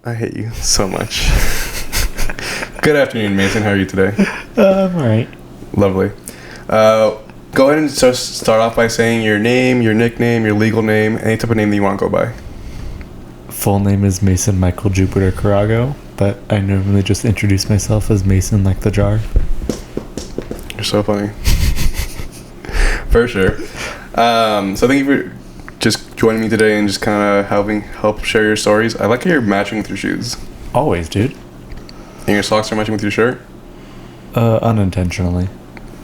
I hate you so much. Good afternoon, Mason. How are you today? I'm alright. Lovely. Go ahead and just start off by saying your name, your nickname, your legal name, any type of name that you want to go by. Full name is Mason Michael Jupiter Caragao, but I normally just introduce myself as Mason like the jar. You're so funny. For sure. So thank you for just joining me today and just kind of help share your stories. I like how you're matching with your shoes. Always, dude. And your socks are matching with your shirt? Unintentionally.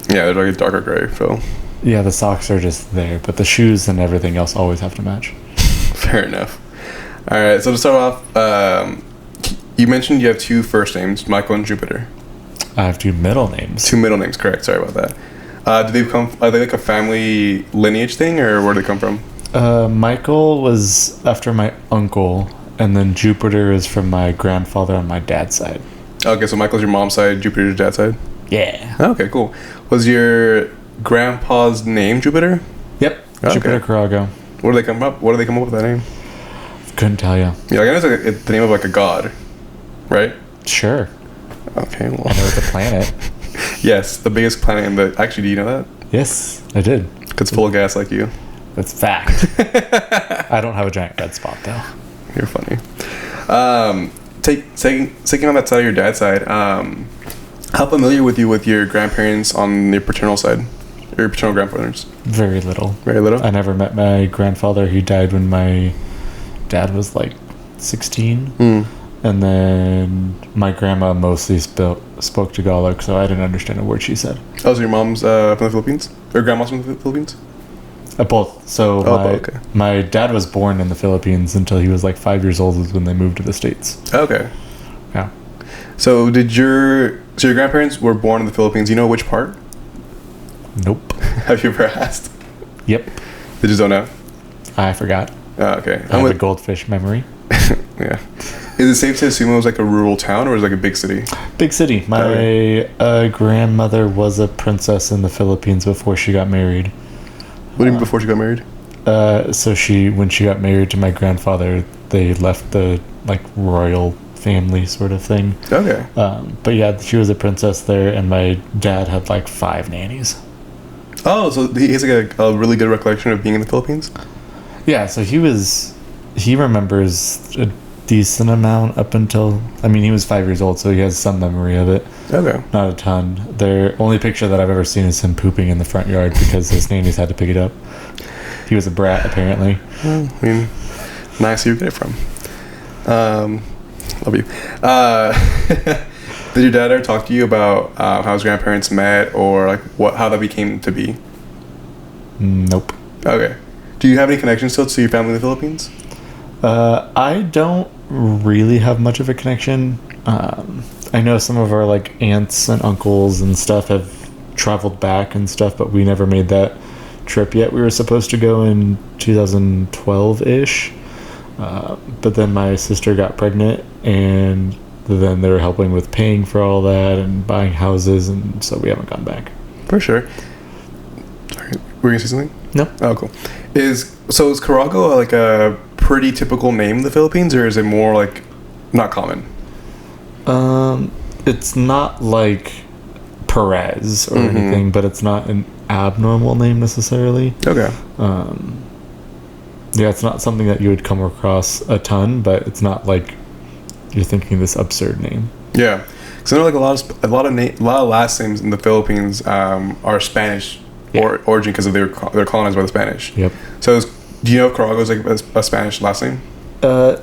Yeah, they're like a darker gray, Phil. Yeah, the socks are just there, but the shoes and everything else always have to match. Fair enough. Alright, so to start off, you mentioned you have two first names, Michael and Jupiter. I have two middle names. Two middle names, correct. Sorry about that. Are they like a family lineage thing, or where do they come from? Michael was after my uncle, and then Jupiter is from my grandfather on my dad's side. Okay, so Michael's your mom's side, Jupiter's your dad's side? Yeah. Okay, cool. Was your grandpa's name Jupiter? Yep. Okay. Jupiter Caragao. Where do they come up with that name? Couldn't tell you. Yeah, I know it's the name of like a god, right? Sure. Okay, well. I know it's a planet. Yes, the biggest planet in the... Actually, do you know that? Yes, I did. It's full of gas like you. That's fact. I don't have a giant red spot though. You're funny. Taking on that side of your dad's side, how familiar with your grandparents on your paternal side? Or your paternal grandfathers? Very little. Very little? I never met my grandfather. He died when my dad was like 16. And then my grandma mostly spoke Tagalog, so I didn't understand a word she said. Oh, so your mom's from the Philippines? Or grandma's from the Philippines? Both. So my dad was born in the Philippines until he was like 5 years old was when they moved to the States. Okay. Yeah. So your grandparents were born in the Philippines. You know which part? Nope. Have you ever asked? Yep. They just don't know? I forgot. Okay. I have a goldfish memory. Yeah. Is it safe to assume it was like a rural town or was it like a big city? Big city. My grandmother was a princess in the Philippines before she got married. What do you mean before she got married? So when she got married to my grandfather, they left the like royal family sort of thing. Okay. But yeah, she was a princess there, and my dad had like 5 nannies. Oh, so he has like a really good recollection of being in the Philippines? Yeah, so he remembers a decent amount up until, he was 5 years old, so he has some memory of it. Okay. Not a ton. The only picture that I've ever seen is him pooping in the front yard because his nannies had to pick it up. He was a brat, apparently. Well, nice who you get it from. Love you. Did your dad ever talk to you about how his grandparents met or like how that became to be? Nope. Okay. Do you have any connections still to your family in the Philippines? I don't really have much of a connection. I know some of our like aunts and uncles and stuff have traveled back and stuff, but we never made that trip yet. We were supposed to go in 2012-ish, but then my sister got pregnant, and then they were helping with paying for all that and buying houses, and so we haven't gone back. For sure. Sorry, were you going to say something? No. Oh, cool. Is Caragao like a pretty typical name in the Philippines, or is it more like not common? It's not like Perez or anything, but it's not an abnormal name necessarily. Okay. Yeah, it's not something that you would come across a ton, but it's not like you're thinking this absurd name. Yeah, because I know like a lot of last names in the Philippines are Spanish origin because of they're colonized by the Spanish. Yep. So do you know if Caragao is like a Spanish last name?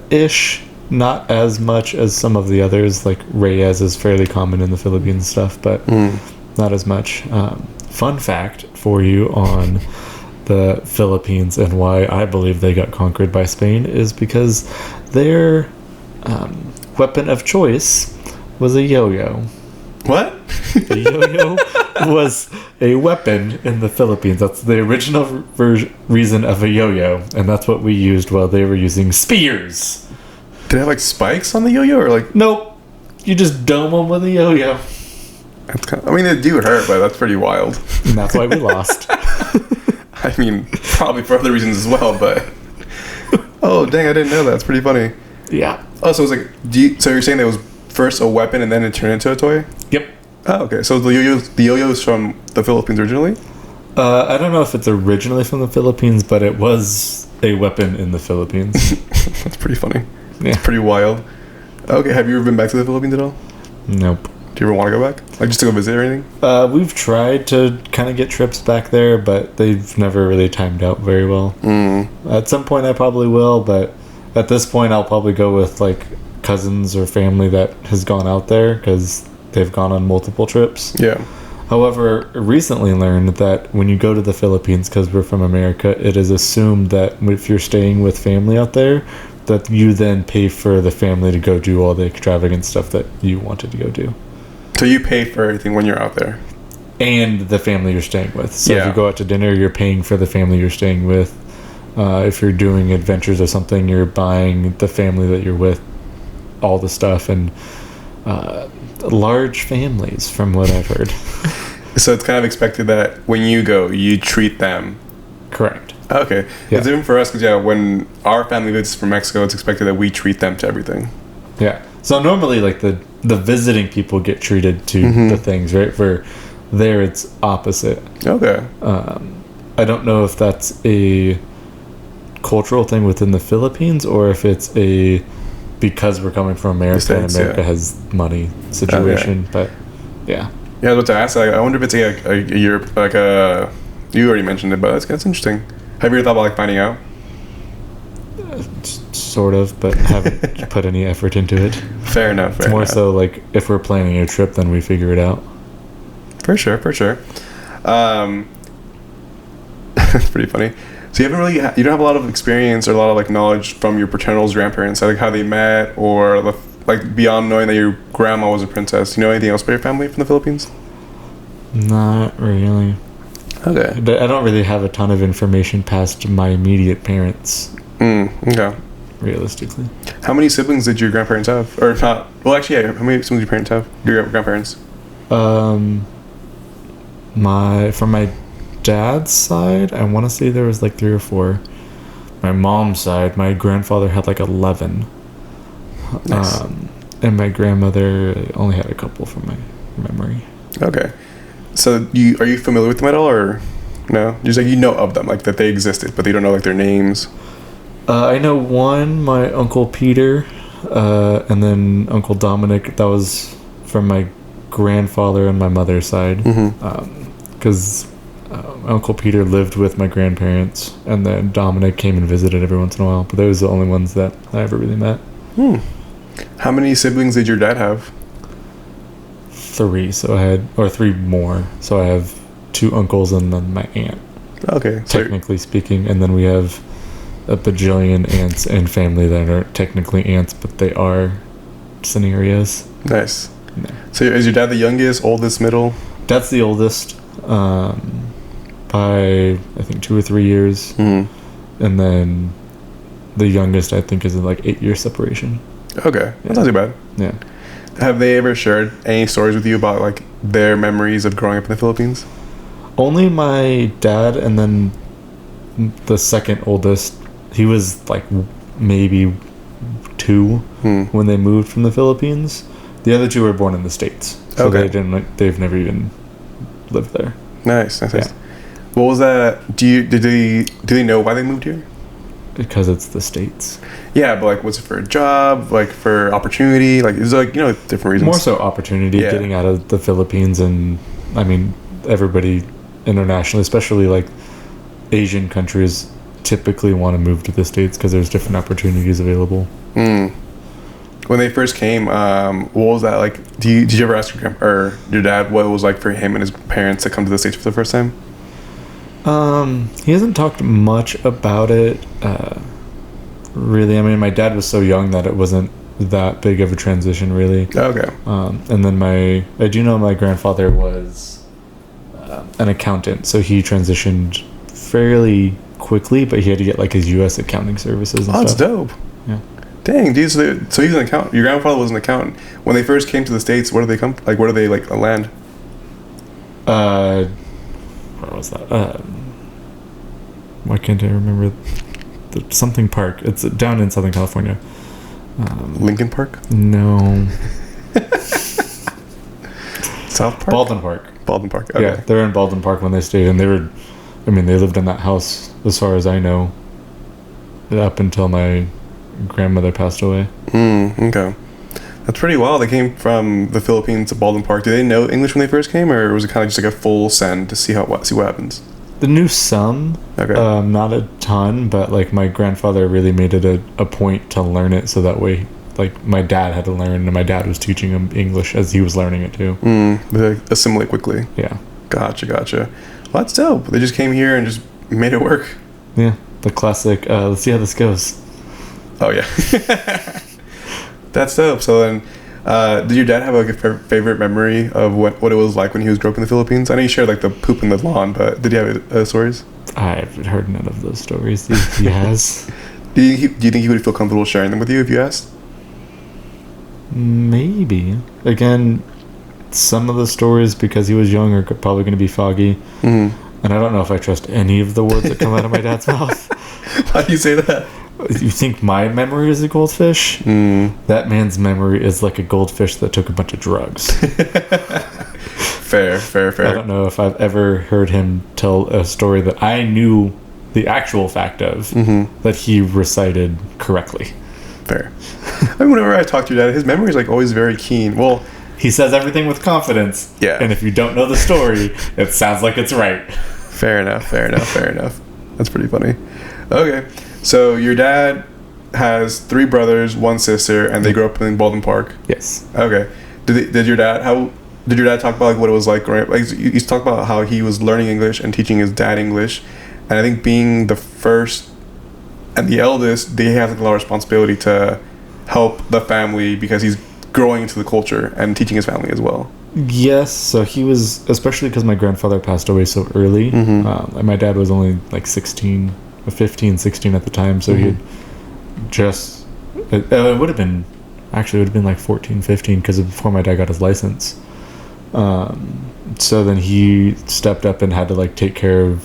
Ish. Not as much as some of the others. Like Reyes is fairly common in the Philippines stuff, but not as much. Fun fact for you on the Philippines and why I believe they got conquered by Spain is because their weapon of choice was a yo-yo. What? A yo-yo was a weapon in the Philippines. That's the original reason of a yo-yo, and that's what we used while they were using spears. Did it have like spikes on the yo-yo or like? Nope. You just dome them with a yo-yo. That's they do hurt, but that's pretty wild. And that's why we lost. I mean, probably for other reasons as well, but... Oh, dang, I didn't know that. That's pretty funny. Yeah. Oh, so it was like, so you're saying that it was first a weapon and then it turned into a toy? Yep. Oh, okay. So the yo-yo's from the Philippines originally? I don't know if it's originally from the Philippines, but it was a weapon in the Philippines. That's pretty funny. Yeah. It's pretty wild. Okay, have you ever been back to the Philippines at all? Nope. Do you ever want to go back? Like, just to go visit or anything? We've tried to kind of get trips back there, but they've never really timed out very well. At some point I probably will, but at this point I'll probably go with like cousins or family that has gone out there because they've gone on multiple trips. Yeah. However, recently learned that when you go to the Philippines, because we're from America, it is assumed that if you're staying with family out there, that you then pay for the family to go do all the extravagant stuff that you wanted to go do. So you pay for everything when you're out there? And the family you're staying with. So if Yeah. you go out to dinner, you're paying for the family you're staying with. If you're doing adventures or something, you're buying the family that you're with all the stuff. And large families, from what I've heard. So it's kind of expected that when you go, you treat them. Correct. Okay. Yeah. It's different for us because, when our family visits from Mexico, it's expected that we treat them to everything. Yeah. So normally, like, the visiting people get treated to the things, right? For there, it's opposite. Okay. I don't know if that's a cultural thing within the Philippines or if it's because we're coming from America States, and America has money situation. But yeah. Yeah, I was about to ask. I wonder if it's a Europe, like a. You already mentioned it, but that's interesting. Have you ever thought about like finding out? Sort of, but haven't put any effort into it. Fair enough. It's more so like if we're planning a trip, then we figure it out. For sure. It's pretty funny. So you haven't really, you don't have a lot of experience or a lot of like knowledge from your paternal grandparents, like how they met, or like beyond knowing that your grandma was a princess. You know anything else about your family from the Philippines? Not really. Okay. I don't really have a ton of information past my immediate parents. Okay. Realistically. How many siblings did your grandparents have? Or not? Well, actually, yeah. How many siblings did your parents have? Your grandparents? From my dad's side, I want to say there was like 3 or 4. My mom's side, my grandfather had like 11. Nice. And my grandmother only had a couple from my memory. Okay. So are you familiar with them at all, or no? Just like you know of them, like that they existed, but you don't know like their names. I know one, my Uncle Peter, and then Uncle Dominic. That was from my grandfather and my mother's side. Because Uncle Peter lived with my grandparents, and then Dominic came and visited every once in a while. But those are the only ones that I ever really met. How many siblings did your dad have? 3, so I had, or 3 more. So I have 2 uncles and then my aunt. Okay. So Technically speaking, and then we have a bajillion aunts and family that aren't technically aunts, but they are scenarios. nice. Yeah. So is your dad the youngest, oldest, middle? That's the oldest, by I think 2 or 3 years, and then the youngest I think is in like 8-year separation. Okay, that's not too bad. Yeah. Have they ever shared any stories with you about like their memories of growing up in the Philippines? Only my dad, and then the second oldest. He was like maybe 2 when they moved from the Philippines. The other 2 were born in the States, so Okay. they've never even lived there. Nice. Yeah. What was that? Do they know why they moved here? Because it's the States. Yeah, but like, was it for a job, like for opportunity? Like, is like different reasons? More so opportunity, Yeah. getting out of the Philippines, and I mean everybody internationally, especially like Asian countries, typically want to move to the States because there's different opportunities available. When they first came, what was that like? Did you ever ask your dad what it was like for him and his parents to come to the States for the first time? He hasn't talked much about it. Really, I mean, my dad was so young that it wasn't that big of a transition, really. Okay. And then I do know my grandfather was an accountant, so he transitioned fairly quickly, but he had to get like his U.S. accounting services and Oh, that's stuff. dope. Yeah. Dang, dude. So he's an accountant. Your grandfather was an accountant. When they first came to the States, where did they come? Like, where did they like land? Where was that? Why can't I remember? Something Park. It's down in Southern California. Lincoln Park? No. South Park? Baldwin Park. Baldwin Park, okay. Yeah, they were in Baldwin Park when they stayed, and they lived in that house, as far as I know, up until my grandmother passed away. Okay. That's pretty wild. They came from the Philippines to Baldwin Park. Did they know English when they first came, or was it kind of just like a full send to see what happens? They knew some, Okay. not a ton, but like my grandfather really made it a point to learn it, so that way, like my dad had to learn, and my dad was teaching him English as he was learning it too. They assimilate quickly. Yeah. Gotcha. Well, that's dope. They just came here and just made it work. Yeah, the classic. Let's see how this goes. Oh yeah. That's dope. So then, did your dad have like a favorite memory of what it was like when he was growing up in the Philippines? I know you shared like the poop in the lawn, but did he have stories? I've heard none of those stories. He has. Do you think he would feel comfortable sharing them with you if you asked? Maybe. Again, some of the stories, because he was young, are probably going to be foggy. And I don't know if I trust any of the words that come out of my dad's mouth. Why do you say that? You think my memory is a goldfish? That man's memory is like a goldfish that took a bunch of drugs. Fair. I don't know if I've ever heard him tell a story that I knew the actual fact of, that he recited correctly. Fair. I mean, whenever I talk to your dad, his memory is like always very keen. Well, he says everything with confidence. Yeah. And if you don't know the story, it sounds like it's right. Fair enough. That's pretty funny. Okay. So your dad has 3 brothers, 1 sister, and they grew up in Baldwin Park. Yes. Okay. Did your dad talk about like what it was like growing up? Like you talked about how he was learning English and teaching his dad English, and I think being the first and the eldest, they have like a lot of responsibility to help the family because he's growing into the culture and teaching his family as well. Yes, so he was, especially because my grandfather passed away so early, and my dad was only like 15, 16 at the time, so he had just, it would have been like 14, 15, because before my dad got his license. So then he stepped up and had to like take care of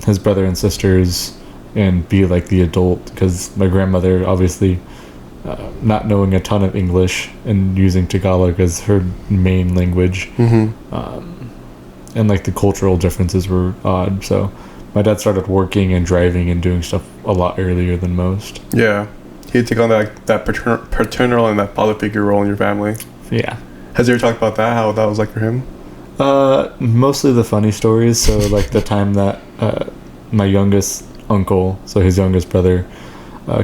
his brother and sisters and be like the adult, because my grandmother, obviously, not knowing a ton of English and using Tagalog as her main language, and like the cultural differences were odd. So my dad started working and driving and doing stuff a lot earlier than most. Yeah, he'd take on that paternal and that father figure role in your family. Yeah. Has he ever talked about that, how that was like for him? Mostly the funny stories. So like the time that my youngest uncle, so his youngest brother,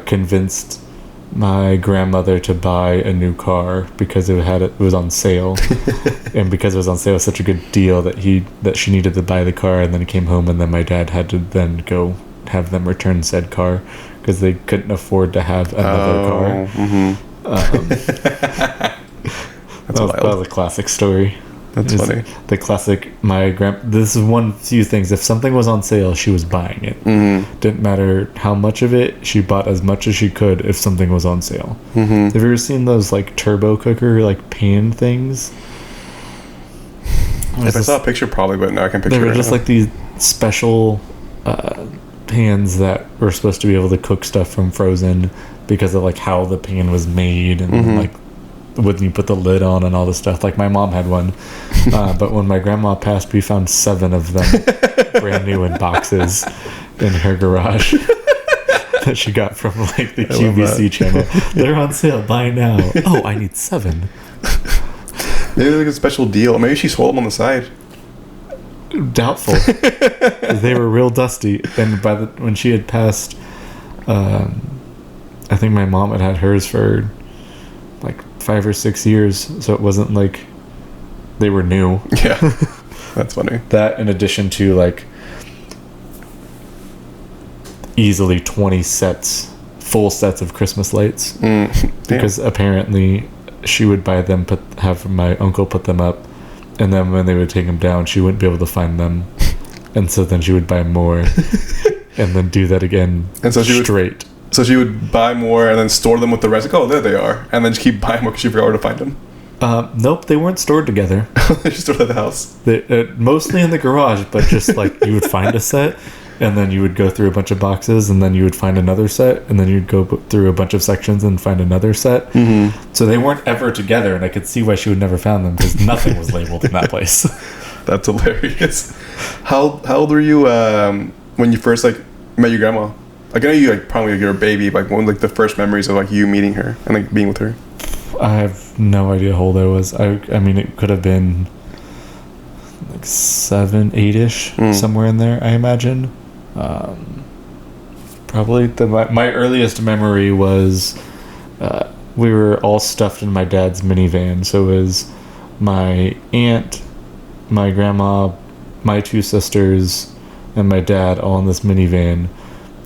convinced my grandmother to buy a new car because it was on sale. And because it was on sale, it was such a good deal that she needed to buy the car, and then he came home, and then my dad had to then go have them return said car because they couldn't afford to have another car. That was a classic story. That's funny. The classic, this is one few things. If something was on sale, she was buying it. Didn't matter how much of it, she bought as much as she could if something was on sale. Have you ever seen those like turbo cooker like pan things? If I saw a picture, probably, but no, I can't picture it. They were just like these special pans that were supposed to be able to cook stuff from frozen because of like how the pan was made and like when you put the lid on and all this stuff. Like my mom had one, but when my grandma passed, we found 7 of them brand new in boxes in her garage that she got from like the QVC channel. They're on sale, buy now. Oh, I need 7. Maybe like a special deal. Maybe she sold them on the side. Doubtful. They were real dusty, and when she had passed, I think my mom had hers for like 5 or 6 years, so it wasn't like they were new. Yeah. That's funny. That in addition to like easily 20 full sets of Christmas lights, because apparently she would buy them, have my uncle put them up, and then when they would take them down, she wouldn't be able to find them, and so then she would buy more and then do that again, and so straight. So she would buy more and then store them with the rest. Like, oh, there they are. And then just keep buying more because she forgot where to find them. Nope, they weren't stored together. They just stored at the house? Mostly in the garage, but just like you would find a set and then you would go through a bunch of boxes, and then you would find another set, and then you'd go through a bunch of sections and find another set. So they weren't ever together, and I could see why she would never found them, because nothing was labeled in that place. That's hilarious. How old were you when you first like met your grandma? Like, I know you like probably like, you're a baby. Like, one like the first memories of like you meeting her and like being with her. I have no idea how old I was. I mean, it could have been like 7, 8-ish, somewhere in there, I imagine. Probably my earliest memory was we were all stuffed in my dad's minivan. So it was my aunt, my grandma, my 2 sisters, and my dad all in this minivan.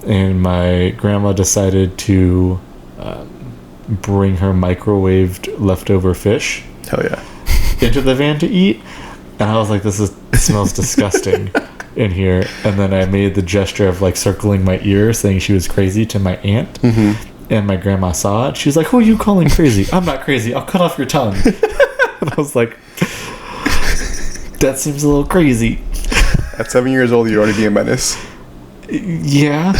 And my grandma decided to bring her microwaved leftover fish Hell yeah. into the van to eat. And I was like, it smells disgusting in here. And then I made the gesture of like circling my ear, saying she was crazy to my aunt. And my grandma saw it. She was like, who are you calling crazy? I'm not crazy. I'll cut off your tongue. And I was like, that seems a little crazy. At 7 years old, you're already being a menace. Yeah.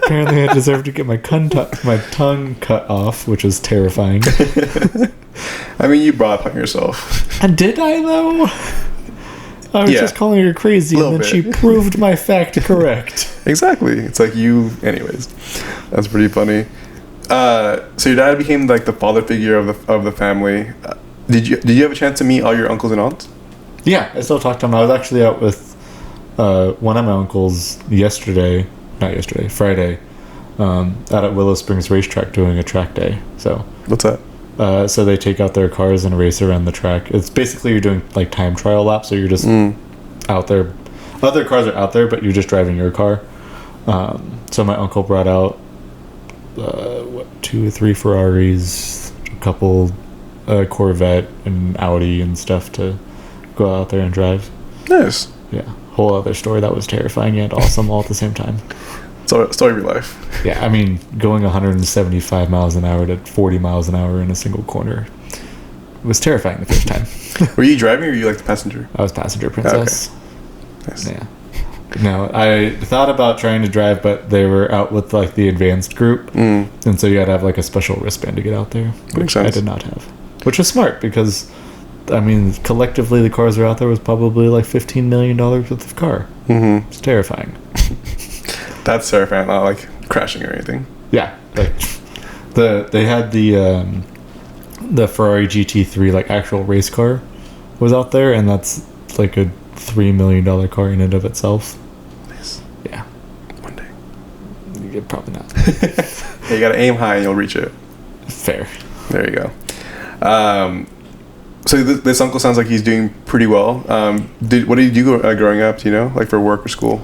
Apparently I deserve to get my tongue cut off, which is terrifying. I mean, you brought upon yourself. And did I, though? I was just calling her crazy, and then she proved my fact correct. Exactly. It's like you... Anyways. That's pretty funny. So your dad became like the father figure of the family. Did you have a chance to meet all your uncles and aunts? Yeah, I still talk to them. I was actually out with one of my uncles Friday, out at Willow Springs Racetrack doing a track day. So what's that? So they take out their cars and race around the track. It's basically you're doing like time trial laps, so you're just out there. Other cars are out there, but you're just driving your car. So my uncle brought out 2 or 3 Ferraris, a couple Corvette and Audi and stuff to go out there and drive. Nice. Yeah, whole other story that was terrifying and awesome all at the same time. Story of your life. Yeah, I mean, going 175 miles an hour to 40 miles an hour in a single corner was terrifying the first time. Were you driving or were you like the passenger? I was passenger princess. Okay. Nice. Yeah. No, I thought about trying to drive, but they were out with like the advanced group, and so you had to have like a special wristband to get out there, which I did not have. Which was smart because, I mean, collectively the cars that were out there was probably like $15 million worth of car. It's terrifying. That's terrifying. Not like crashing or anything. Yeah, like they had the Ferrari GT3 like actual race car was out there, and that's like a $3 million car in and of itself. Nice. Yeah. One day. Yeah, probably not. Yeah, you gotta aim high and you'll reach it. Fair. There you go. So this uncle sounds like he's doing pretty well. What did you do growing up? Do you know, like for work or school?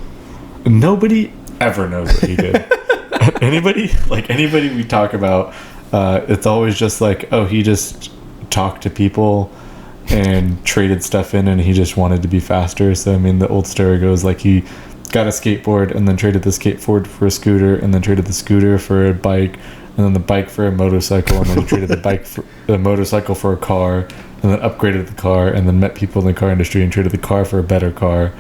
Nobody ever knows what he did. anybody we talk about, it's always just like, oh, he just talked to people and traded stuff in, and he just wanted to be faster. So I mean, the old story goes like he got a skateboard and then traded the skateboard for a scooter, and then traded the scooter for a bike, and then the bike for a motorcycle, and then he traded the motorcycle for a car, and then upgraded the car, and then met people in the car industry and traded the car for a better car.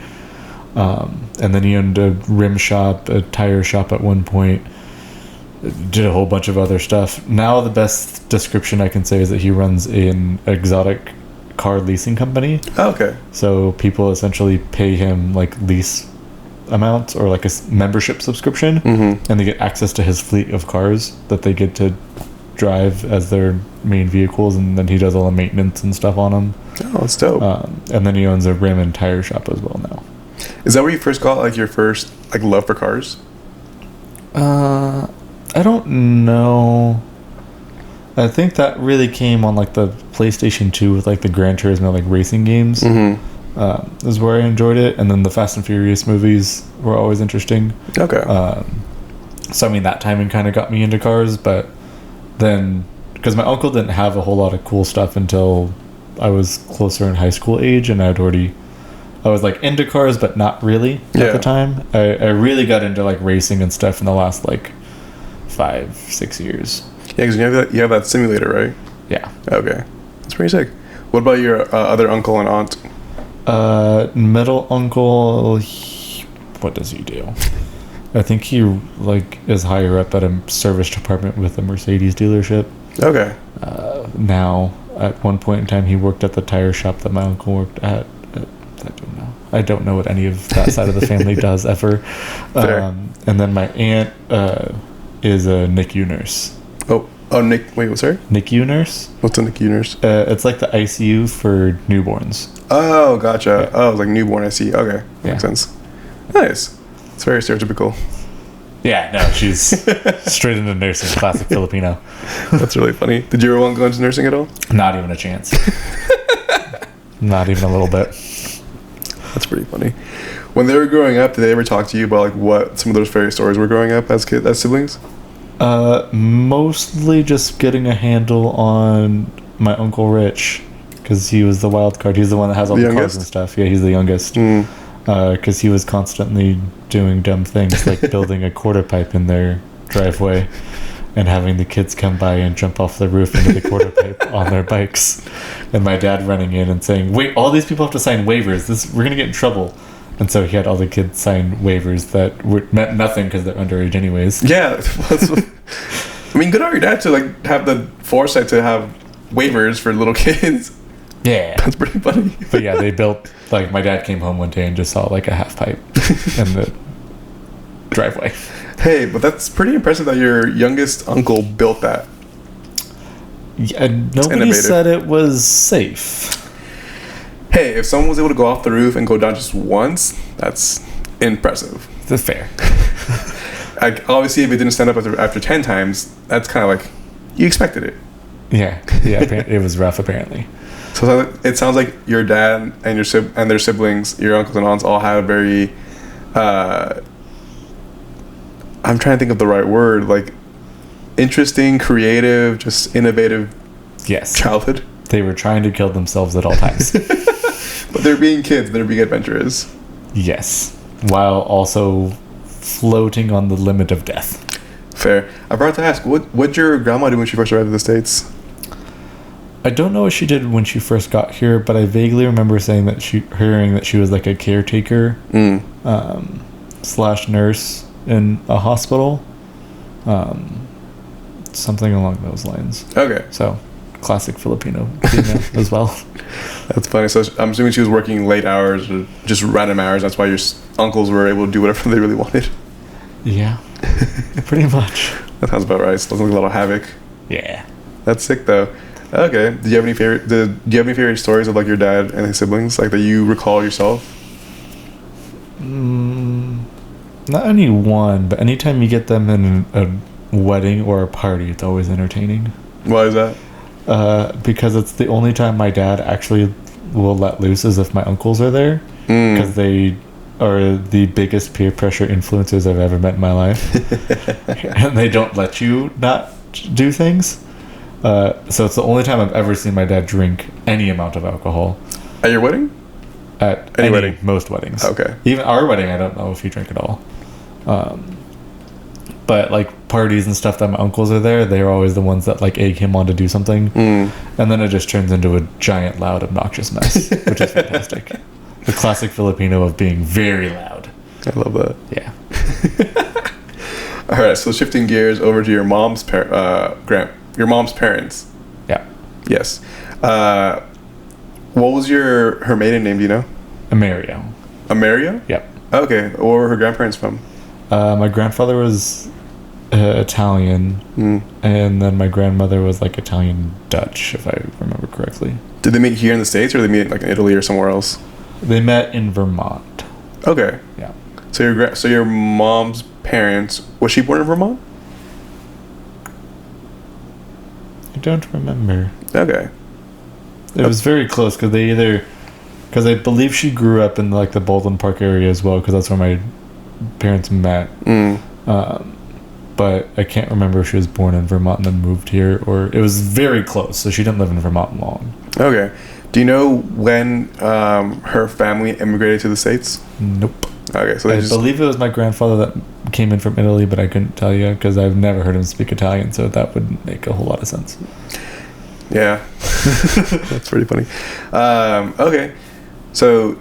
And then he owned a rim shop, a tire shop at one point, did a whole bunch of other stuff. Now the best description I can say is that he runs an exotic car leasing company. Oh, okay. So people essentially pay him like lease amounts or like a membership subscription, and they get access to his fleet of cars that they get to drive as their main vehicles, and then he does all the maintenance and stuff on them. Oh, that's dope. And then he owns a rim and tire shop as well now. Is that where you first got like your first like love for cars? I don't know. I think that really came on like the PlayStation 2 with like the Gran Turismo like racing games. Is where I enjoyed it, and then the Fast and Furious movies were always interesting. Okay. So I mean that timing kind of got me into cars, but then because my uncle didn't have a whole lot of cool stuff until I was closer in high school age, and I was like into cars, but not really at the time. I really got into like racing and stuff in the last like 5-6 years. Yeah, because you have that simulator, right? Yeah. Okay, that's pretty sick. What about your other uncle and aunt? Middle uncle, what does he do? I think he like is higher up at a service department with a Mercedes dealership. Okay. Now, at one point in time, he worked at the tire shop that my uncle worked at. I don't know what any of that side of the family does ever. And then my aunt is a NICU nurse. Oh, Nick. Wait, what's sorry? NICU nurse? What's a NICU nurse? It's like the ICU for newborns. Oh, gotcha. Yeah. Oh, it's like newborn ICU. Okay, makes sense. Nice. It's very stereotypical. Yeah, no, she's straight into nursing, classic Filipino. That's really funny. Did you ever want to go into nursing at all? Not even a chance. Not even a little bit. That's pretty funny. When they were growing up, did they ever talk to you about like what some of those fairy stories were growing up as siblings? Mostly just getting a handle on my Uncle Rich, because he was the wild card. He's the one that has all the cars and stuff. Yeah, he's the youngest. Because he was constantly doing dumb things like building a quarter pipe in their driveway and having the kids come by and jump off the roof into the quarter pipe on their bikes, and my dad running in and saying, "Wait, all these people have to sign waivers. We're gonna get in trouble." And so he had all the kids sign waivers that meant nothing because they're underage anyways. Yeah. I mean, good on your dad to like have the foresight to have waivers for little kids. Yeah. That's pretty funny. But yeah, they built, like, my dad came home one day and just saw like a half pipe in the driveway. Hey, but that's pretty impressive that your youngest uncle built that. Yeah, nobody said it was safe. Hey, if someone was able to go off the roof and go down just once, that's impressive. That's fair. Like, obviously, if it didn't stand up after 10 times, that's kind of like, you expected it. Yeah, it was rough apparently. So it sounds like your dad and their siblings, your uncles and aunts, all had a very, I'm trying to think of the right word, like, interesting, creative, just innovative childhood. They were trying to kill themselves at all times. But they're being kids, they're being adventurous. Yes, while also floating on the limit of death. Fair. I forgot to ask, what'd your grandma do when she first arrived in the States? I don't know what she did when she first got here, but I vaguely remember hearing that she was like a caretaker / nurse in a hospital. Something along those lines. Okay. So, classic Filipino female as well. That's funny. So I'm assuming she was working late hours or just random hours. That's why your uncles were able to do whatever they really wanted. Yeah, pretty much. That sounds about right. Sounds like a lot of havoc. Yeah. That's sick though. Okay. Do you have any favorite stories of like your dad and his siblings, like that you recall yourself? Not any one, but anytime you get them in a wedding or a party, it's always entertaining. Why is that? Because it's the only time my dad actually will let loose is if my uncles are there, because they are the biggest peer pressure influencers I've ever met in my life. And they don't let you not do things. So it's the only time I've ever seen my dad drink any amount of alcohol. At your wedding? At any wedding? Most weddings. Okay. Even our wedding, I don't know if he drank at all. But like parties and stuff that my uncles are there, they're always the ones that like egg him on to do something. And then it just turns into a giant, loud, obnoxious mess, which is fantastic. The classic Filipino of being very loud. I love that. Yeah. All right, so shifting gears over to your mom's parents. Yeah. Yes. What was her maiden name? Do you know? Amerio. Amerio? Yep. Okay. Where were her grandparents from? My grandfather was Italian, and then my grandmother was like Italian Dutch, if I remember correctly. Did they meet here in the States, or did they meet like in Italy or somewhere else? They met in Vermont. Okay. Yeah. So your mom's parents, was she born in Vermont? I don't remember. Okay. It was very close because I believe she grew up in like the Baldwin Park area as well, because that's where my parents met. But I can't remember if she was born in Vermont and then moved here, or it was very close, so she didn't live in Vermont long. Okay. Do you know when her family immigrated to the States? Nope. Okay, so I believe it was my grandfather that came in from Italy, but I couldn't tell you because I've never heard him speak Italian, so that would make a whole lot of sense. Yeah. That's pretty funny. Okay. So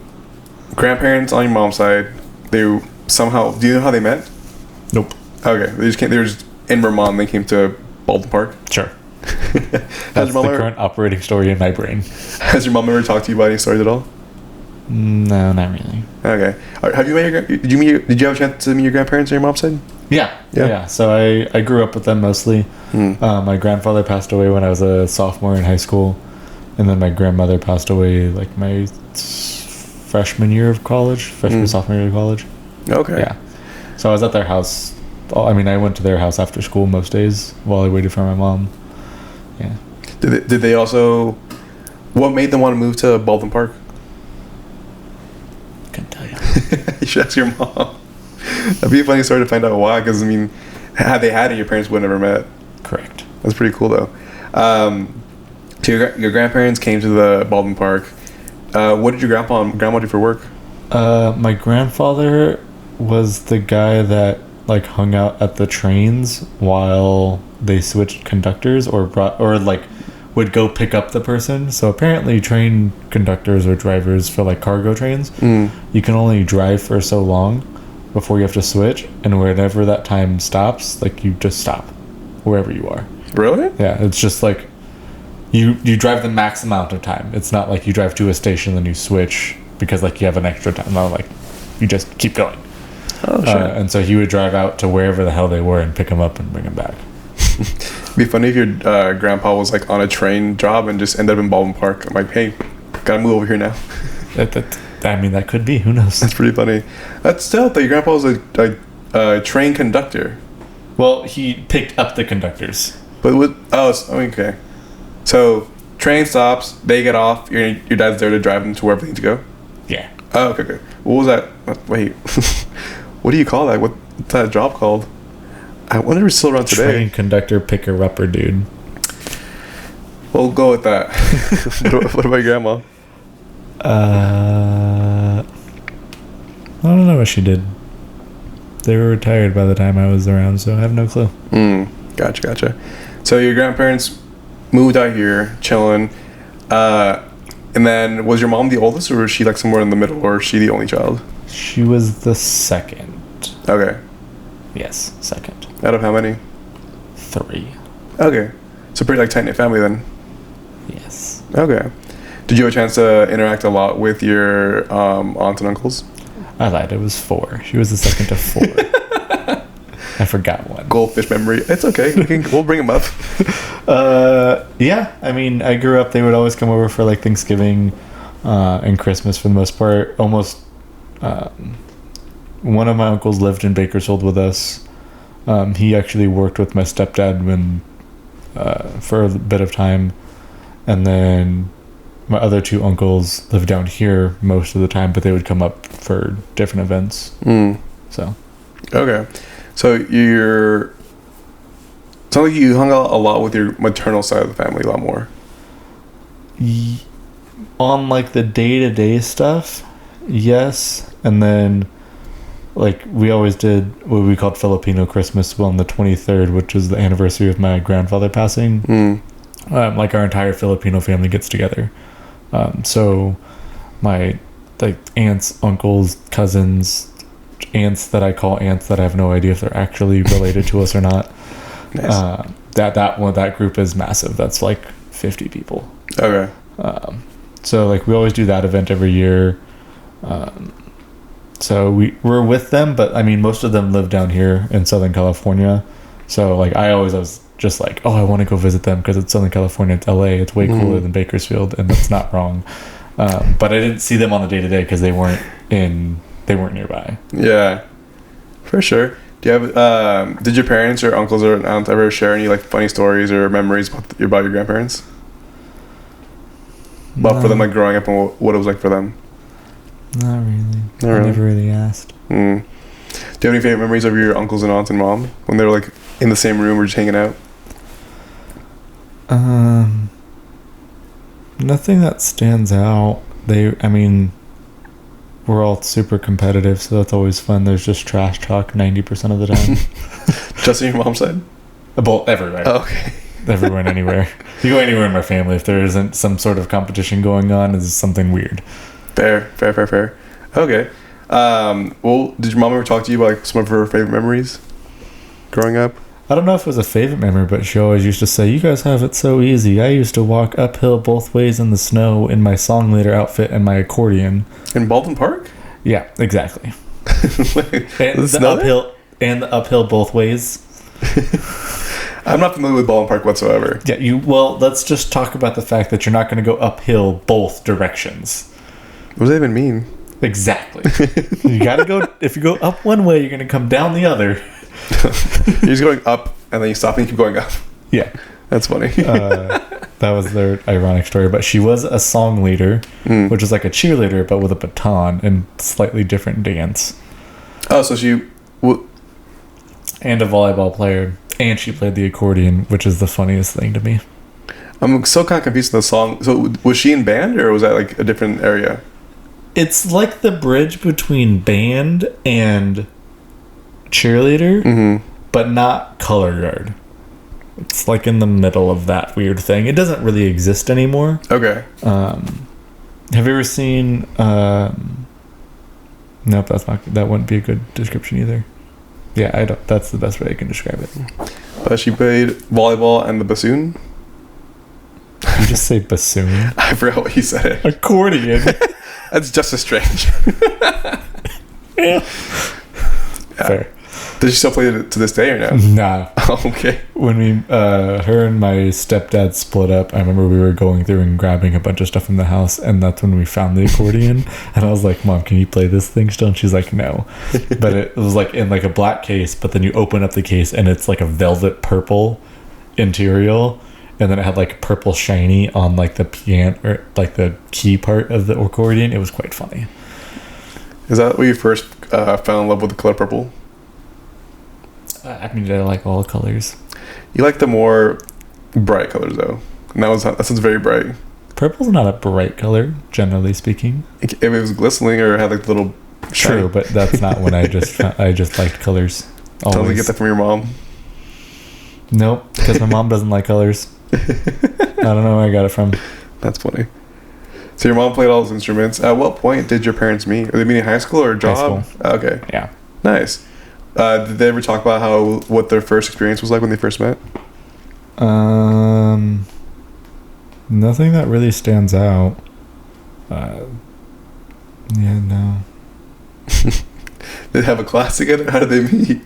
grandparents on your mom's side, somehow. Do you know how they met? Nope. Okay, they just came. They were just in Vermont. They came to Baldwin Park. Sure. Has That's your mom the current operating story in my brain. Has your mom ever talked to you about any stories at all? No, not really. Okay. Have you met your? Did you have a chance to meet your grandparents on your mom's side? Yeah. So I grew up with them mostly. My grandfather passed away when I was a sophomore in high school, and then my grandmother passed away like my sophomore year of college. Okay. Yeah. So I was at their house. I went to their house after school most days while I waited for my mom. Yeah. Did they also? What made them want to move to Baldwin Park? Couldn't tell you. You should ask your mom. That'd be a funny story to find out why. Because had they had it, your parents would have never met. Correct. That's pretty cool though. So your grandparents came to the Baldwin Park. What did your grandpa and grandma do for work? My grandfather was the guy that like hung out at the trains while they switched conductors or would go pick up the person. So apparently train conductors or drivers for like cargo trains, you can only drive for so long before you have to switch, and whenever that time stops, like you just stop wherever you are. Really? Yeah, it's just like you drive the max amount of time. It's not like you drive to a station and you switch because like you have an extra time. No, like you just keep going. Oh, sure. And so he would drive out to wherever the hell they were and pick them up and bring them back. It'd be funny if your grandpa was like on a train job and just ended up in Baldwin Park. I'm like, hey, gotta move over here now. That could be. Who knows? That's pretty funny. That's still that your grandpa was a train conductor. Well, he picked up the conductors. But okay. So train stops, they get off. Your dad's there to drive them to wherever they need to go. Yeah. Oh, okay. What was that? Wait, what do you call that? What's that job called? I wonder if it's still around today. Train conductor, picker upper, dude. We'll go with that. What about your grandma? I don't know what she did. They were retired by the time I was around, so I have no clue. Gotcha. So your grandparents moved out here, chilling. And then, was your mom the oldest, or was she like somewhere in the middle, or was she the only child? She was the second. Okay. Yes, second. Out of how many? 3. Okay. So pretty like tight-knit family then. Yes. Okay. Did you have a chance to interact a lot with your aunts and uncles? I lied. It was 4. She was the second of 4. I forgot one. Goldfish memory. It's okay. We'll bring them up. Yeah. I grew up. They would always come over for like Thanksgiving and Christmas for the most part. Almost. One of my uncles lived in Bakersfield with us. He actually worked with my stepdad for a bit of time, and then my other 2 uncles lived down here most of the time, but they would come up for different events. So. Okay. So it's not like you hung out a lot with your maternal side of the family a lot more. On like the day-to-day stuff, yes. And then like we always did what we called Filipino Christmas on the 23rd, which is the anniversary of my grandfather passing. Like our entire Filipino family gets together. So my like aunts, uncles, cousins, aunts that I call aunts that I have no idea if they're actually related to us or not. Nice. That group is massive. That's like 50 people. Okay. So like we always do that event every year. So we're with them, but most of them live down here in Southern California. So like I was just like, oh, I want to go visit them because it's Southern California, it's LA, it's way cooler than Bakersfield, and that's not wrong. But I didn't see them on the day to day because they weren't nearby. Yeah, for sure. Do you have did your parents or uncles or aunts ever share any like funny stories or memories about your grandparents? But for them, like growing up and what it was like for them? Not really. I never really asked. Do you have any favorite memories of your uncles and aunts and mom when they were like in the same room or just hanging out? Nothing that stands out. We're all super competitive, so that's always fun. There's just trash talk 90% of the time. Just on your mom's side? Everywhere. Oh, okay. Everywhere and anywhere. You go anywhere in my family, if there isn't some sort of competition going on, it's something weird. Fair. Okay. Well, did your mom ever talk to you about like some of her favorite memories growing up? I don't know if it was a favorite memory, but she always used to say, "You guys have it so easy. I used to walk uphill both ways in the snow in my song leader outfit and my accordion." In Baldwin Park? Yeah, exactly. Wait, And the uphill both ways. I'm not familiar with Baldwin Park whatsoever. Yeah, well, let's just talk about the fact that you're not going to go uphill both directions. What does that even mean? Exactly. You got to go, if you go up one way, you're going to come down the other. You're just going up and then you stop and you keep going up. Yeah. That's funny. That was their ironic story. But she was a song leader, which is like a cheerleader, but with a baton and slightly different dance. Oh, so she... And a volleyball player. And she played the accordion, which is the funniest thing to me. I'm so kind of confused in the song. So was she in band or was that like a different area? It's like the bridge between band and cheerleader, but not color guard. It's like in the middle of that weird thing. It doesn't really exist anymore. Okay. Have you ever seen... Nope, that wouldn't be a good description either. Yeah, I don't. That's the best way I can describe it. She played volleyball and the bassoon. You just say bassoon? I forgot what you said. Accordion. That's just as strange. Yeah. Fair. Does she still play it to this day or no? Nah. Oh, okay. When her and my stepdad split up, I remember we were going through and grabbing a bunch of stuff from the house, and that's when we found the accordion. And I was like, "Mom, can you play this thing still?" And she's like, "No." But it was like in like a black case, but then you open up the case and it's like a velvet purple interior, and then it had like purple shiny on like the piano or like the key part of the accordion. It was quite funny. Is that when you first fell in love with the color purple? I mean, I like all colors. You like the more bright colors though. And that sounds very bright. Purple's not a bright color, generally speaking. If it was glistening or had like little shiny. True, but that's not when I just liked colors. Always. Totally get that from your mom. Nope, because my mom doesn't like colors. I don't know where I got it from. That's funny. So your mom played all those instruments. At what point did your parents meet? Are they meeting in high school or job? High school. Okay. Yeah. Nice. Did they ever talk about what their first experience was like when they first met? Nothing that really stands out. Yeah, no. Did they have a class together? How did they meet?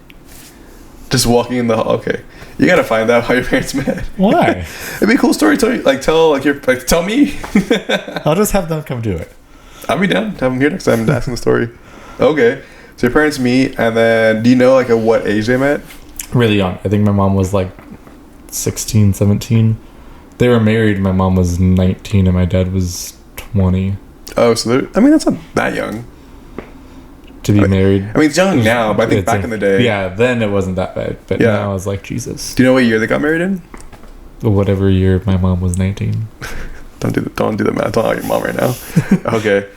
Just walking in the hall. Okay, you gotta find out how your parents met. Why? It'd be a cool story. Tell me. I'll just have them come do it. I'll be down. Have them here next time asking the story. Okay. So your parents meet, and then do you know like at what age they met? Really young. I think my mom was like 16, 17. They were married. My mom was 19 and my dad was 20. Oh, so that's not that young. To be married. I mean, it's young now, but I think back in the day. Yeah, then it wasn't that bad. But now I was like, Jesus. Do you know what year they got married in? Whatever year my mom was 19. Don't do the math. Don't your mom right now. Okay.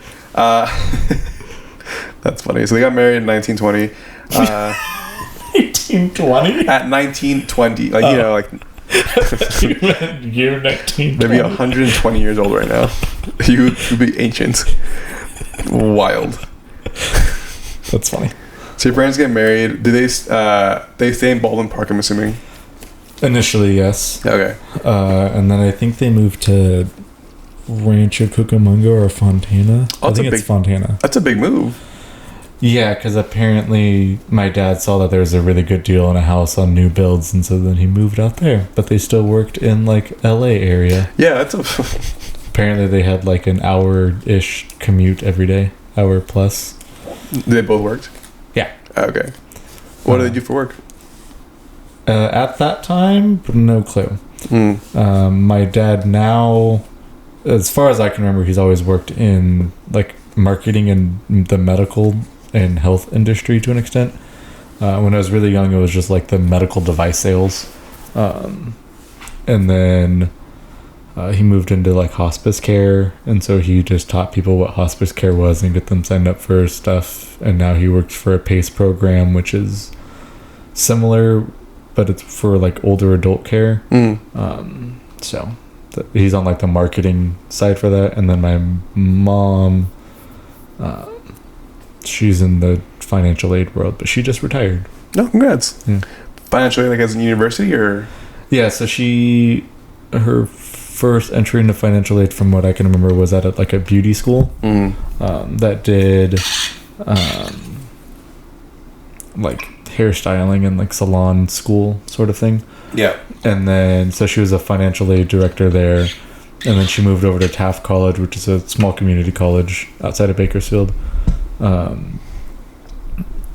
That's funny. So they got married in 1920. 1920? At 1920. Like, you know, like... Year 1920. Maybe 120 years old right now. You'd be ancient. Wild. That's funny. So your parents get married. Do they stay in Baldwin Park, I'm assuming? Initially, yes. Okay. And then I think they moved to Rancho Cucamonga or Fontana. I think it's Fontana. That's a big move. Yeah, because apparently my dad saw that there was a really good deal on a house on new builds, and so then he moved out there. But they still worked in like LA area. Yeah, that's Apparently they had like an hour-ish commute every day, hour plus. They both worked? Yeah. Okay. What do they do for work? At that time, no clue. My dad now, as far as I can remember, he's always worked in like marketing and the medical and health industry to an extent. When I was really young, it was just like the medical device sales. And then he moved into like hospice care, and so he just taught people what hospice care was and get them signed up for stuff. And now he works for a PACE program, which is similar, but it's for like older adult care. So he's on like the marketing side for that. And then my mom she's in the financial aid world, but she just retired. No, congrats. Yeah. Financially, like as in university or? Yeah, so her first entry into financial aid, from what I can remember, was at a beauty school that did like hairstyling and like salon school sort of thing. Yeah. And then so she was a financial aid director there, and then she moved over to Taft College, which is a small community college outside of Bakersfield,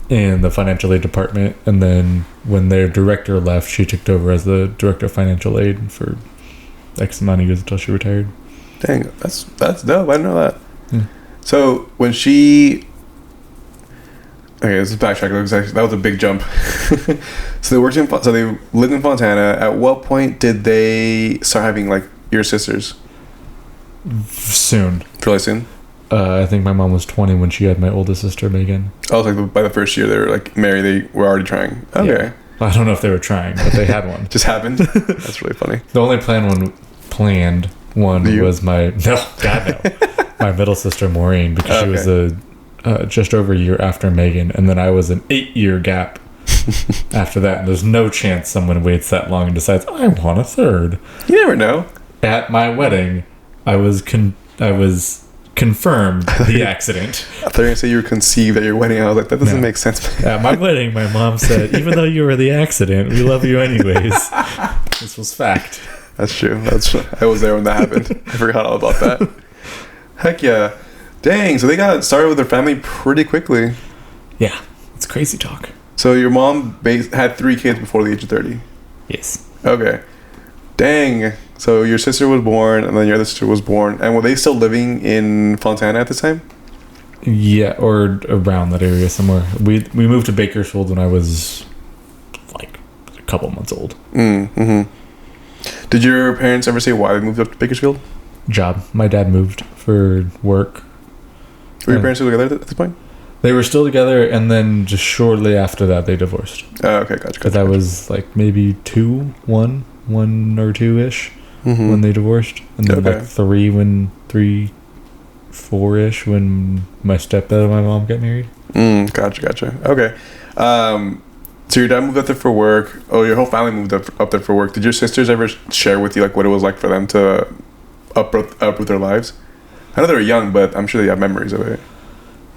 in the financial aid department. And then when their director left, she took over as the director of financial aid for X amount of years until she retired. Dang, that's dope. I didn't know that. Yeah. So when she, okay, this is backtrack. That was a big jump. So they lived in Fontana. At what point did they start having like your sisters? Soon. Really soon. I think my mom was 20 when she had my oldest sister Megan. Oh, so like by the first year they were like married. They were already trying. Okay. Yeah. I don't know if they were trying, but they had one. Just happened. That's really funny. The only planned one was my my middle sister Maureen, because she was just over a year after Megan, and then I was an 8-year gap after that, and there's no chance someone waits that long and decides I want a third. You never know. At my wedding, I was confirmed the accident. I thought you were going to say you were conceived at your wedding. I was like, that doesn't make sense. At my wedding, my mom said, even though you were the accident, we love you anyways. This was fact. That's true. I was there when that happened. I forgot all about that. Heck yeah. Dang, so they got started with their family pretty quickly. Yeah, it's crazy talk. So your mom had 3 kids before the age of 30? Yes. Okay. Dang. So your sister was born, and then your other sister was born. And were they still living in Fontana at this time? Yeah, or around that area somewhere. We moved to Bakersfield when I was like a couple months old. Mm-hmm. Did your parents ever say why they moved up to Bakersfield? Job. My dad moved for work. Were your parents still together at this point? They were still together, and then just shortly after that, they divorced. Oh, okay, gotcha. Because I was like maybe 1 or 2-ish when they divorced, and then like 3, 4-ish when my stepdad and my mom got married. Gotcha. Okay. So your dad moved up there for work. Oh, your whole family moved up there for work. Did your sisters ever share with you like what it was like for them to uproot their lives? I know they were young, but I'm sure they have memories of it.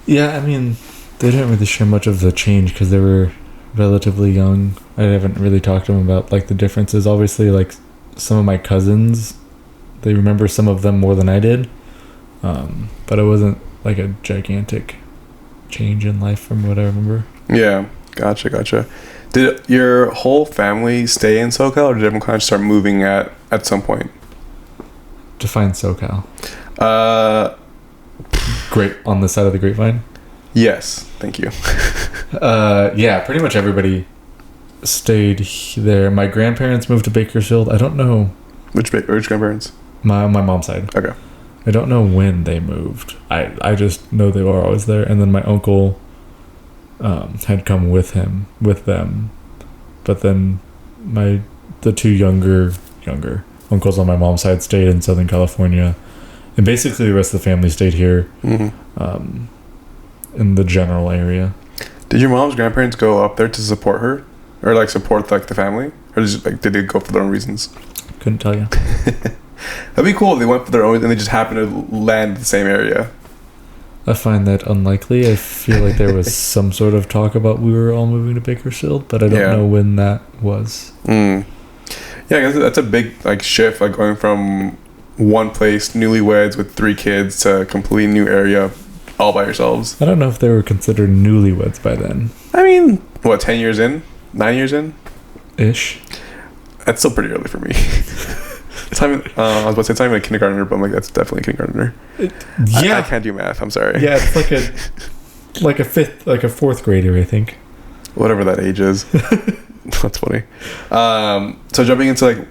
Yeah, I mean, they didn't really share much of the change because they were relatively young. I haven't really talked to them about like the differences. Obviously, like some of my cousins, they remember some of them more than I did, but it wasn't like a gigantic change in life from what I remember. Yeah, gotcha. Did your whole family stay in SoCal, or did everyone kind of start moving at some point? Define SoCal. Great on the side of the grapevine. Yes, thank you. Yeah, pretty much everybody stayed there. My grandparents moved to Bakersfield. I don't know which grandparents. My mom's side. Okay. I don't know when they moved. I just know they were always there. And then my uncle had come with them. But then the 2 younger uncles on my mom's side stayed in Southern California. And basically the rest of the family stayed here in the general area. Did your mom's grandparents go up there to support her? Or like support like the family? Or did they go for their own reasons? Couldn't tell you. That'd be cool if they went for their own and they just happened to land in the same area. I find that unlikely. I feel like there was some sort of talk about we were all moving to Bakersfield, but I don't know when that was. Yeah, I guess that's a big like shift, like going from one place, newlyweds with 3 kids, to a completely new area all by yourselves. I don't know if they were considered newlyweds by then. I mean, what, 10 years in? 9 years in? Ish. That's still pretty early for me. I was about to say it's not even a kindergartner, but I'm like, that's definitely a kindergartner. Yeah. I can't do math, I'm sorry. Yeah, it's like a 4th grader, I think. Whatever that age is. That's funny. So jumping into like,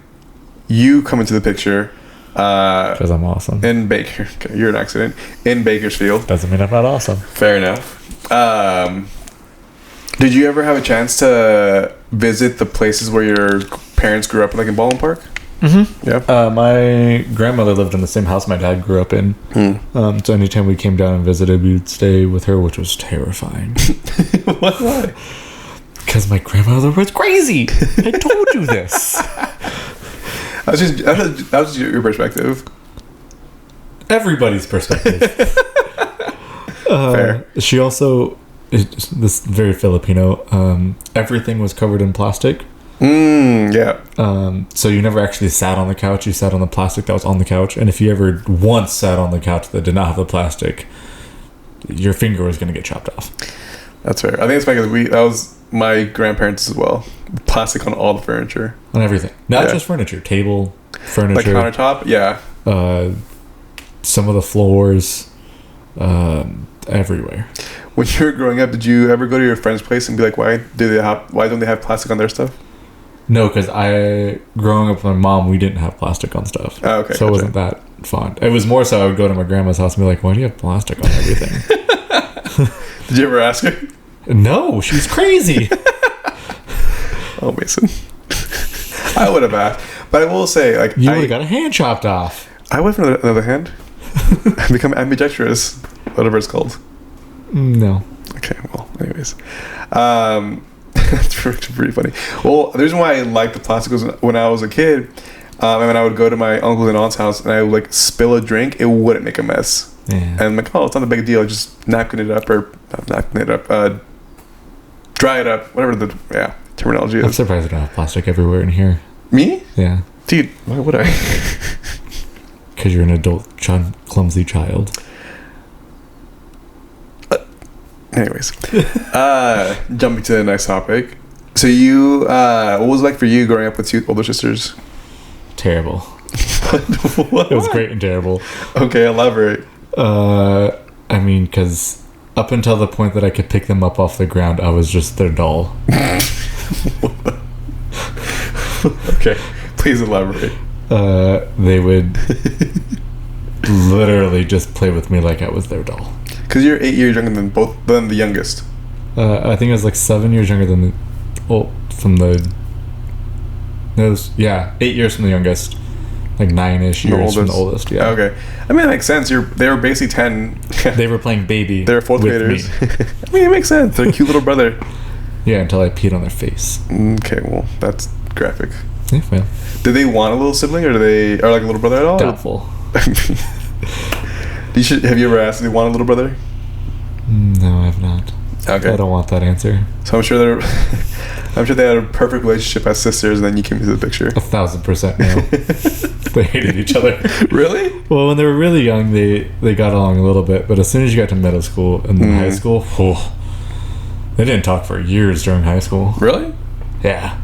you come into the picture. Because I'm awesome. You're an accident. In Bakersfield. Doesn't mean I'm not awesome. Fair enough. Did you ever have a chance to visit the places where your parents grew up, like in Baldwin Park? Mm-hmm. Yeah. My grandmother lived in the same house my dad grew up in. So anytime we came down and visited, we would stay with her, which was terrifying. Why? Because my grandmother was crazy. I told you this. That was your perspective. Everybody's perspective. Fair. She also, this very Filipino, everything was covered in plastic. Yeah. So you never actually sat on the couch. You sat on the plastic that was on the couch. And if you ever once sat on the couch that did not have the plastic, your finger was going to get chopped off. That's fair. I think it's funny because that was my grandparents as well. Plastic on all the furniture. On everything. Not just furniture. Table, furniture. Like countertop? Yeah. Some of the floors. Everywhere. When you were growing up, did you ever go to your friend's place and be like, why don't they have plastic on their stuff? No, because growing up with my mom, we didn't have plastic on stuff. Oh, okay. So it wasn't that fun. It was more so I would go to my grandma's house and be like, why do you have plastic on everything? Did you ever ask her? No, she's crazy. Oh, Mason. I would have asked. But I will say, like, you would have got a hand chopped off. I would, on the other hand, become ambidextrous, whatever it's called. No. Okay, well, anyways. That's pretty funny. Well, the reason why I liked the plastic was when I was a kid, and when I would go to my uncle and aunt's house and I would like spill a drink, it wouldn't make a mess. Yeah. And I'm like, oh, it's not a big deal. Just napkin it up dry it up, whatever the terminology is. I'm surprised I don't have plastic everywhere in here. Me? Yeah. Dude, why would I? Because you're an adult, clumsy child. Anyways, jumping to the next topic. So you, what was it like for you growing up with two older sisters? Terrible. What? It was great and terrible. Okay, elaborate. I mean, because up until the point that I could pick them up off the ground, I was just their doll. Okay, please elaborate. They would literally just play with me like I was their doll. Because you're 8 years younger than the youngest. I think I was like 7 years younger than 8 years from the youngest. Like 9-ish years from the oldest. Yeah. Okay. I mean, that makes sense. They were basically 10. They were playing baby. They were fourth graders. Me. I mean, it makes sense. They're a cute little brother. Yeah, until I peed on their face. Okay, well, that's graphic. Yeah, well. Did they want a little sibling, or like a little brother at all? Doubtful. Have you ever asked if they want a little brother? No, I have not. Okay. I don't want that answer. So I'm sure they had a perfect relationship as sisters, and then you came into the picture. 1,000% no. They hated each other. Really? Well, when they were really young, they got along a little bit, but as soon as you got to middle school and then high school, they didn't talk for years during high school. Really? Yeah.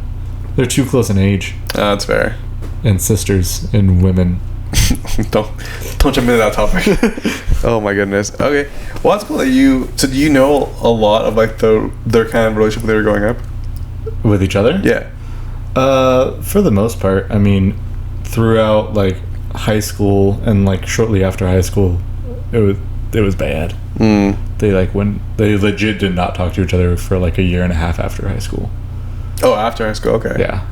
They're too close in age. That's fair. And sisters and women. don't jump into that topic. Oh my goodness. Okay. Well, that's cool that you. So, do you know a lot of like their kind of relationship when they were growing up? With each other? Yeah. For the most part, I mean, throughout like high school and like shortly after high school, it was bad. They legit did not talk to each other for like a year and a half after high school. Oh, after high school. Okay. Yeah.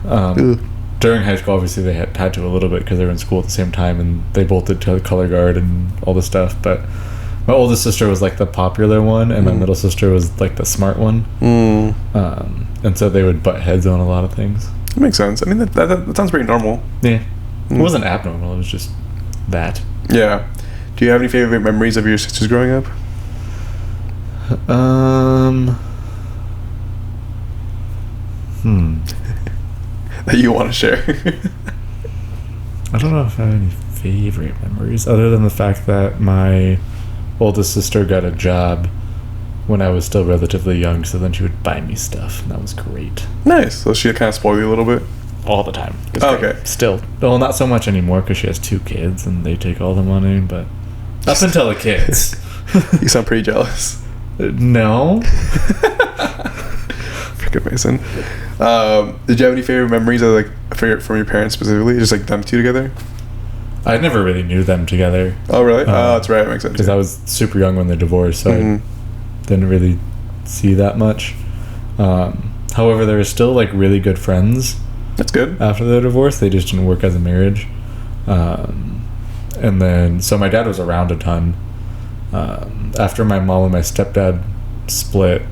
During high school, obviously, they had to a little bit because they were in school at the same time, and they both did color guard and all this stuff. But my oldest sister was like the popular one, and my middle sister was like the smart one. And so they would butt heads on a lot of things. That makes sense. I mean, that sounds pretty normal. Yeah. It wasn't abnormal. It was just that. Yeah. Do you have any favorite memories of your sisters growing up? That you want to share? I don't know if I have any favorite memories other than the fact that my oldest sister got a job when I was still relatively young, so then she would buy me stuff, and that was great. Nice. So she kind of spoiled you a little bit? All the time. Okay. Still. Well, not so much anymore because she has 2 kids and they take all the money, but up until the kids. You sound pretty jealous. No. Freaking Mason. Did you have any favorite memories of from your parents specifically? Just like them two together? I never really knew them together. Oh, really? That's right. That makes sense. Because I was super young when they divorced, so I didn't really see that much. However, they were still like really good friends. That's good. After the divorce, they just didn't work as a marriage. And then, so my dad was around a ton. After my mom and my stepdad split,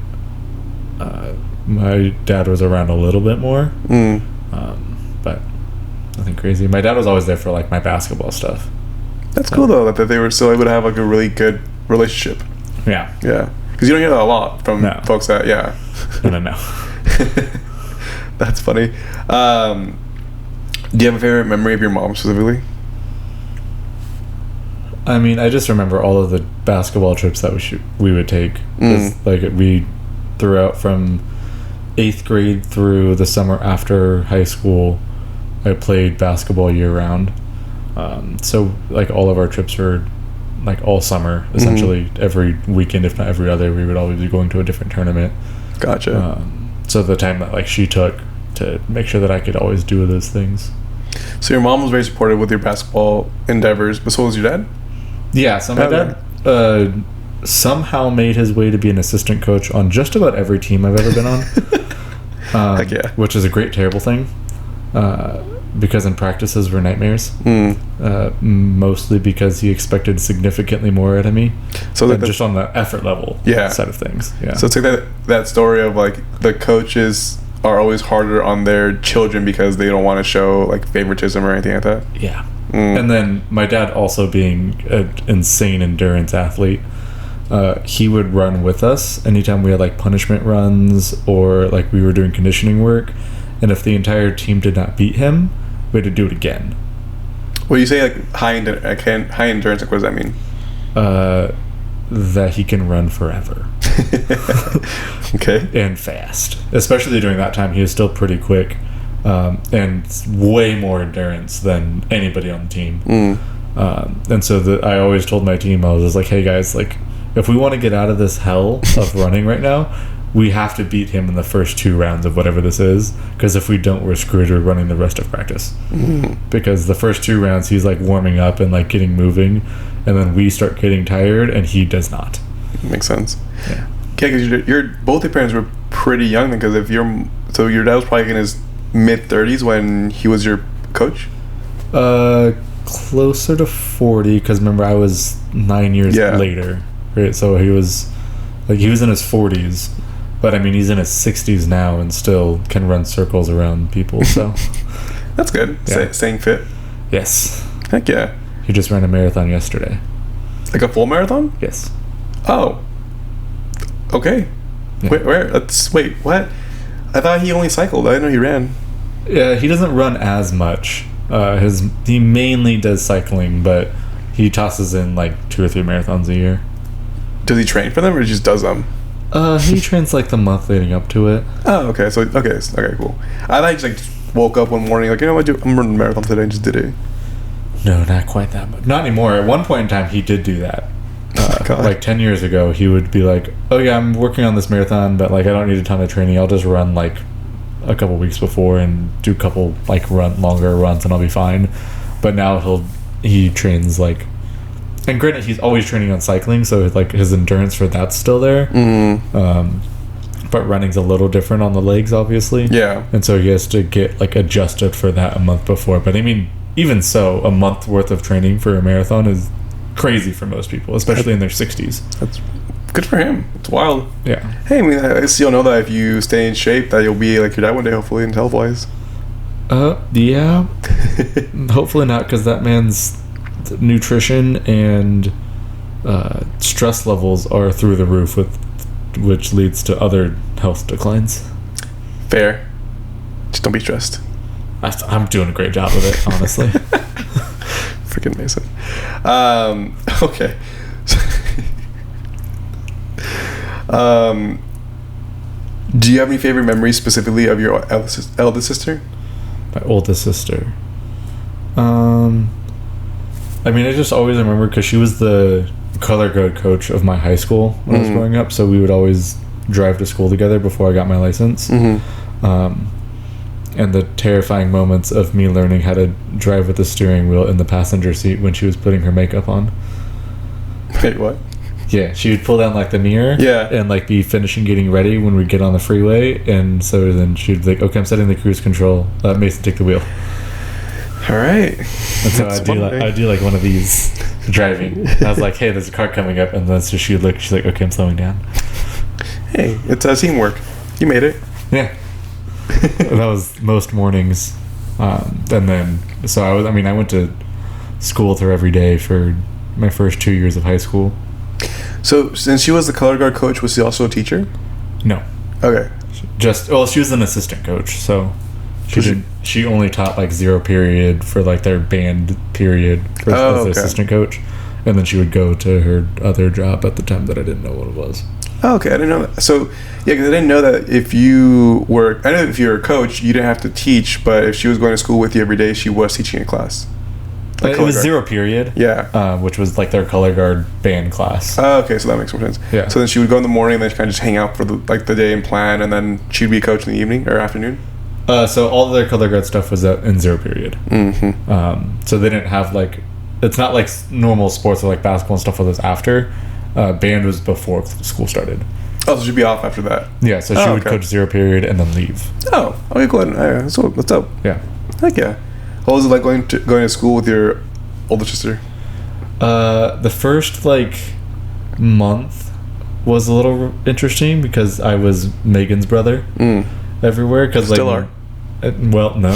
my dad was around a little bit more. But nothing crazy. My dad was always there for like my basketball stuff. That's cool though, that they were still able to have like a really good relationship. Yeah. Yeah. Because you don't hear that a lot from folks that, yeah. No. That's funny. Do you have a favorite memory of your mom specifically? I mean, I just remember all of the basketball trips that we would take. Like we throughout from 8th grade through the summer after high school, I played basketball year round. So like all of our trips were like all summer, essentially. Every weekend, if not every other, we would always be going to a different tournament. Gotcha. So the time that like she took to make sure that I could always do those things. So your mom was very supportive with your basketball endeavors, but so was your dad? Yeah, so my dad somehow made his way to be an assistant coach on just about every team I've ever been on. Heck yeah. Which is a great, terrible thing. Because in practices were nightmares. Mostly because he expected significantly more out of me. So like just on the effort level side of things. Yeah. So it's like that story of like the coaches are always harder on their children because they don't want to show like favoritism or anything like that. Yeah. And then my dad also being an insane endurance athlete, he would run with us anytime we had like punishment runs or like we were doing conditioning work, and if the entire team did not beat him, we had to do it again. Well, you say like high endurance, like what does that mean? That he can run forever. Okay. And fast. Especially during that time, he was still pretty quick. And way more endurance than anybody on the team. And so I always told my team, I was just like, hey guys, like if we want to get out of this hell of running right now, we have to beat him in the first 2 rounds of whatever this is, because if we don't, we're screwed. We're running the rest of practice. Because the first 2 rounds he's like warming up and like getting moving, and then we start getting tired and he does not. Makes sense. Yeah. Okay, because both your parents were pretty young then, because your dad was probably in his mid-30s when he was your coach? Closer to 40, because remember I was 9 years later, right? So he was in his 40s, but I mean he's in his 60s now and still can run circles around people, so that's good. Yeah. Staying fit. Yes. Heck yeah. He just ran a marathon yesterday. Like a full marathon? Yes. Oh. Okay. Yeah. Wait, what? I thought he only cycled. I didn't know he ran. Yeah, he doesn't run as much. He mainly does cycling, but he tosses in like 2 or 3 marathons a year. Does he train for them, or he just does them? He trains like the month leading up to it. Oh, okay. So okay, cool. I thought he just like woke up one morning like, you know what, I'm running a marathon today, and just did it. No, not quite that much. Not anymore. At one point in time, he did do that. Like 10 years ago, he would be like, oh yeah, I'm working on this marathon, but like I don't need a ton of training. I'll just run like a couple weeks before and do a couple like longer runs and I'll be fine. But now he trains like, and granted he's always training on cycling, so like his endurance for that's still there. But running's a little different on the legs, obviously. Yeah. And so he has to get like adjusted for that a month before. But I mean, even so, a month worth of training for a marathon is crazy for most people, especially in their 60s. That's good for him. It's wild. Yeah. Hey, I mean, I guess you'll know that if you stay in shape, that you'll be like your dad one day, hopefully, and health-wise. Yeah. Hopefully not, because that man's nutrition and stress levels are through the roof, which leads to other health declines. Fair. Just don't be stressed. I'm doing a great job of it, honestly. Freaking Mason. Okay. Do you have any favorite memories specifically of your eldest sister? My oldest sister. I mean, I just always remember because she was the color guard coach of my high school when I was growing up, so we would always drive to school together before I got my license. And the terrifying moments of me learning how to drive with the steering wheel in the passenger seat when she was putting her makeup on. Wait, what? Yeah, she would pull down like the mirror. Yeah. And like be finishing getting ready when we get on the freeway, and so then she'd be like, "Okay, I'm setting the cruise control. Mason, take the wheel." All right. And so I do like one of these driving. And I was like, "Hey, there's a car coming up," and then so she would look. She's like, "Okay, I'm slowing down." Hey, it's teamwork. You made it. Yeah. That was most mornings, and then so I went to school with her every day for my first 2 years of high school. So since she was the color guard coach, was she also a teacher? No. Okay. She was an assistant coach, so she only taught like 0 period for like their band period as the assistant coach, and then she would go to her other job at the time that I didn't know what it was. Oh, okay, I didn't know that. So, yeah, because I didn't know that if you were... I know if you're a coach, you didn't have to teach, but if she was going to school with you every day, she was teaching a class. Like it was guard. 0 period. Yeah. Which was like their color guard band class. Oh, okay, so that makes more sense. Yeah. So then she would go in the morning, and then she kind of just hang out for the day and plan, and then she'd be a coach in the evening or afternoon? So all of their color guard stuff was in 0 period. Mm-hmm. So they didn't have like... It's not like normal sports or like basketball and stuff was after. Band was before school started. Oh, so she'd be off after that? Yeah, so she would coach 0 period and then leave. Oh, okay, cool. What's up? Yeah. Heck yeah. What was it like going to school with your older sister? The first like month was a little interesting because I was Megan's brother everywhere. Cause Still like, are? Well, no.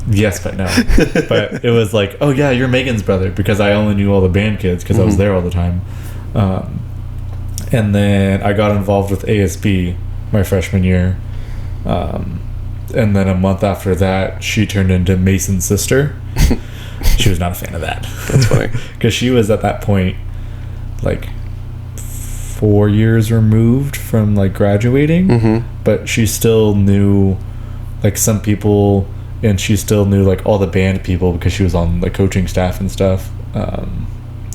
Yes, but no. But it was like, oh yeah, you're Megan's brother, because I only knew all the band kids because I was there all the time. And then I got involved with ASB my freshman year. And then a month after that, she turned into Mason's sister. She was not a fan of that. That's funny. Because she was at that point like 4 years removed from like graduating, but she still knew like some people, and she still knew like all the band people because she was on the coaching staff and stuff.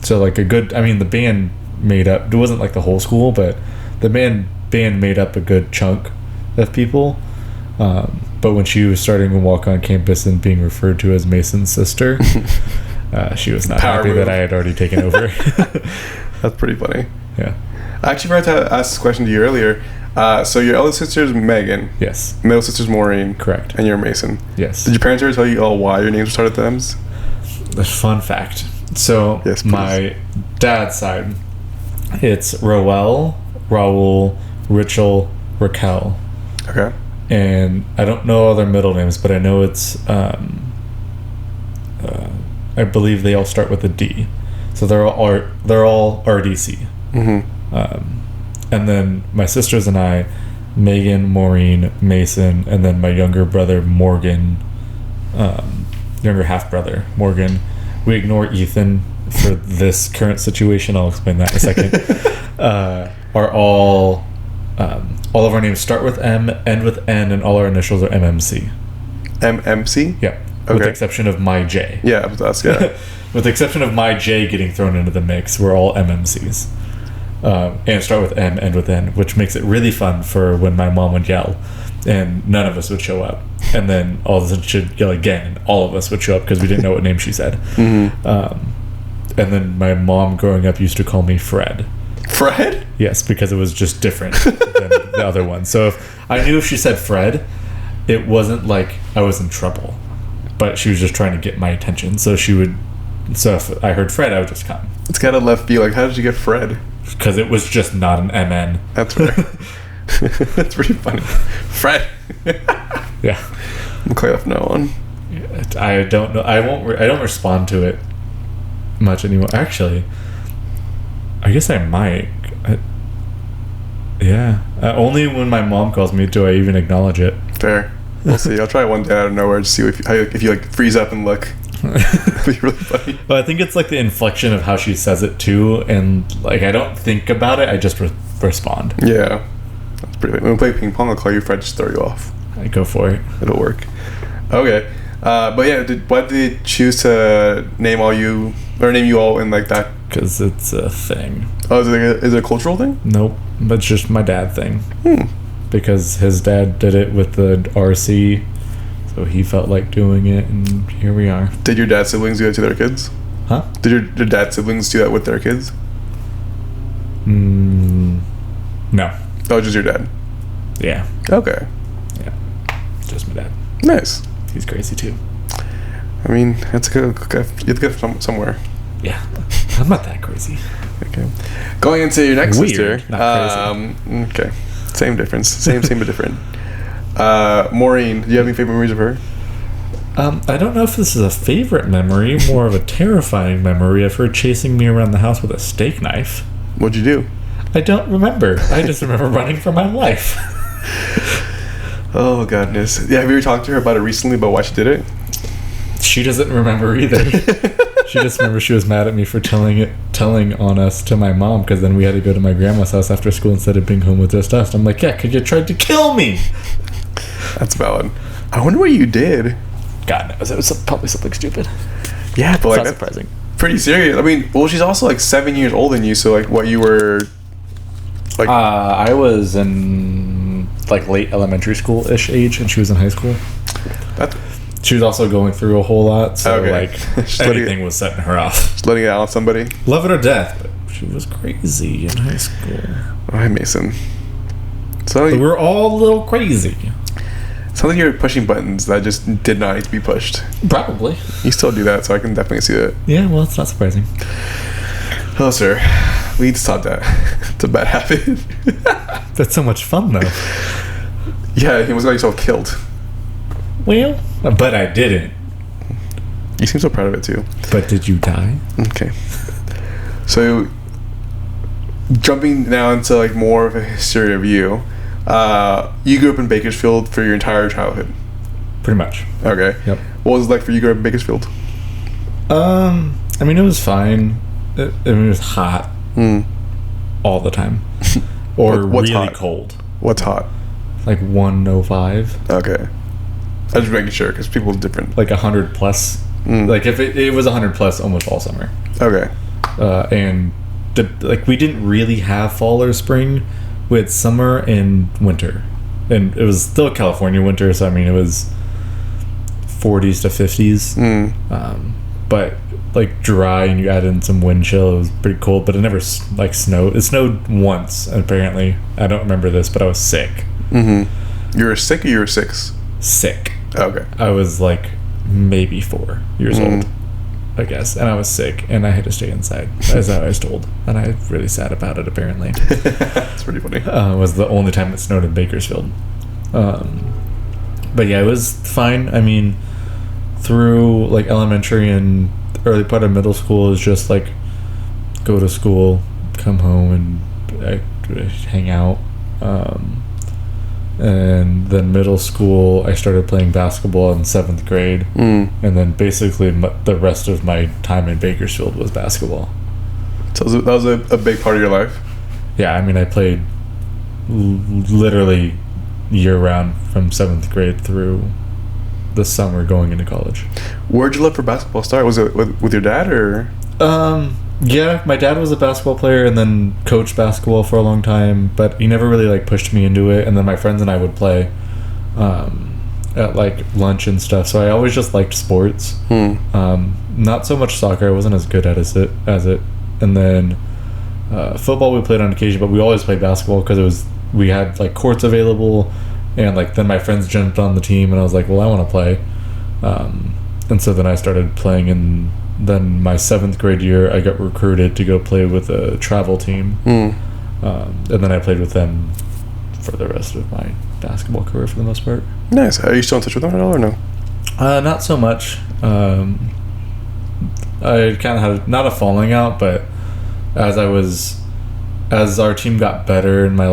So like the band made up, it wasn't like the whole school, but the band made up a good chunk of people. But when she was starting to walk on campus and being referred to as Mason's sister, she was not happy that I had already taken over. That's pretty funny. Yeah. I actually forgot to ask this question to you earlier. So your eldest sister is Megan. Yes. Middle sister's Maureen. Correct. And you're Mason. Yes. Did your parents ever tell you why your names started with M's? A fun fact. So yes, my dad's side, it's Roel, Raul, Richel, Raquel. Okay. And I don't know all their middle names, but I know it's I believe they all start with a D, so they're all RDC. And then my sisters and I, Megan, Maureen, Mason, and then my younger brother Morgan, younger half brother Morgan. We ignore Ethan for this current situation. I'll explain that in a second. Are all of our names start with M, end with N, and all our initials are MMC. MMC? Yeah. Okay. With the exception of my J. Yeah, that's good. With the exception of my J getting thrown into the mix, we're all MMCs. And start with M, end with N, which makes it really fun for when my mom would yell and none of us would show up. And then all of a sudden she'd yell again and all of us would show up because we didn't know what name she said. And then my mom growing up used to call me Fred. Fred? Yes, because it was just different than the other one. So if she said Fred, it wasn't like I was in trouble, but she was just trying to get my attention. So if I heard Fred, I would just come. It's kind of left field. Like, how did you get Fred? Because it was just not an MN. That's right. That's pretty funny. Fred. Yeah. I'm clear off now on. I don't know. I don't respond to it much anymore. Actually, I guess I might. Yeah. Only when my mom calls me do I even acknowledge it. Fair. We'll see. I'll try one day out of nowhere to see if you like freeze up and look. That'd be really funny. But I think it's like the inflection of how she says it too, and like I don't think about it. I just respond. Yeah. That's pretty funny. When we play ping pong, I'll call you Fred, just throw you off. I go for it. It'll work. Okay. But yeah, why did they choose to name you all in like that? Because it's a thing. Oh, is it a cultural thing? Nope, but it's just my dad thing. Because his dad did it with the RC, so he felt like doing it, and here we are. Did your dad's siblings do it to their kids? Huh? Did your dad's siblings do that with their kids? No. Oh, just your dad. Yeah. Okay. Yeah. Just my dad. Nice. He's crazy too. I mean, that's good. You have to go somewhere. Yeah. I'm not that crazy. Okay. Going into your next Weird, sister. not crazy. Okay. Same difference. Same but different. Maureen, do you have any favorite memories of her? I don't know if this is a favorite memory, more of a terrifying memory of her chasing me around the house with a steak knife. What'd you do? I don't remember. I just remember running for my life. Oh, goodness. Yeah, have you ever talked to her about it recently, about why she did it? She doesn't remember either. She just remembers she was mad at me for telling on us to my mom, because then we had to go to my grandma's house after school instead of being home with just us. I'm like, yeah, because you tried to kill me. That's valid. I wonder what you did. God knows. It was probably something stupid. Yeah, but like, that's surprising. Pretty serious. I mean, well, she's also like 7 years older than you, so like what you were... like I was in like late elementary school-ish age, and she was in high school. She was also going through a whole lot, so like anything was setting her off. Just letting it out on somebody. Love it or death, but she was crazy in high school. Oh, hi, Mason. So we were all a little crazy. Sounds like you're pushing buttons that just did not need to be pushed. Probably. You still do that, so I can definitely see that. Yeah, well, it's not surprising. Oh, sir. We need to stop that. It's a bad habit. That's so much fun, though. Yeah, he almost got yourself killed. Well, but I didn't. You seem so proud of it, too. But did you die? Okay. So, jumping now into like more of a history of you. You grew up in Bakersfield for your entire childhood. Pretty much. Okay. Yep. What was it like for you growing up in Bakersfield? I mean, it was fine. It was hot all the time, or what's really hot? cold. What's hot? Like 105. Okay. I was just making sure because people are different. Like 100 plus. Like if it was 100 plus almost all summer. Okay. And like we didn't really have fall or spring. We had summer and winter, and it was still California winter, so I mean it was 40s to 50s, but like dry, and you add in some wind chill. It was pretty cold, but it never like snowed. It snowed once apparently. I don't remember this, but I was sick. You were sick, or you were 6? Sick. Okay. I was like maybe 4 years old, I guess, and I was sick, and I had to stay inside, as I was told, and I was really sad about it. Apparently, that's pretty funny. It was the only time it snowed in Bakersfield. But yeah, it was fine. I mean, through like elementary and early part of middle school is just like go to school, come home, and hang out. And then middle school, I started playing basketball in 7th grade, and then basically the rest of my time in Bakersfield was basketball. So that was a big part of your life? Yeah, I mean, I played literally year-round from 7th grade through the summer going into college. Where'd your love for basketball start? Was it with your dad, or...? Yeah, my dad was a basketball player and then coached basketball for a long time, but he never really like pushed me into it. And then my friends and I would play at like lunch and stuff. So I always just liked sports. Not so much soccer. I wasn't as good at it. And then football we played on occasion, but we always played basketball because we had like courts available, and like then my friends jumped on the team, and I was like, well, I want to play. And so then I started playing, and then my 7th grade year, I got recruited to go play with a travel team. And then I played with them for the rest of my basketball career for the most part. Nice. Are you still in touch with them at all, or no? Not so much. I kind of had not a falling out, but as our team got better in my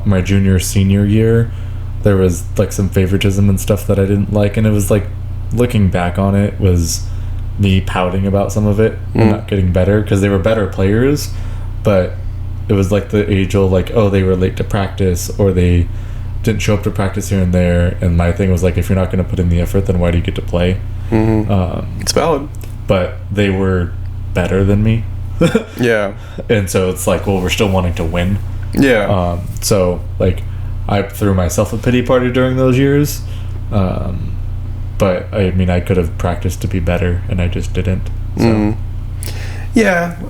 my junior senior year, there was like some favoritism and stuff that I didn't like, and it was like looking back on it was me pouting about some of it and not getting better because they were better players, but it was like the age old like, oh, they were late to practice or they didn't show up to practice here and there, and my thing was like, if you're not going to put in the effort, then why do you get to play? It's valid, but they were better than me. Yeah. And so it's like, well, we're still wanting to win. Yeah. So like I threw myself a pity party during those years, but I mean, I could have practiced to be better, and I just didn't. So Yeah.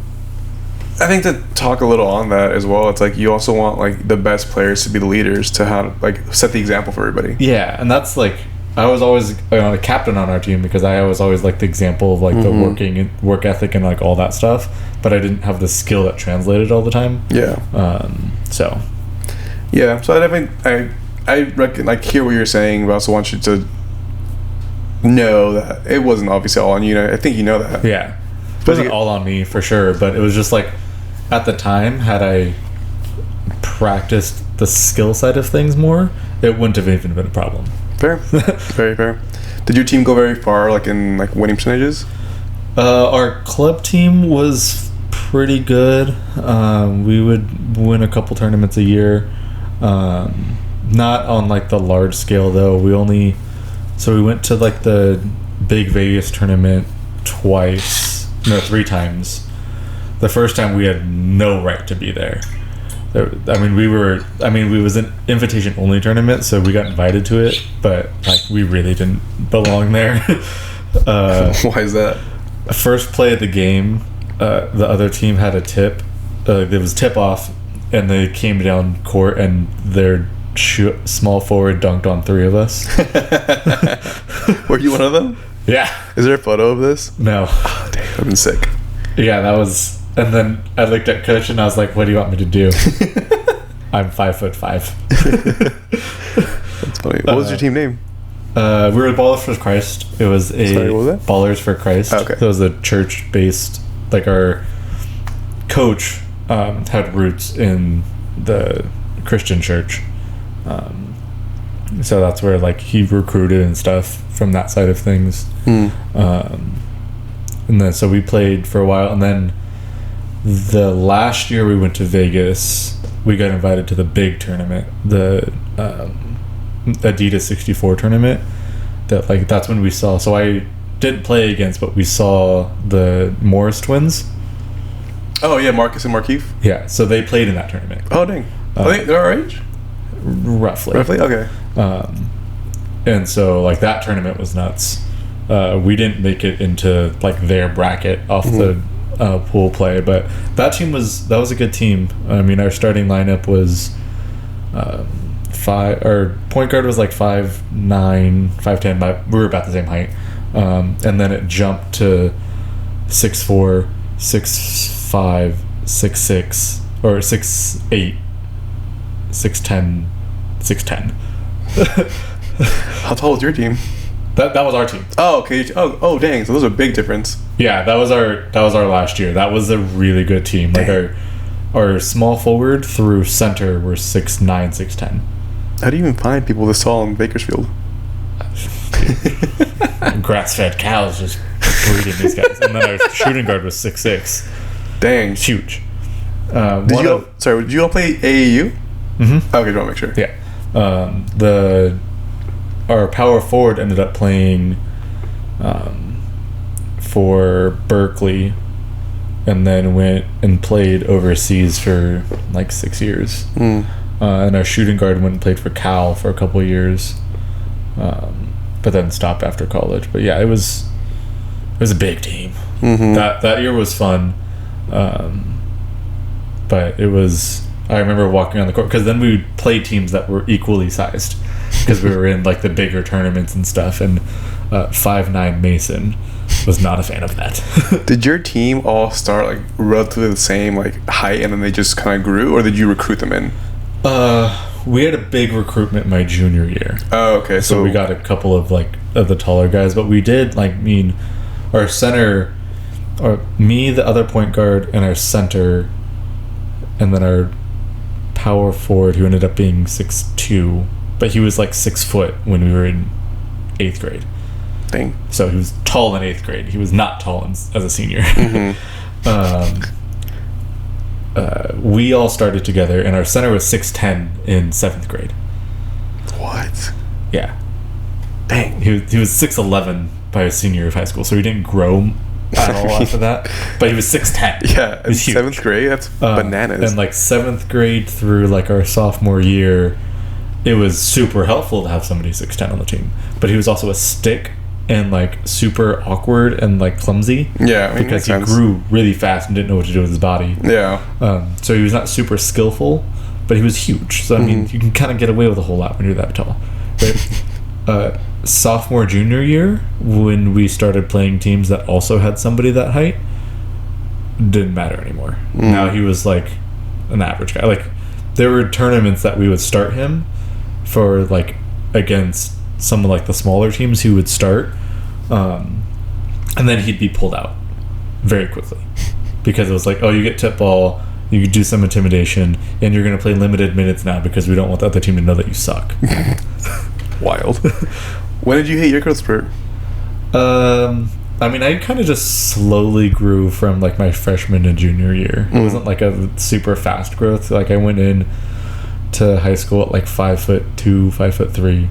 I think to talk a little on that as well, it's like you also want like the best players to be the leaders to how to like set the example for everybody. Yeah, and that's like I was always a captain on our team because I was always like the example of like the work ethic and like all that stuff, but I didn't have the skill that translated all the time. Yeah. So. Yeah. So I definitely I reckon like hear what you're saying, but I also want you to know that it wasn't obviously all on you. I think you know that. Yeah. It wasn't all on me for sure, but it was just like at the time, had I practiced the skill side of things more, it wouldn't have even been a problem. Fair. Very fair. Did your team go very far, like in like winning percentages? Our club team was pretty good. We would win a couple tournaments a year. Not on like the large scale though. We went to like the big Vegas tournament three times. The first time we had no right to be there. We was an invitation only tournament, so we got invited to it, but like we really didn't belong there. Why is that? First play of the game, the other team had a tip. There was tip off, and they came down court, and their small forward dunked on three of us. Were you one of them? Yeah. Is there a photo of this? No. Oh, dang, I've been sick. Yeah, that was. And then I looked at coach and I was like, "What do you want me to do?" I'm 5'5". That's funny. What was your team name? We were Ballers for Christ. It was What was that? Ballers for Christ. Oh, okay. So it was a church-based. Like our coach had roots in the Christian church, so that's where like he recruited and stuff from that side of things. And then so we played for a while, and then the last year we went to Vegas, we got invited to the big tournament, the Adidas 64 tournament. That's when we saw. So I didn't play against, but we saw the Morris twins. Oh yeah, Marcus and Markeith. Yeah, so they played in that tournament. Oh dang, I think they're our age. Roughly. Okay. And so like that tournament was nuts. We didn't make it into like their bracket off the pool play, but that was a good team. I mean, our starting lineup was our point guard was like 5'9", 5'10", but we were about the same height. And then it jumped to 6'4", 6'5", 6'6", or 6'8", 6'10", 6'10". How tall was your team? That was our team. Oh, okay. Oh, dang. So those are a big difference. Yeah, that was our last year. That was a really good team. Like our small forward through center were 6'9", 6'10". How do you even find people this tall in Bakersfield? Grass-fed cows just breeding these guys. And then our shooting guard was 6'6". Dang. It's huge. Did you all play AAU? Mm-hmm. Okay, just want to make sure. Yeah. Our power forward ended up playing for Berkeley, and then went and played overseas for like 6 years. And our shooting guard went and played for Cal for a couple of years, but then stopped after college. But yeah, it was a big team. That year was fun, but it was. I remember walking on the court because then we would play teams that were equally sized because we were in like the bigger tournaments and stuff. And 5'9" Mason was not a fan of that. Did your team all start like relatively the same like height and then they just kind of grew, or did you recruit them in? We had a big recruitment my junior year. Oh, okay. So we got a couple of like of the taller guys, but we did our center, or me, the other point guard, and our center, and then our power forward who ended up being 6'2", but he was like 6 foot when we were in 8th grade. Dang. So he was tall in 8th grade. He was not tall as a senior. We all started together, and our center was 6'10" in 7th grade. What? Yeah. Dang. He was 6'11" by his senior year of high school, so he didn't grow at all after that. But he was 6'10". Yeah, in 7th grade, that's bananas. And like 7th grade through like our sophomore year, it was super helpful to have somebody 6'10" on the team. But he was also a stick, and like super awkward and like clumsy. Yeah, I mean, because he makes sense. grew really fast and didn't know what to do with his body. Yeah. So he was not super skillful, but he was huge. So I mean, you can kind of get away with a whole lot when you're that tall. But sophomore, junior year, when we started playing teams that also had somebody that height, didn't matter anymore. Now he was like an average guy. Like there were tournaments that we would start him for, like against some of like the smaller teams he would start, and then he'd be pulled out very quickly because it was like, oh, you get tip ball, you could do some intimidation, and you're going to play limited minutes now because we don't want the other team to know that you suck. Wild. When did you hit your growth spurt? I mean, I kind of just slowly grew from like my freshman and junior year. It wasn't like a super fast growth. Like I went in to high school at like 5'2", 5'3",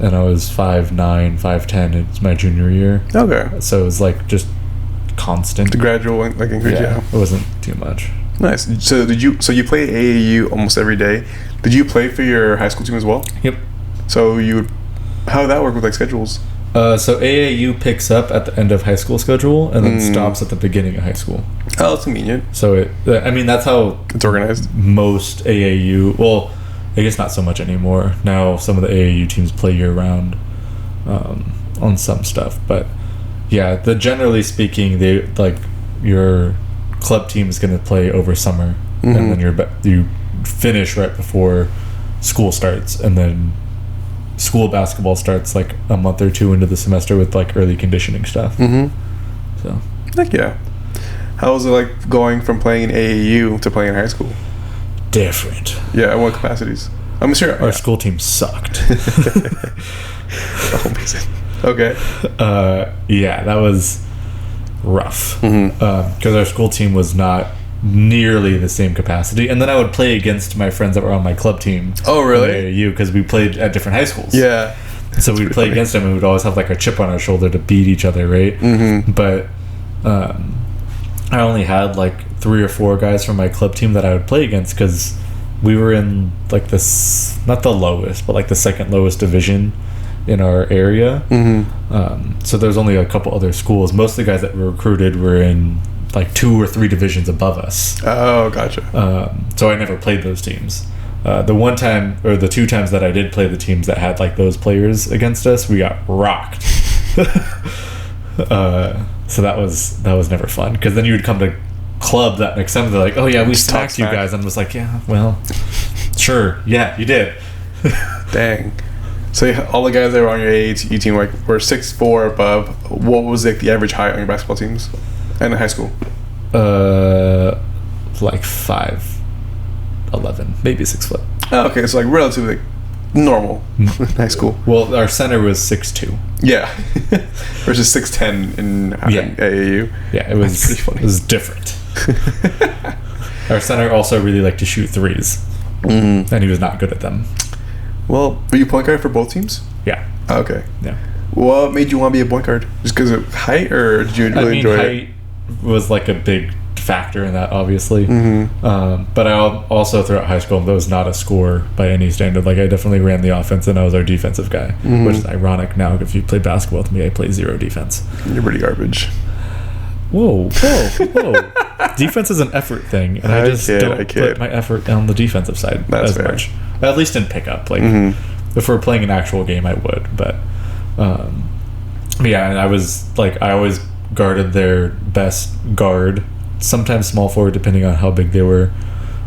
and I was 5'9", 5'10". It's my junior year. Okay. So it was like just constant. The gradual like increase. Yeah. It wasn't too much. Nice. So did you? So you play AAU almost every day. Did you play for your high school team as well? Yep. So you, how did that work with like schedules? So AAU picks up at the end of high school schedule and then stops at the beginning of high school. Oh, that's convenient. So I mean, that's how It's organized. most AAU. Well, I guess not so much anymore. Now some of the AAU teams play year round on some stuff, but yeah, generally speaking, they like your club team is going to play over summer, and then you finish right before school starts, and then school basketball starts like a month or two into the semester with like early conditioning stuff. So Heck yeah. How was it like going from playing in AAU to playing in high school? different. Yeah, in what capacities? I'm sure Our school team sucked. Oh, amazing. Okay. Yeah, that was rough because our school team was not nearly the same capacity, and then I would play against my friends that were on my club team. Oh, really? AAU, because we played at different high schools. Yeah. So we'd play against them, and we'd always have like a chip on our shoulder to beat each other, right? But I only had like 3 or 4 guys from my club team that I would play against because we were in like this, not the lowest, but like the second lowest division in our area. So there's only a couple other schools. Most of the guys that were recruited were in like 2 or 3 divisions above us. Oh, gotcha. So I never played those teams. The one time, or the 2 times that I did play the teams that had like those players against us, we got rocked. So that was never fun, because then you would come to club that next time, they're like, oh yeah, we Just talk smacked you smack. guys, and I was like, yeah, well, sure, yeah, you did. Dang. So all the guys that were on your AAU team like were 6'4" above. What was like the average height on your basketball teams and in high school? Like 5'11", maybe 6 foot. Oh, okay, so like relatively normal in high school. Well, our center was 6'2". Yeah. Versus 6'10" in AAU. Yeah, it was That's pretty funny. It was different. Our center also really liked to shoot threes, and he was not good at them. Well, were you point guard for both teams? Yeah. Oh, okay. Yeah. What made you want to be a point guard? Just because of height, or did you really enjoy height was like a big factor in that, obviously. But I also throughout high school, I was not a scorer by any standard. Like I definitely ran the offense, and I was our defensive guy, which is ironic now. If you play basketball with me, I play 0 defense. You're pretty garbage. Whoa. Defense is an effort thing, and I just don't put my effort on the defensive side as much. At least in pickup. Like if we're playing an actual game, I would. But yeah, and I was like, I always guarded their best guard, sometimes small forward depending on how big they were,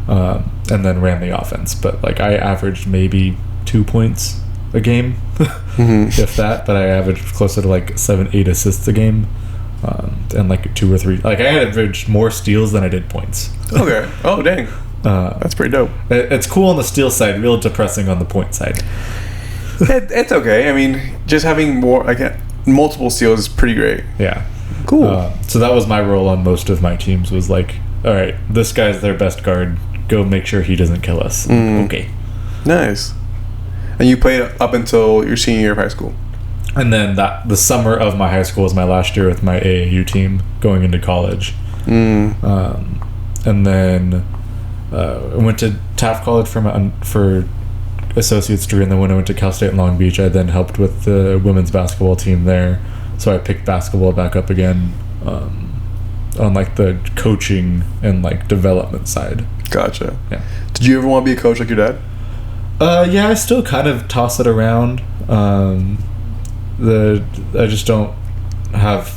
and then ran the offense. But like I averaged maybe 2 points a game, if that. But I averaged closer to like 7-8 assists a game, and like 2 or 3. Like I averaged more steals than I did points. Okay. Oh, dang. That's pretty dope. It's cool on the steal side, real depressing on the point side. It's okay. I mean, just having more like multiple steals is pretty great. Yeah. Cool. So that was my role on most of my teams, was like, all right, this guy's their best guard, go make sure he doesn't kill us. Okay. Nice. And you played up until your senior year of high school. And then the summer of my high school was my last year with my AAU team going into college. And then I went to Taft College for associate's degree, and then when I went to Cal State in Long Beach, I then helped with the women's basketball team there, So I picked basketball back up again, on like the coaching and like development side. Gotcha. Yeah. Did you ever want to be a coach like your dad? Yeah, I still kind of toss it around. I just don't have.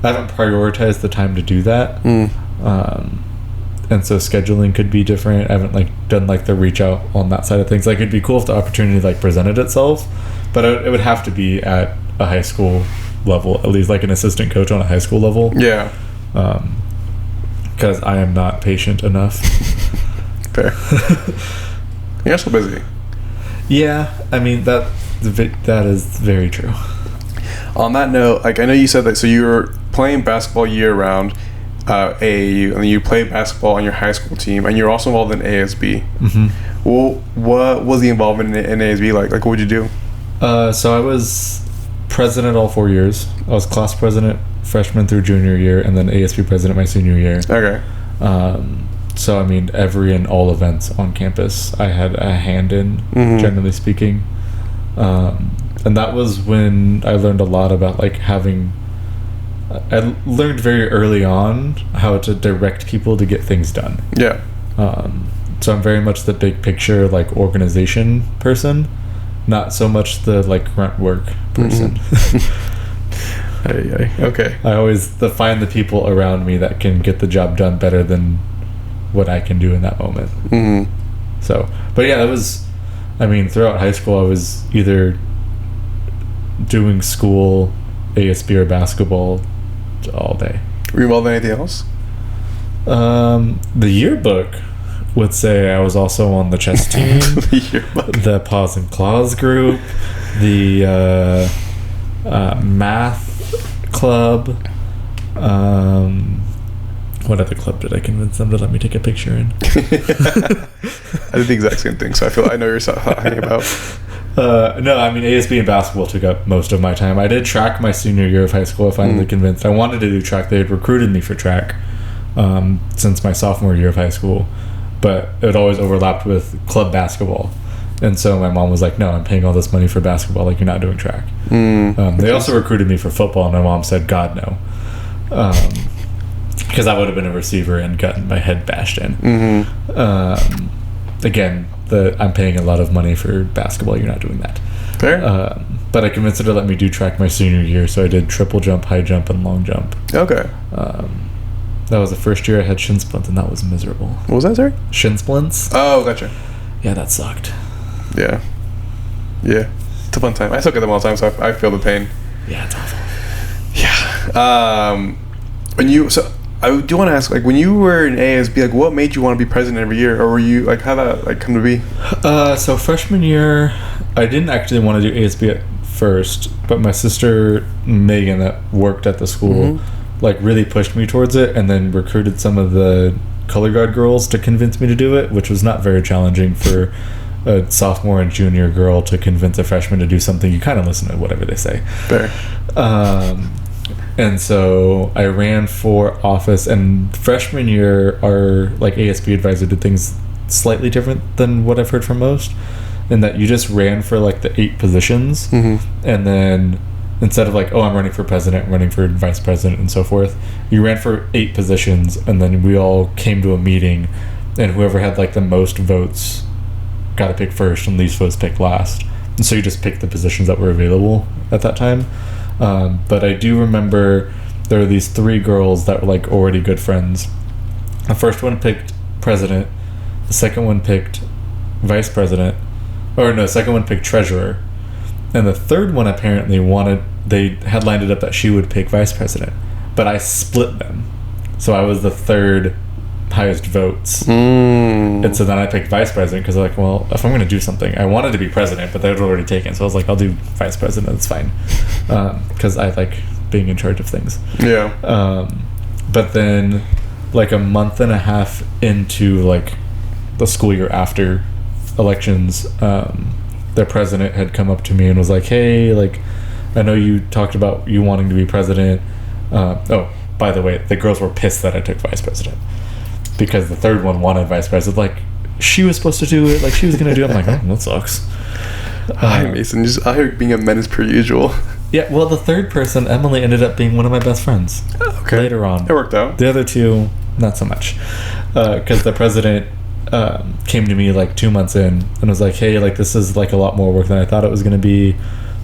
I haven't prioritized the time to do that. And so scheduling could be different. I haven't like done like the reach out on that side of things. Like it'd be cool if the opportunity like presented itself, but it would have to be at a high school level, at least like an assistant coach on a high school level. Yeah. Because I am not patient enough. Fair. You're so busy. Yeah, I mean that is very true. On that note, like I know you said that, so you were playing basketball year round, and you played basketball on your high school team, and you're also involved in ASB. Well, what was the involvement in ASB like? Like, what would you do? So I was president all 4 years. I was class president freshman through junior year, and then ASB president my senior year. Okay. So I mean, every and all events on campus, I had a hand in, generally speaking. And that was when I learned a lot about like having. I learned very early on how to direct people to get things done. Yeah. So I'm very much the big picture, like organization person, not so much the like grunt work person. Okay. I always find the people around me that can get the job done better than what I can do in that moment. So, but yeah, that was. I mean, throughout high school, I was either doing school, ASB, or basketball all day. Were you involved in anything else? The yearbook would say I was also on the chess team, the Paws and Claws group, the math club. What other club did I convince them to let me take a picture in? I did the exact same thing, so I know you're talking about. No, I mean ASB and basketball took up most of my time. I did track my senior year of high school. I finally convinced. I wanted to do track. They had recruited me for track since my sophomore year of high school, but it always overlapped with club basketball. And so my mom was like, "No, I'm paying all this money for basketball. Like you're not doing track." They also recruited me for football, and my mom said, "God no," because I would have been a receiver and gotten my head bashed in. Again, I'm paying a lot of money for basketball. You're not doing that. Fair. But I convinced her to let me do track my senior year, so I did triple jump, high jump, and long jump. Okay. That was the first year I had shin splints, and that was miserable. What was that, sorry? Shin splints? Oh, gotcha. Yeah, that sucked. Yeah. It's a fun time. I still get them all the time, so I feel the pain. Yeah, it's awful. Yeah. I do want to ask, like, when you were in ASB, like, what made you want to be president every year, or were you like, how that like come to be? So freshman year, I didn't actually want to do ASB at first, but my sister Megan, that worked at the school, like really pushed me towards it, and then recruited some of the color guard girls to convince me to do it, which was not very challenging for a sophomore and junior girl to convince a freshman to do something. You kind of listen to whatever they say. Fair. And so I ran for office, and freshman year our like ASB advisor did things slightly different than what I've heard from most, in that you just ran for like the 8 positions, and then instead of like, oh, I'm running for president, I'm running for vice president, and so forth, you ran for 8 positions, and then we all came to a meeting, and whoever had like the most votes got to pick first, and least votes picked last. And so you just picked the positions that were available at that time. But I do remember there were these 3 girls that were like already good friends. The first one picked president, the second one picked vice president, second one picked treasurer, and the third one apparently they had lined it up that she would pick vice president, but I split them, so I was the third highest votes. And so then I picked vice president because like, well, if I'm going to do something, I wanted to be president, but they had already taken, so I was like, I'll do vice president, it's fine, because I like being in charge of things. But then like a month and a half into like the school year after elections, their president had come up to me and was like, hey, like, I know you talked about you wanting to be president. Oh, by the way, the girls were pissed that I took vice president, because the third one wanted vice president. Like, she was supposed to do it, like she was gonna do it. I'm like, oh, that sucks. Hi, Mason, just out here being a menace per usual. Yeah, well, the third person, Emily, ended up being one of my best friends. Okay. Later on. It worked out. The other two, not so much. Because the president came to me like 2 months in and was like, hey, like this is like a lot more work than I thought it was going to be.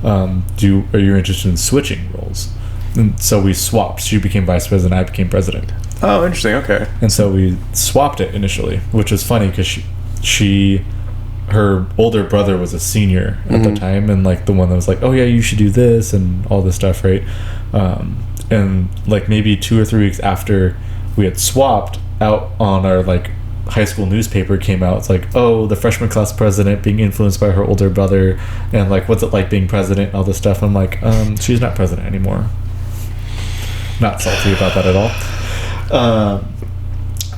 Are you interested in switching roles? And so we swapped. She became vice president, I became president. Oh, interesting. Okay. And so we swapped it initially, which was funny because her older brother was a senior at the time, and like the one that was like, oh yeah, you should do this and all this stuff, right? And like maybe 2 or 3 weeks after we had swapped, out on our like high school newspaper came out, it's like, oh, the freshman class president being influenced by her older brother, and like what's it like being president and all this stuff. I'm like, she's not president anymore. Not salty about that at all.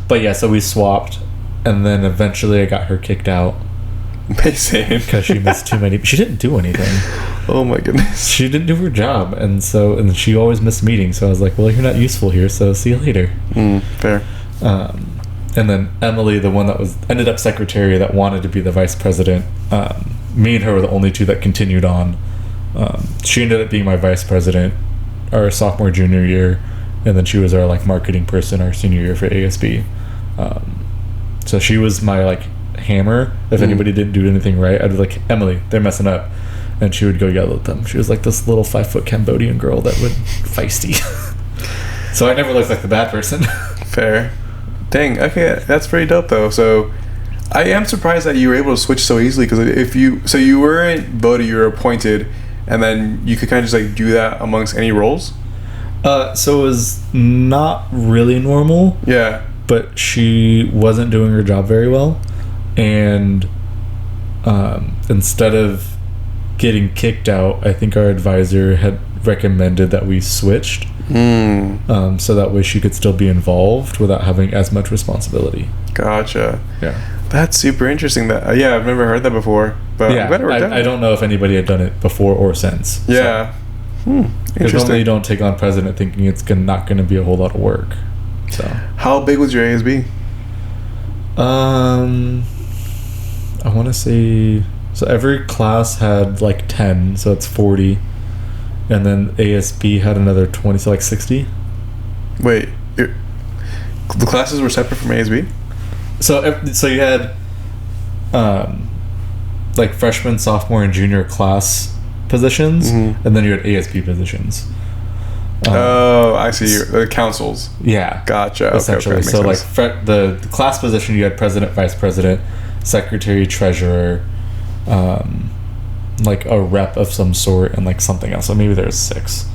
But yeah, so we swapped, and then eventually I got her kicked out. Mason. Because she missed too many. She didn't do anything. Oh my goodness. She didn't do her job, and she always missed meetings. So I was like, well, you're not useful here, so see you later. Fair. And then Emily, the one that ended up secretary that wanted to be the vice president, me and her were the only two that continued on. She ended up being my vice president our sophomore, junior year, and then she was our like marketing person our senior year for ASB. So she was my like hammer. If anybody didn't do anything right, I'd be like, Emily, they're messing up, and she would go yell at them. She was like this little 5-foot Cambodian girl that would feisty. So I never looked like the bad person. Fair. Dang. Okay, that's pretty dope though. So I am surprised that you were able to switch so easily, because you weren't voted, you were appointed, and then you could kind of just like do that amongst any roles. So it was not really normal. Yeah. But she wasn't doing her job very well, and instead of getting kicked out, I think our advisor had recommended that we switched, so that way she could still be involved without having as much responsibility. Gotcha. Yeah, that's super interesting. That I've never heard that before, but yeah, I'm glad it worked out. I don't know if anybody had done it before or since. Yeah. Because Interesting. normally you don't take on president thinking it's not going to be a whole lot of work. So how big was your ASB? I want to say, so every class had like 10, so it's 40, and then ASB had another 20, so like 60. Wait, the classes were separate from ASB? So you had like freshman, sophomore, and junior class positions, and then you had ASB positions. I see. Councils. Yeah. Gotcha. Essentially. Okay, so like sense. the class position, you had president, vice president, secretary, treasurer, like a rep of some sort, and like something else. So maybe there's 6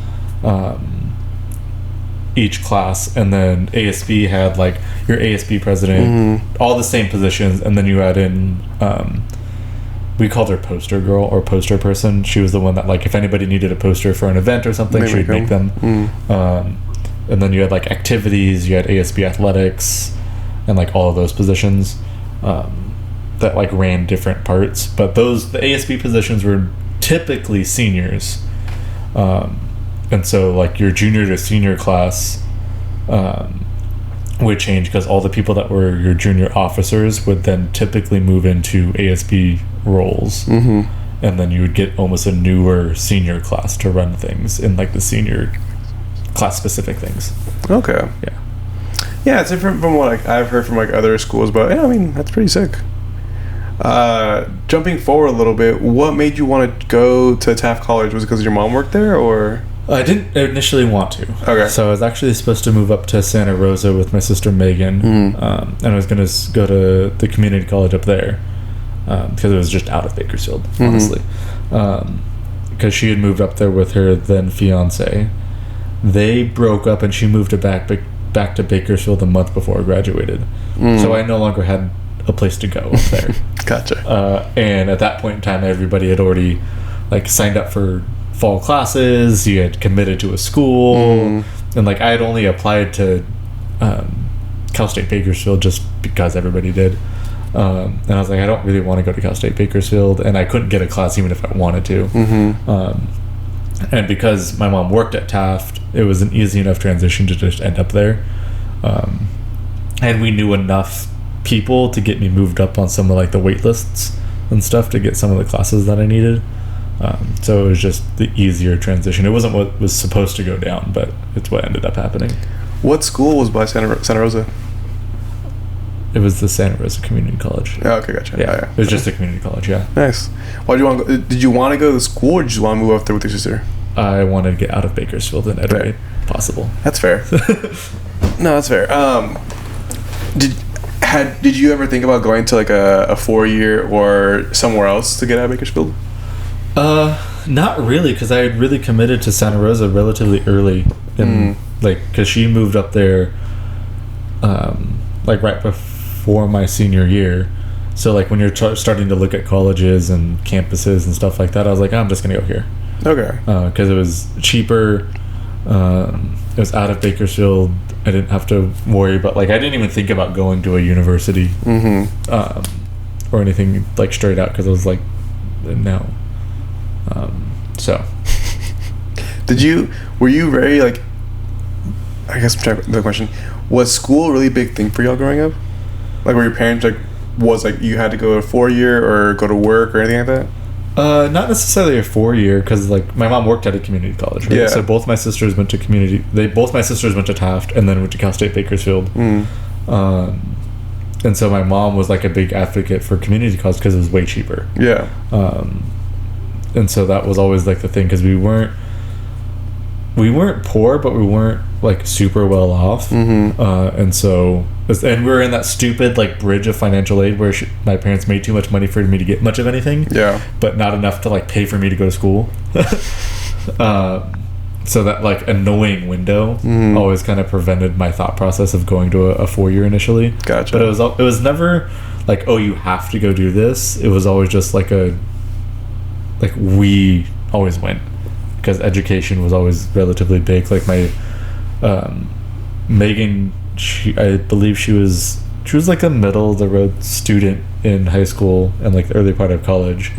each class, and then ASB had like your ASB president, all the same positions, and then you add in we called her poster girl or poster person. She was the one that, like, if anybody needed a poster for an event or something, she would make them. And then you had like activities, you had ASB athletics, and like all of those positions that like ran different parts. But the ASB positions were typically seniors, and so like your junior to senior class would change, because all the people that were your junior officers would then typically move into ASB roles, and then you would get almost a newer senior class to run things in like the senior class specific things. Okay. Yeah, it's different from what I've heard from like other schools, but yeah, I mean, that's pretty sick. Jumping forward a little bit, what made you want to go to Taft College? Was it because your mom worked there, or? I didn't initially want to. Okay. So I was actually supposed to move up to Santa Rosa with my sister Megan, and I was going to go to the community college up there, because it was just out of Bakersfield, honestly. Because she had moved up there with her then fiance. They broke up, and she moved back to Bakersfield a month before I graduated. So I no longer had a place to go up there. Gotcha. And at that point in time, everybody had already like signed up for fall classes. You had committed to a school, and like I had only applied to Cal State Bakersfield just because everybody did. And I was like, I don't really want to go to Cal State Bakersfield, and I couldn't get a class even if I wanted to. And because my mom worked at Taft, it was an easy enough transition to just end up there. And we knew enough people to get me moved up on some of like the wait lists and stuff to get some of the classes that I needed. So it was just the easier transition. It wasn't what was supposed to go down, but it's what ended up happening. What school was by Santa Rosa? It was the Santa Rosa Community College. Oh, okay, gotcha. Yeah, Oh, yeah. it was just a community college. Yeah. Nice. Why do you want to go? Did you want to go to the school, or did you just want to move up there with your sister? I wanted to get out of Bakersfield in any way possible. That's fair. No, that's fair. Did you ever think about going to like a 4-year or somewhere else to get out of Bakersfield? Not really, because I had really committed to Santa Rosa relatively early, and because she moved up there, like right before my senior year. So like when you're starting to look at colleges and campuses and stuff like that, I was like, I'm just gonna go here. Okay. Because it was cheaper. It was out of Bakersfield. I didn't have to worry about, like, I didn't even think about going to a university or anything like straight out, because I was like, no. So were you very like, I guess I'm trying the question, was school a really big thing for y'all growing up? Like, were your parents like, was like you had to go to 4-year or go to work or anything like that? Not necessarily a 4-year, because like my mom worked at a community college, right? Yeah. So both my sisters went to both my sisters went to Taft and then went to Cal State Bakersfield. And so my mom was like a big advocate for community college because it was way cheaper. Yeah. And so that was always like the thing, because we weren't poor, but we weren't like super well off. And so, and we were in that stupid like bridge of financial aid where my parents made too much money for me to get much of anything. Yeah. But not enough to like pay for me to go to school. So that like annoying window always kind of prevented my thought process of going to a 4-year initially. Gotcha. But it was never like, oh, you have to go do this. It was always just like we always went, because education was always relatively big. Like my Megan, I believe she was like a middle of the road student in high school and like the early part of college.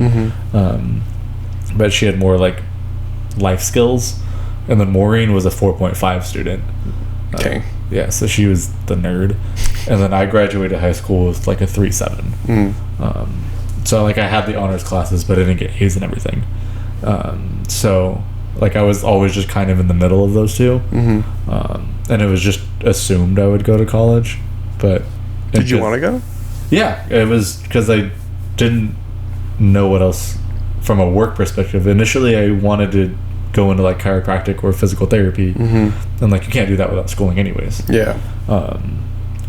But she had more like life skills. And then Maureen was a 4.5 student. Okay. Yeah, so she was the nerd. And then I graduated high school with like a 3.7. So like I had the honors classes, but I didn't get A's and everything. So like I was always just kind of in the middle of those two. And it was just assumed I would go to college. But did you want to go? Yeah, it was because I didn't know what else from a work perspective. Initially I wanted to go into like chiropractic or physical therapy, and like you can't do that without schooling anyways. Yeah.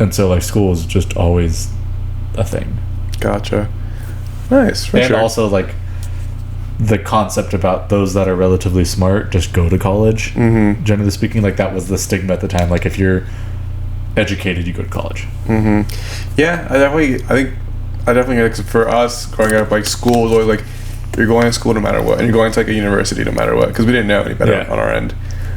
And so like school is just always a thing. Gotcha. Nice. For sure. Also like the concept about those that are relatively smart just go to college. Generally speaking, like that was the stigma at the time. Like if you're educated, you go to college. Yeah, I definitely like, for us growing up, like school was always like, you're going to school no matter what, and you're going to like a university no matter what, because we didn't know any better on our end.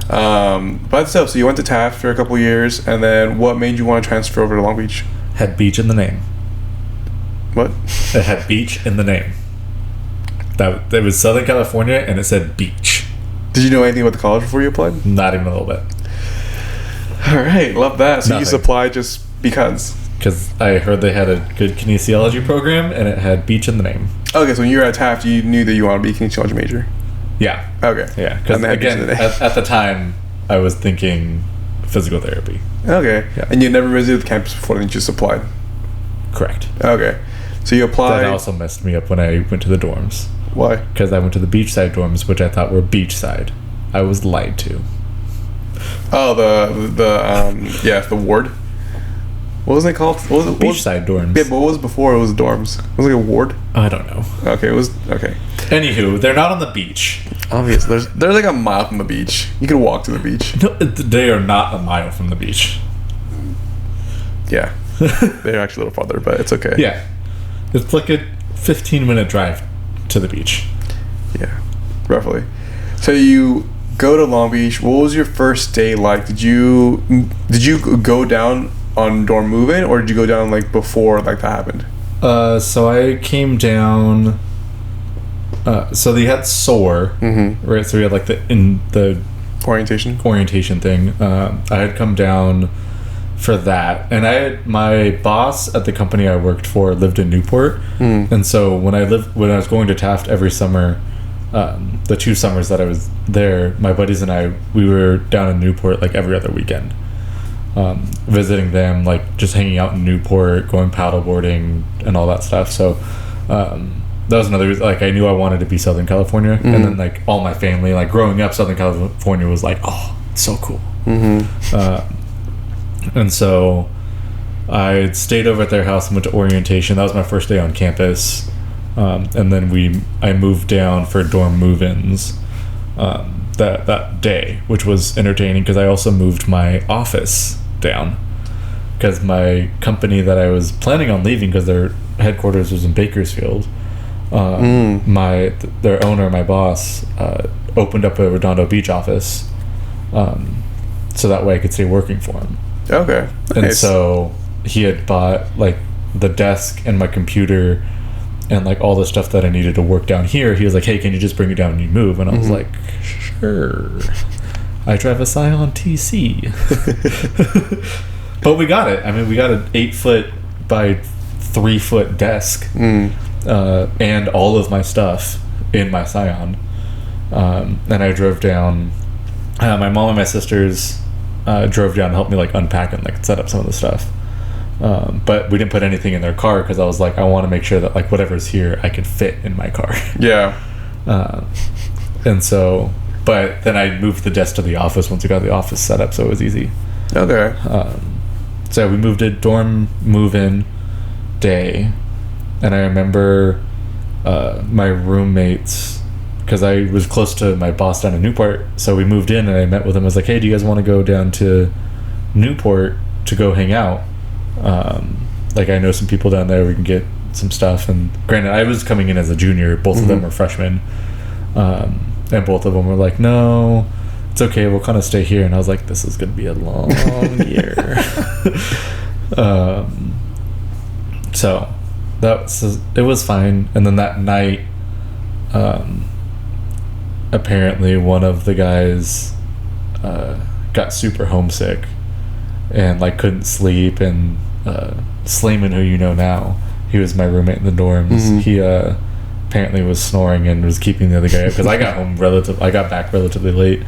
But so you went to Taft for a couple years, and then what made you want to transfer over to Long Beach? Had beach in the name. What? It had beach in the name. It was Southern California, and it said beach. Did you know anything about the college before you applied? Not even a little bit. All right, love that. So Nothing. You just applied just because? Because I heard they had a good kinesiology program, and it had beach in the name. Okay, so when you were at Taft, you knew that you wanted to be a kinesiology major? Yeah. Okay. Yeah, because again, at the time, I was thinking physical therapy. Okay. Yeah. And you never visited the campus before, then you just applied? Correct. Okay. So you applied... That also messed me up when I went to the dorms. Why? Because I went to the beachside dorms, which I thought were beachside. I was lied to. Oh, the ward? What was it called? Beachside dorms. Yeah, but what was before it was dorms? It was like a ward? I don't know. Okay, it was... Okay. Anywho, they're not on the beach. Obviously. They're like a mile from the beach. You can walk to the beach. No, they are not a mile from the beach. Yeah. They're actually a little farther, but it's okay. Yeah. It's like a 15-minute drive to the beach. Yeah, roughly. So you go to Long Beach. What was your first day like? Did you go down on dorm move-in, or did you go down like before like that happened? So I came down. So they had SOAR, right? So we had like the orientation thing. I had come down for that, and my boss at the company I worked for lived in Newport, and so when I was going to Taft every summer, the 2 summers that I was there, my buddies and I, we were down in Newport like every other weekend, visiting them, like just hanging out in Newport, going paddleboarding and all that stuff. So that was another reason, like I knew I wanted to be Southern California, and then like all my family, like growing up, Southern California was like, oh, it's so cool. And so I stayed over at their house and went to orientation. That was my first day on campus. And then I moved down for dorm move-ins that day, which was entertaining because I also moved my office down because my company that I was planning on leaving, because their headquarters was in Bakersfield, their owner, my boss, opened up a Redondo Beach office, so that way I could stay working for him. Okay. Nice. And so he had bought like the desk and my computer and like all the stuff that I needed to work down here. He was like, hey, can you just bring it down when you move? And I was like, sure. I drive a Scion TC. But we got it. I mean, we got an 8-foot by 3-foot desk, and all of my stuff in my Scion. And I drove down. My mom and my sisters drove down to help me like unpack and like set up some of the stuff. But we didn't put anything in their car because I was like, I want to make sure that like whatever's here I can fit in my car. Yeah. And so, but then I moved the desk to the office once we got the office set up, so it was easy. Okay. So we moved to dorm move-in day, and I remember my roommates, because I was close to my boss down in Newport, so we moved in and I met with him. I was like, hey, do you guys want to go down to Newport to go hang out? Like I know some people down there, we can get some stuff. And granted, I was coming in as a junior, both of them were freshmen, and both of them were like, no, it's okay, we'll kind of stay here. And I was like, this is gonna be a long year. So it was fine. And then that night, apparently one of the guys got super homesick and like couldn't sleep, and Slayman, who you know now, he was my roommate in the dorms. He apparently was snoring and was keeping the other guy up because I got back relatively late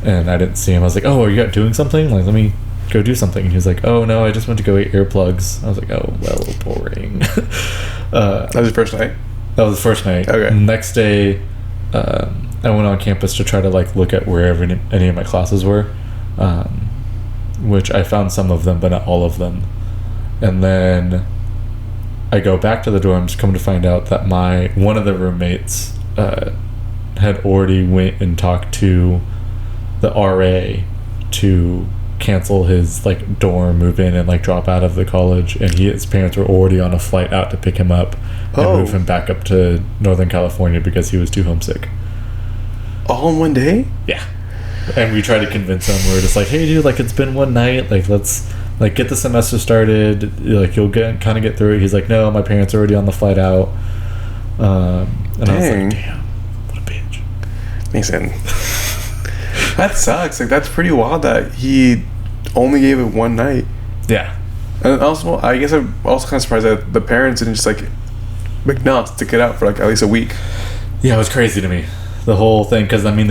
and I didn't see him. I was like, oh, are you doing something? Like, let me go do something. And he was like, oh no, I just went to go eat earplugs. I was like, oh well, boring. That was the first night? That was the first night. Okay. Next day, I went on campus to try to like look at wherever any of my classes were, which I found some of them but not all of them. And then I go back to the dorms, come to find out that one of the roommates had already went and talked to the RA to cancel his like dorm, move in, and like drop out of the college, and his parents were already on a flight out to pick him up and move him back up to Northern California because he was too homesick. All in one day? Yeah. And we tried to convince him. We were just like, hey dude, like it's been one night, like let's like get the semester started, like you'll get through it. He's like, no, my parents are already on the flight out. And I was like, damn, what a bitch. Mason. That sucks. Like that's pretty wild that he only gave it one night. Yeah. And also, I guess I'm also kind of surprised that the parents didn't just like no, stick it out for like at least a week. Yeah, it was crazy to me, the whole thing, because I mean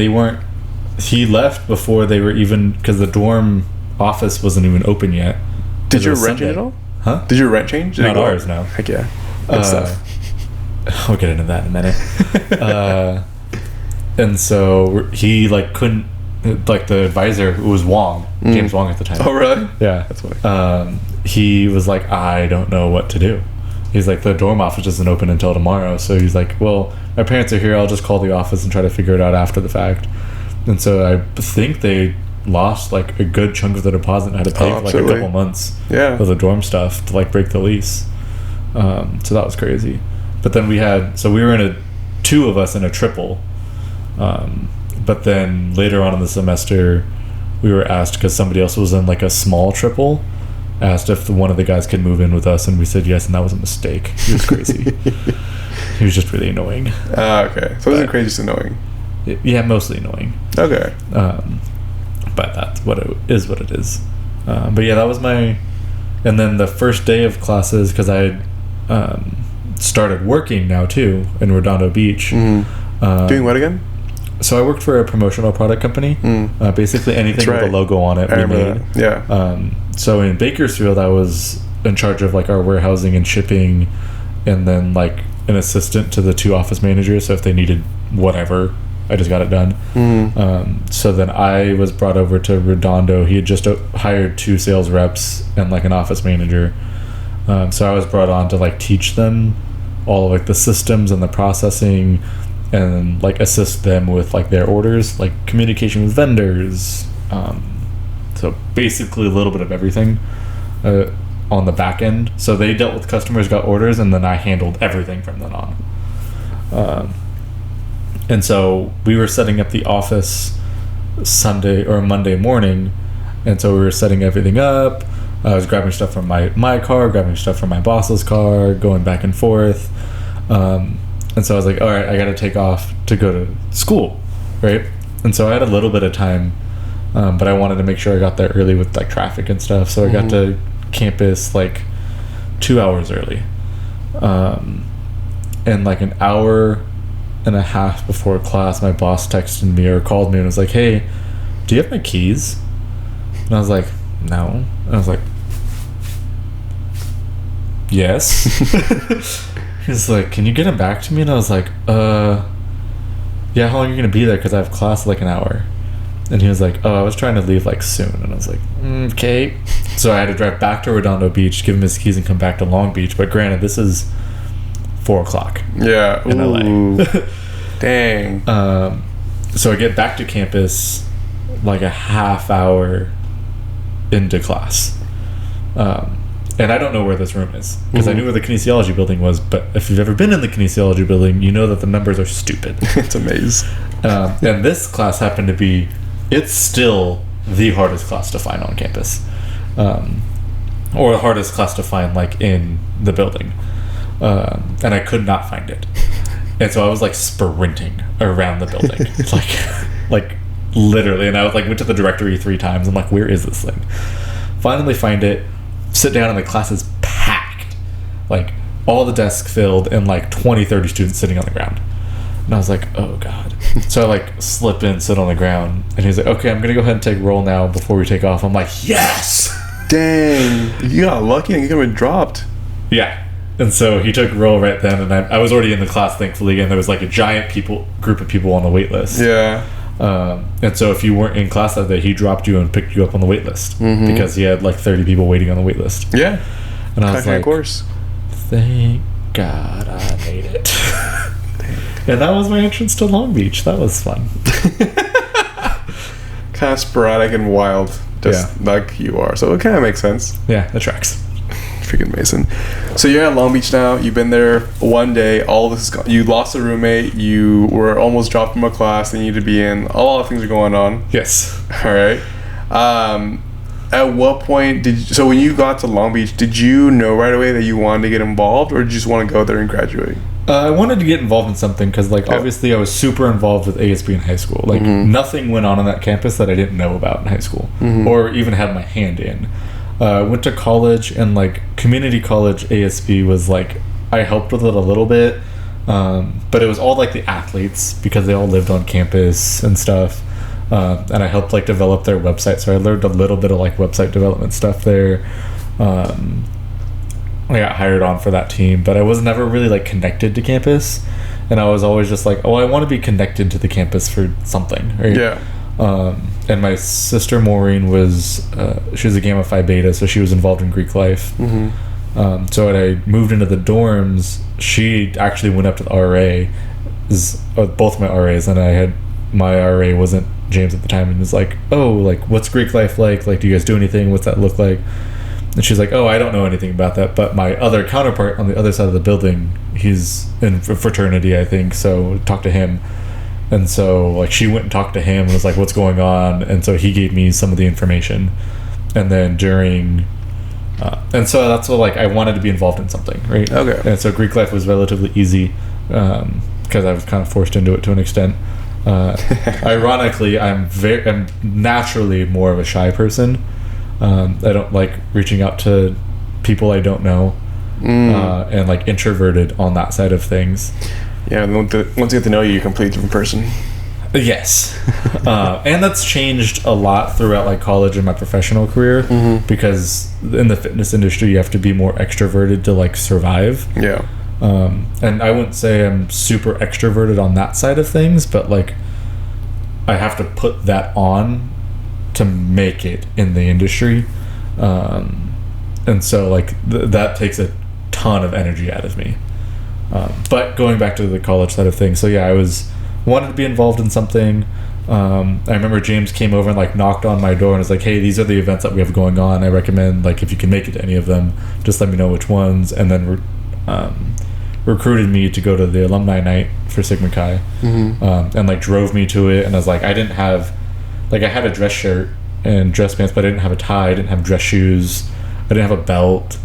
he left before they were even, because the dorm office wasn't even open yet. Did your rent change at all? Huh? Did your rent change? Not ours, no. Heck yeah. Good stuff. I'll get into that in a minute. And so he like couldn't, like the advisor, who was Wong, James Wong at the time. Oh really? Yeah. That's funny. He was like, I don't know what to do. He's like, the dorm office isn't open until tomorrow. So he's like, well, my parents are here, I'll just call the office and try to figure it out after the fact. And so I think they lost like a good chunk of the deposit and had to pay for like a couple months of the dorm stuff to like break the lease. So that was crazy. But then we were two of us in a triple. But then later on in the semester, we were asked, because somebody else was in like a small triple, asked if one of the guys could move in with us, and we said yes, and that was a mistake. He was crazy. He was just really annoying. Okay. So it wasn't crazy, just annoying. Yeah, mostly annoying. Okay. But that's what it is. But yeah, that was my... And then the first day of classes, because I had started working now too in Redondo Beach, Doing what again? So I worked for a promotional product company. Basically anything with a logo on it, I we made. remember that. Yeah. So in Bakersfield, I was in charge of like our warehousing and shipping, and then like an assistant to the 2 office managers. So if they needed whatever, I just got it done. So then I was brought over to Redondo. He had just hired 2 sales reps and like an office manager. So I was brought on to like teach them all of like the systems and the processing, and like assist them with like their orders, like communication with vendors. So basically a little bit of everything on the back end. So they dealt with customers, got orders, and then I handled everything from then on. And so we were setting up the office Sunday or Monday morning, and so we were setting everything up. I was grabbing stuff from my car, grabbing stuff from my boss's car, going back and forth. And so I was like, all right, I got to take off to go to school, right? And so I had a little bit of time, but I wanted to make sure I got there early with like traffic and stuff. So I got to campus like 2 hours early. And like an hour and a half before class, my boss texted me or called me and was like, hey, do you have my keys? And I was like, no. And I was like, yes. He's like, can you get them back to me? And I was like, yeah, how long are you gonna be there? Because I have class in like an hour. And he was like, oh, I was trying to leave like soon. And I was like, okay. So I had to drive back to Redondo Beach, give him his keys, and come back to Long Beach. But granted, this is 4:00. Yeah. In Ooh. LA. Dang. So I get back to campus like a half hour into class. And I don't know where this room is, because I knew where the kinesiology building was, but if you've ever been in the kinesiology building, you know that the numbers are stupid. It's a maze. And this class happened to be, it's still the hardest class to find on campus. Or the hardest class to find like in the building. And I could not find it. And so I was like sprinting around the building. like literally. And I was like, went to the directory 3 times. I'm like, where is this thing? Finally find it. Sit down, and the class is packed, like all the desks filled, and like 20-30 students sitting on the ground. And I was like, oh god. So I like slip in, sit on the ground, and he's like, okay, I'm gonna go ahead and take roll now before we take off. I'm like, yes. Dang, you got lucky and you could have been dropped. Yeah. And so he took roll right then, and I was already in the class, thankfully, and there was like a giant group of people on the wait list. Yeah. And so if you weren't in class that day, he dropped you and picked you up on the wait list, because he had like 30 people waiting on the wait list. Yeah. And I was like, of course. Thank God I made it. And that was my entrance to Long Beach. That was fun. Kind of sporadic and wild, just like you are. So it kind of makes sense. Yeah, it tracks. Freaking Mason. So you're at Long Beach now. You've been there one day. All this is gone. You lost a roommate. You were almost dropped from a class that you need to be in. A lot of things are going on. Yes. All right. At what point so when you got to Long Beach, did you know right away that you wanted to get involved, or did you just want to go there and graduate? I wanted to get involved in something because, like, obviously I was super involved with ASB in high school. Like, nothing went on that campus that I didn't know about in high school, or even had my hand in. Went to college, and like community college ASB was like, I helped with it a little bit, but it was all like the athletes, because they all lived on campus and stuff, and I helped like develop their website, so I learned a little bit of like website development stuff there. I got hired on for that team, but I was never really like connected to campus, and I was always just like, oh, I want to be connected to the campus for something, right? Yeah. And my sister Maureen was she was a Gamma Phi Beta, so she was involved in Greek life. So when I moved into the dorms, she actually went up to the RA, both my RAs, and I had my RA wasn't James at the time, and was like, oh, like, what's Greek life like? Like, do you guys do anything? What's that look like? And she's like, oh, I don't know anything about that, but my other counterpart on the other side of the building, he's in fraternity, I think, so talk to him. And so like she went and talked to him and was like, what's going on? And so he gave me some of the information. And then during and so that's what, like, I wanted to be involved in something, right? Okay. And so Greek life was relatively easy, because I was kind of forced into it to an extent. Ironically, I'm naturally more of a shy person. I don't like reaching out to people I don't know, and like introverted on that side of things. Yeah, and once you get to know you, you're a completely different person. Yes. And that's changed a lot throughout like college and my professional career, because in the fitness industry you have to be more extroverted to like survive. Yeah. And I wouldn't say I'm super extroverted on that side of things, but like I have to put that on to make it in the industry. And so like that takes a ton of energy out of me. But going back to the college side of things, so yeah, I wanted to be involved in something. I remember James came over and like knocked on my door and was like, hey, these are the events that we have going on. I recommend like if you can make it to any of them, just let me know which ones. And then recruited me to go to the alumni night for Sigma Chi, and like drove me to it. And I was like, I didn't have, like I had a dress shirt and dress pants, but I didn't have a tie, I didn't have dress shoes, I didn't have a belt.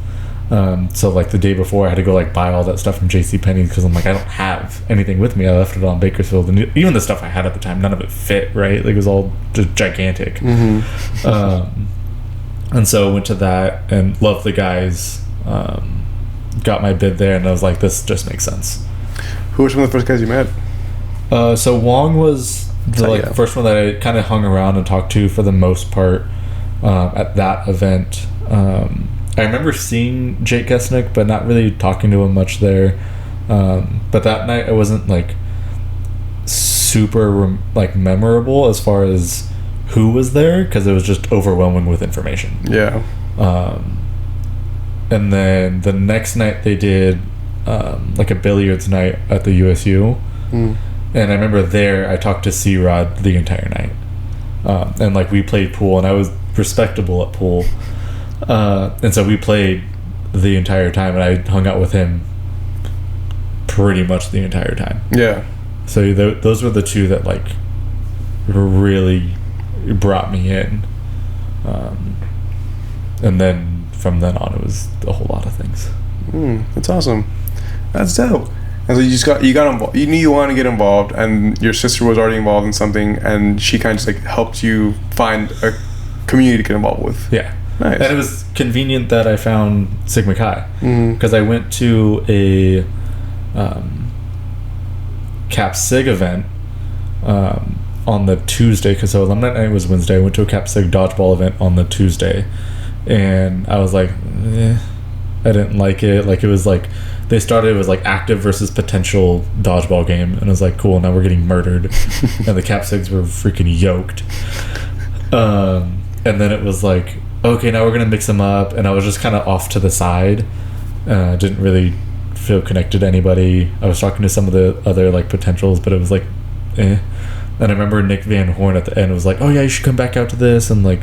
So like the day before I had to go like buy all that stuff from JCPenney because I'm like, I don't have anything with me. I left it on Bakersfield, and even the stuff I had at the time, none of it fit, right? Like it was all just gigantic. And so I went to that and loved the guys, got my bid there, and I was like, this just makes sense. Who was one of the first guys you met? So Wong was the first one that I kind of hung around and talked to for the most part at that event. I remember seeing Jake Kesnick, but not really talking to him much there. But that night I wasn't like super like memorable as far as who was there, because it was just overwhelming with information. Yeah. And then the next night they did like a billiards night at the USU. And I remember there I talked to C-Rod the entire night. And like we played pool, and I was respectable at pool. And so we played the entire time, and I hung out with him pretty much the entire time. Yeah. So those were the two that like really brought me in. And then from then on it was a whole lot of things. That's awesome. That's dope. And so you got involved. You knew you wanted to get involved, and your sister was already involved in something, and she kind of just like helped you find a community to get involved with. Yeah. Nice. And it was convenient that I found Sigma Chi, because I went to a Cap Sig event on the Tuesday, because so alumni night was Wednesday. I went to a Cap Sig dodgeball event on the Tuesday, and I was like, I didn't like it. Like it was like they started, it was like active versus potential dodgeball game, and I was like, cool, now we're getting murdered. And the Cap Sigs were freaking yoked. And then it was like, okay, now we're gonna mix them up, and I was just kind of off to the side. Didn't really feel connected to anybody. I was talking to some of the other like potentials, but it was like, And I remember Nick Van Horn at the end was like, oh yeah, you should come back out to this, and like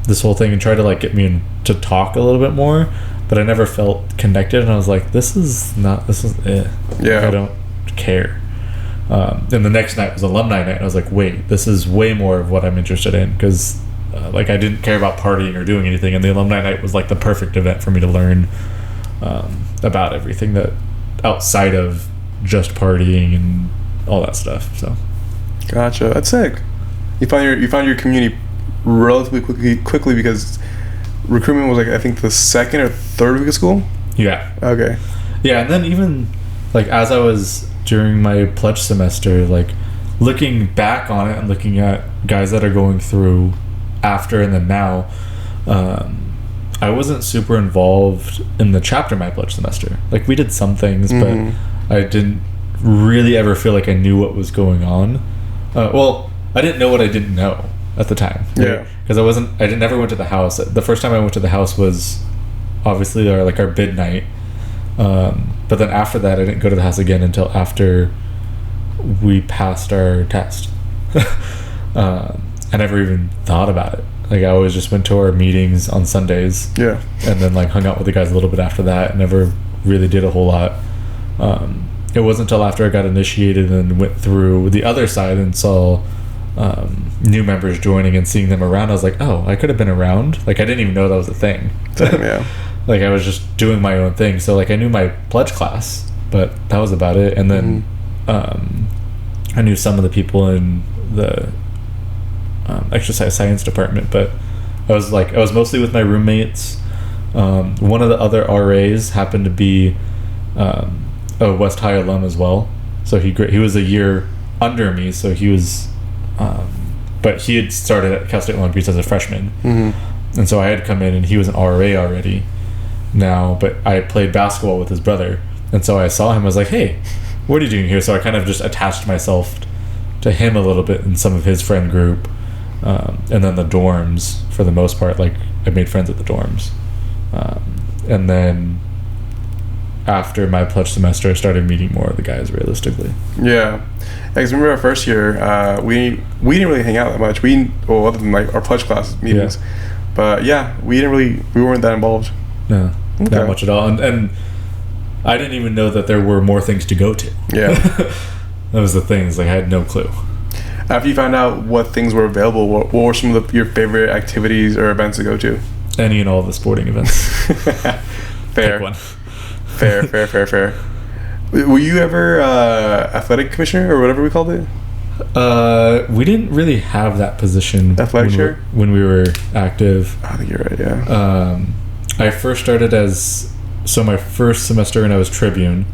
this whole thing, and tried to like get me in to talk a little bit more, but I never felt connected, and I was like, this is Yeah. I don't care. And the next night was alumni night, and I was like, wait, this is way more of what I'm interested in, because like I didn't care about partying or doing anything, and the alumni night was like the perfect event for me to learn about everything that outside of just partying and all that stuff. So gotcha. That's sick. You found your community relatively quickly because recruitment was like, I think, the second or third week of school. Yeah. Okay. Yeah, and then even like as I was during my pledge semester, like looking back on it and looking at guys that are going through after and then now, I wasn't super involved in the chapter my pledge semester. Like we did some things, but I didn't really ever feel like I knew what was going on. Well, I didn't know what I didn't know at the time. Right? Yeah. Because I never went to the house. The first time I went to the house was obviously our bid night. But then after that, I didn't go to the house again until after we passed our test. I never even thought about it. Like I always just went to our meetings on Sundays. Yeah. And then like hung out with the guys a little bit after that. Never really did a whole lot. It wasn't until after I got initiated and went through the other side and saw new members joining and seeing them around, I was like, oh, I could have been around. Like I didn't even know that was a thing. Damn, yeah. Like I was just doing my own thing. So like I knew my pledge class, but that was about it. And then I knew some of the people in the exercise science department, but I was mostly with my roommates. One of the other RAs happened to be a West High alum as well, So he was a year under me, so he was, but he had started at Cal State Long Beach as a freshman, and so I had come in, and he was an RA already now, but I played basketball with his brother, and so I saw him, I was like, hey, what are you doing here? So I kind of just attached myself to him a little bit in some of his friend group, and then the dorms, for the most part, like, I made friends at the dorms, and then after my pledge semester, I started meeting more of the guys realistically. Yeah. Because remember our first year, we didn't really hang out that much. Other than like our pledge class meetings. Yeah. But yeah, we weren't that involved. No, not much at all. And I didn't even know that there were more things to go to. Yeah. That was the thing, is like I had no clue. After you found out what things were available, what were some of your favorite activities or events to go to? Any and all the sporting events. Fair. Pick one. Fair. Were you ever athletic commissioner or whatever we called it? We didn't really have that position. Athletic chair? When we were active. I think you're right, yeah. I first started so my first semester when I was tribune,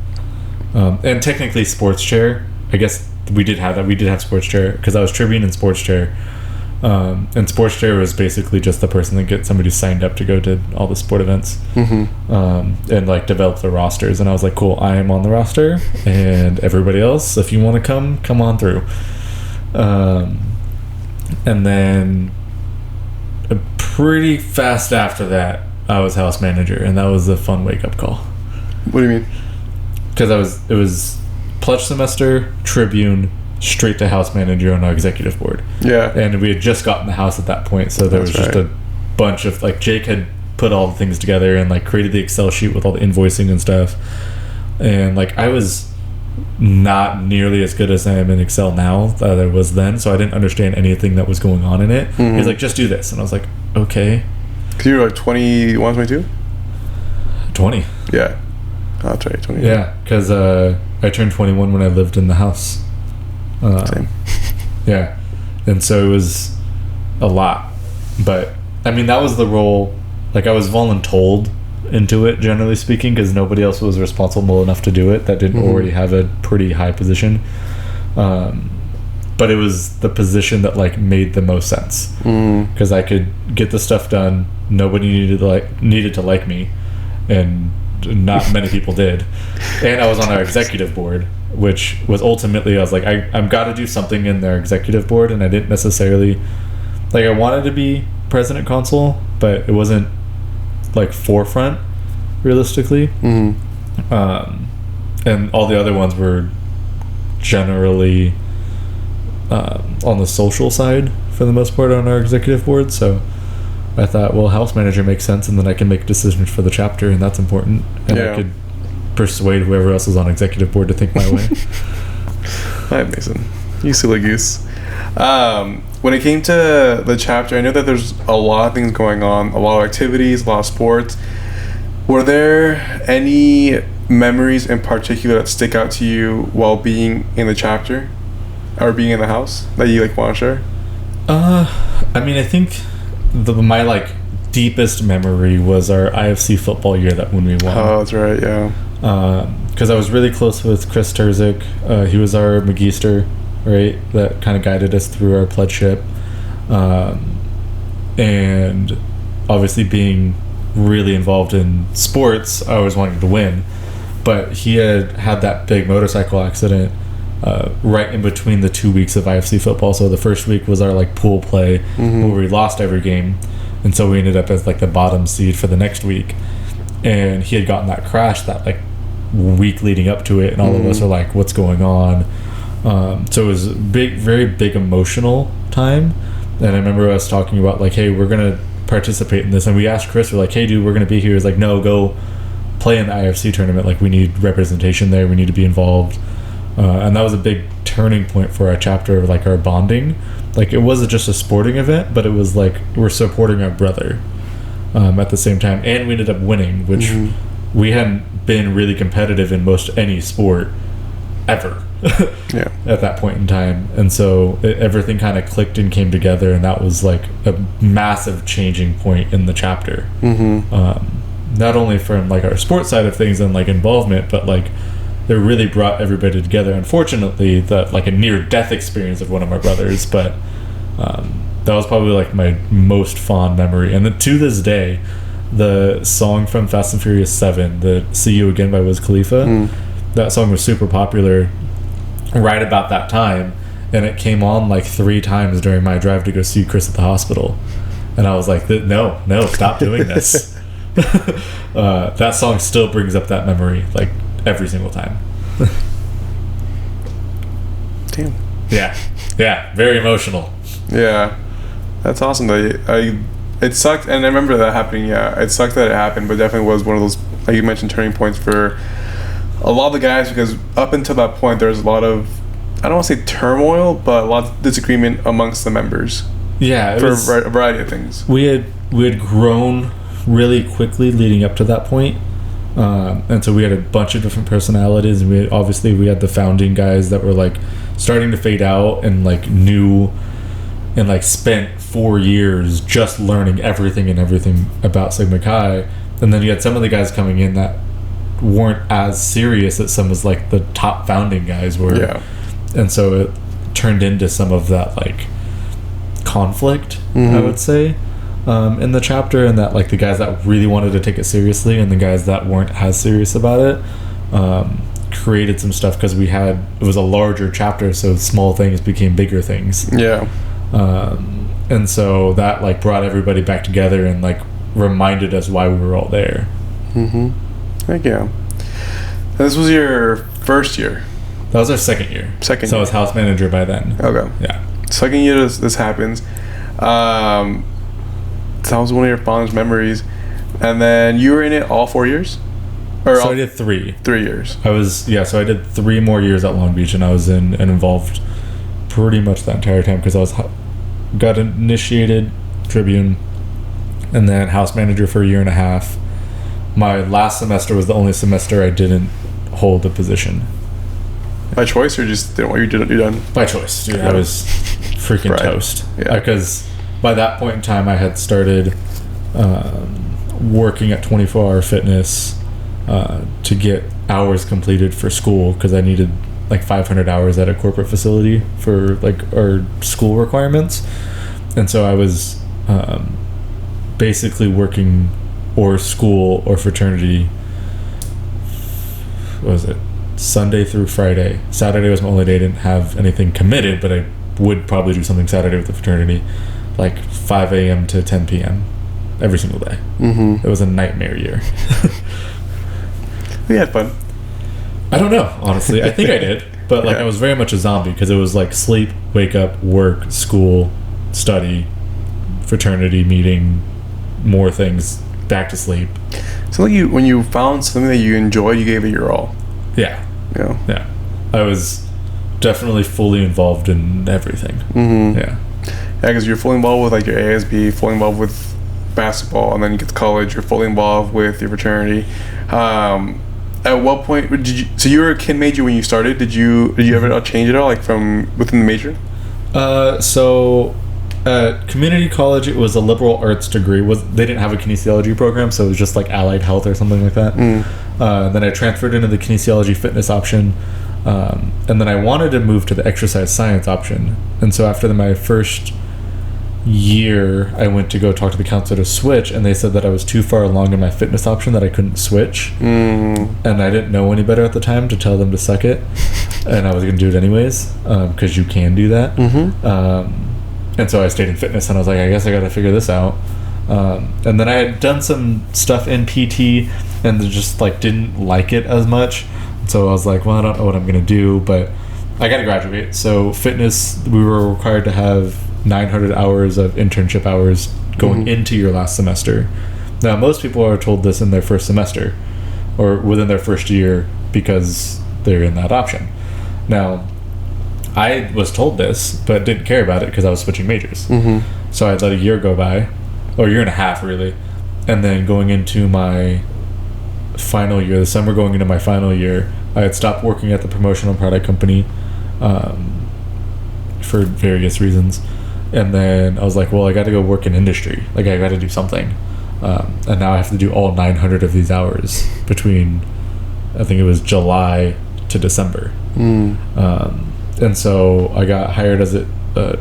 and technically sports chair. I guess we did have that. We did have sports chair because I was tribune and sports chair. And sports chair was basically just the person that gets somebody signed up to go to all the sport events, and like develop the rosters. And I was like, cool, I am on the roster, and everybody else, if you want to come on through. And then pretty fast after that, I was house manager, and that was a fun wake up call. What do you mean? Because it was pledge semester, tribune, straight to house manager on our executive board. Yeah. And we had just gotten the house at that point, so there was just a bunch of, like, Jake had put all the things together and, like, created the Excel sheet with all the invoicing and stuff. And, like, I was not nearly as good as I am in Excel now that I was then, so I didn't understand anything that was going on in it. He was like, just do this. And I was like, okay. Because you were, like, 21, 22? 20. Yeah. Oh, that's right, 20. Yeah, because I turned 21 when I lived in the house. Same. Yeah, and so it was a lot, but I mean that was the role. Like I was voluntold into it, generally speaking, because nobody else was responsible enough to do it that didn't already have a pretty high position. But it was the position that like made the most sense because I could get the stuff done. Nobody needed to like me, and not many people did. And I was on our executive board, which was ultimately, I was like, I've got to do something in their executive board, and I didn't necessarily, like, I wanted to be president consul, but it wasn't, like, forefront, realistically. And all the other ones were generally on the social side, for the most part, on our executive board, so I thought, well, house manager makes sense, and then I can make decisions for the chapter, and that's important, and I could persuade whoever else is on executive board to think my way. Hi, Mason. You silly goose. When it came to the chapter, I know that there's a lot of things going on, a lot of activities, a lot of sports. Were there any memories in particular that stick out to you while being in the chapter or being in the house that you like want to share? I mean, I think my like deepest memory was our IFC football year that when we won. Oh, that's right, yeah. Because I was really close with Chris Terzic. He was our magister, right? That kind of guided us through our pledgeship. And obviously being really involved in sports, I always wanted to win. But he had that big motorcycle accident right in between the 2 weeks of IFC football. So the first week was our like pool play where we lost every game. And so we ended up as like the bottom seed for the next week. And he had gotten that crash that like week leading up to it, and all of us are like, what's going on? So it was a very big emotional time. And I remember us talking about like, hey, we're gonna participate in this, and we asked Chris, we're like, hey dude, we're gonna be here. He's like, no, go play in the IFC tournament, like we need representation there, we need to be involved. And that was a big turning point for our chapter of like our bonding. Like it wasn't just a sporting event, but it was like we're supporting our brother at the same time, and we ended up winning, which we hadn't been really competitive in most any sport ever at that point in time. And so everything kind of clicked and came together, and that was like a massive changing point in the chapter. Not only from like our sports side of things and like involvement, but like that really brought everybody together. Unfortunately, like a near-death experience of one of my brothers, but that was probably like my most fond memory. And then to this day, the song from Fast and Furious 7, the "See You Again" by Wiz Khalifa, that song was super popular right about that time, and it came on like 3 times during my drive to go see Chris at the hospital, and I was like, no, stop doing this. That song still brings up that memory like every single time. Damn. Yeah, very emotional. Yeah, that's awesome. It sucked, and I remember that happening. Yeah, it sucked that it happened, but definitely was one of those, like you mentioned, turning points for a lot of the guys, because up until that point there was a lot of, I don't want to say turmoil, but a lot of disagreement amongst the members. Yeah, for a variety of things. We had grown really quickly leading up to that point, and so we had a bunch of different personalities, and we had the founding guys that were like starting to fade out and like new and like spent 4 years just learning everything about Sigma Chi, and then you had some of the guys coming in that weren't as serious as some of like the top founding guys were. Yeah. And so it turned into some of that like conflict, I would say, in the chapter, and that like the guys that really wanted to take it seriously and the guys that weren't as serious about it created some stuff, because it was a larger chapter, so small things became bigger things. Yeah. And so that like brought everybody back together and like reminded us why we were all there. Heck yeah. This was your first year? That was our second year. So I was house manager by then. Okay. Yeah. Second year this happens. That was one of your fondest memories. And then you were in it all 4 years? I did 3. 3 years. So I did 3 more years at Long Beach, and I was in and involved pretty much the entire time, because I got initiated Tribune and then house manager for 1.5 years. My last semester was the only semester I didn't hold a position. By choice, or just didn't want you done? By choice, dude. I was freaking toast. Yeah. Because by that point in time, I had started working at 24-hour fitness to get hours completed for school, because I needed like 500 hours at a corporate facility for like our school requirements. And so I was basically working or school or fraternity, what was it, Sunday through Friday. Saturday was my only day. I didn't have anything committed, but I would probably do something Saturday with the fraternity, like 5 a.m. to 10 p.m. every single day. It was a nightmare year. We had fun. I don't know, honestly. I think I did, but like I was very much a zombie, because it was like sleep, wake up, work, school, study, fraternity meeting, more things, back to sleep. So like when you found something that you enjoyed, you gave it your all. Yeah. I was definitely fully involved in everything. Yeah, because you're fully involved with like your ASB, fully involved with basketball, and then you get to college, you're fully involved with your fraternity. At what point did you? So you were a kin major when you started. Did you ever change it all, like from within the major? So at community college, it was a liberal arts degree. They didn't have a kinesiology program, so it was just like allied health or something like that. Then I transferred into the kinesiology fitness option, and then I wanted to move to the exercise science option. And so after my first year, I went to go talk to the counselor to switch, and they said that I was too far along in my fitness option, that I couldn't switch. And I didn't know any better at the time to tell them to suck it, and I was going to do it anyways, because you can do that. And so I stayed in fitness, and I was like, I guess I got to figure this out. And then I had done some stuff in PT, and just like didn't like it as much. So I was like, well, I don't know what I'm going to do, but I got to graduate. So fitness, we were required to have 900 hours of internship hours going into your last semester. Now, most people are told this in their first semester or within their first year, because they're in that option. Now, I was told this, but didn't care about it because I was switching majors. So I let a year go by, or 1.5 years really, and then going into my final year, the summer going into my final year, I had stopped working at the promotional product company for various reasons. And then I was like, well, I got to go work in industry. Like, I got to do something. And now I have to do all 900 of these hours between, I think it was July to December. And so I got hired as an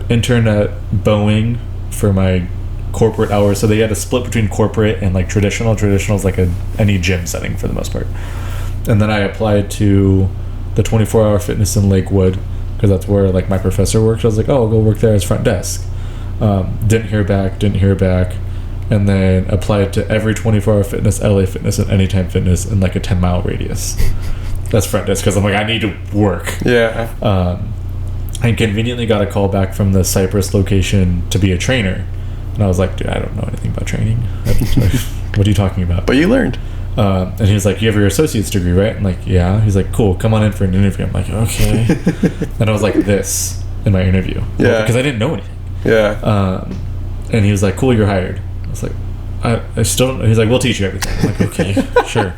intern at Boeing for my corporate hours. So they had a split between corporate and like traditional. Traditional is like any gym setting for the most part. And then I applied to the 24-hour fitness in Lakewood because that's where like my professor works. I was like, oh, I'll go work there as front desk. Didn't hear back. And then applied to every 24-hour fitness, LA Fitness, and Anytime Fitness in like a 10-mile radius. That's front desk because I'm like, I need to work. Yeah. I conveniently got a call back from the Cypress location to be a trainer. And I was like, dude, I don't know anything about training. What are you talking about? But you learned. And he was like, you have your associate's degree, right? I'm like, yeah. He's like, cool, come on in for an interview. I'm like, okay. And I was like this in my interview. Yeah. Because I didn't know anything. Yeah. And he was like, cool, you're hired. I was like, I still don't. He's like, we'll teach you everything. I'm like, okay, sure.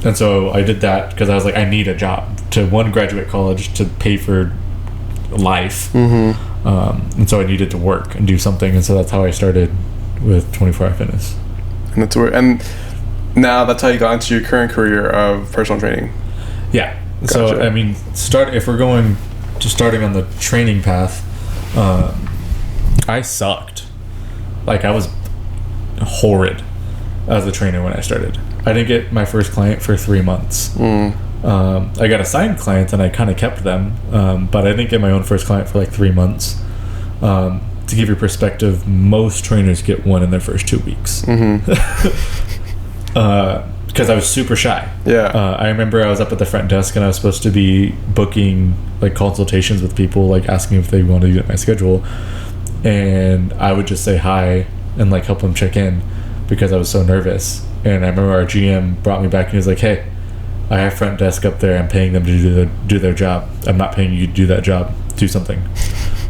And so I did that because I was like, I need a job to graduate college to pay for life. And so I needed to work and do something. And so that's how I started with 24-hour fitness. And now that's how you got into your current career of personal training. Yeah. Gotcha. So I mean, if we're going to starting on the training path, I sucked. Like I was horrid as a trainer when I started. I didn't get my first client for 3 months. I got assigned clients and I kind of kept them, but I didn't get my own first client for like 3 months. To give you perspective, most trainers get one in their first 2 weeks. Because I was super shy. Yeah. I remember I was up at the front desk and I was supposed to be booking like consultations with people, like asking if they wanted to get my schedule. And I would just say hi and like help them check in because I was so nervous. And I remember our GM brought me back and he was like, hey, I have front desk up there. I'm paying them to do their job. I'm not paying you to do that job. Do something.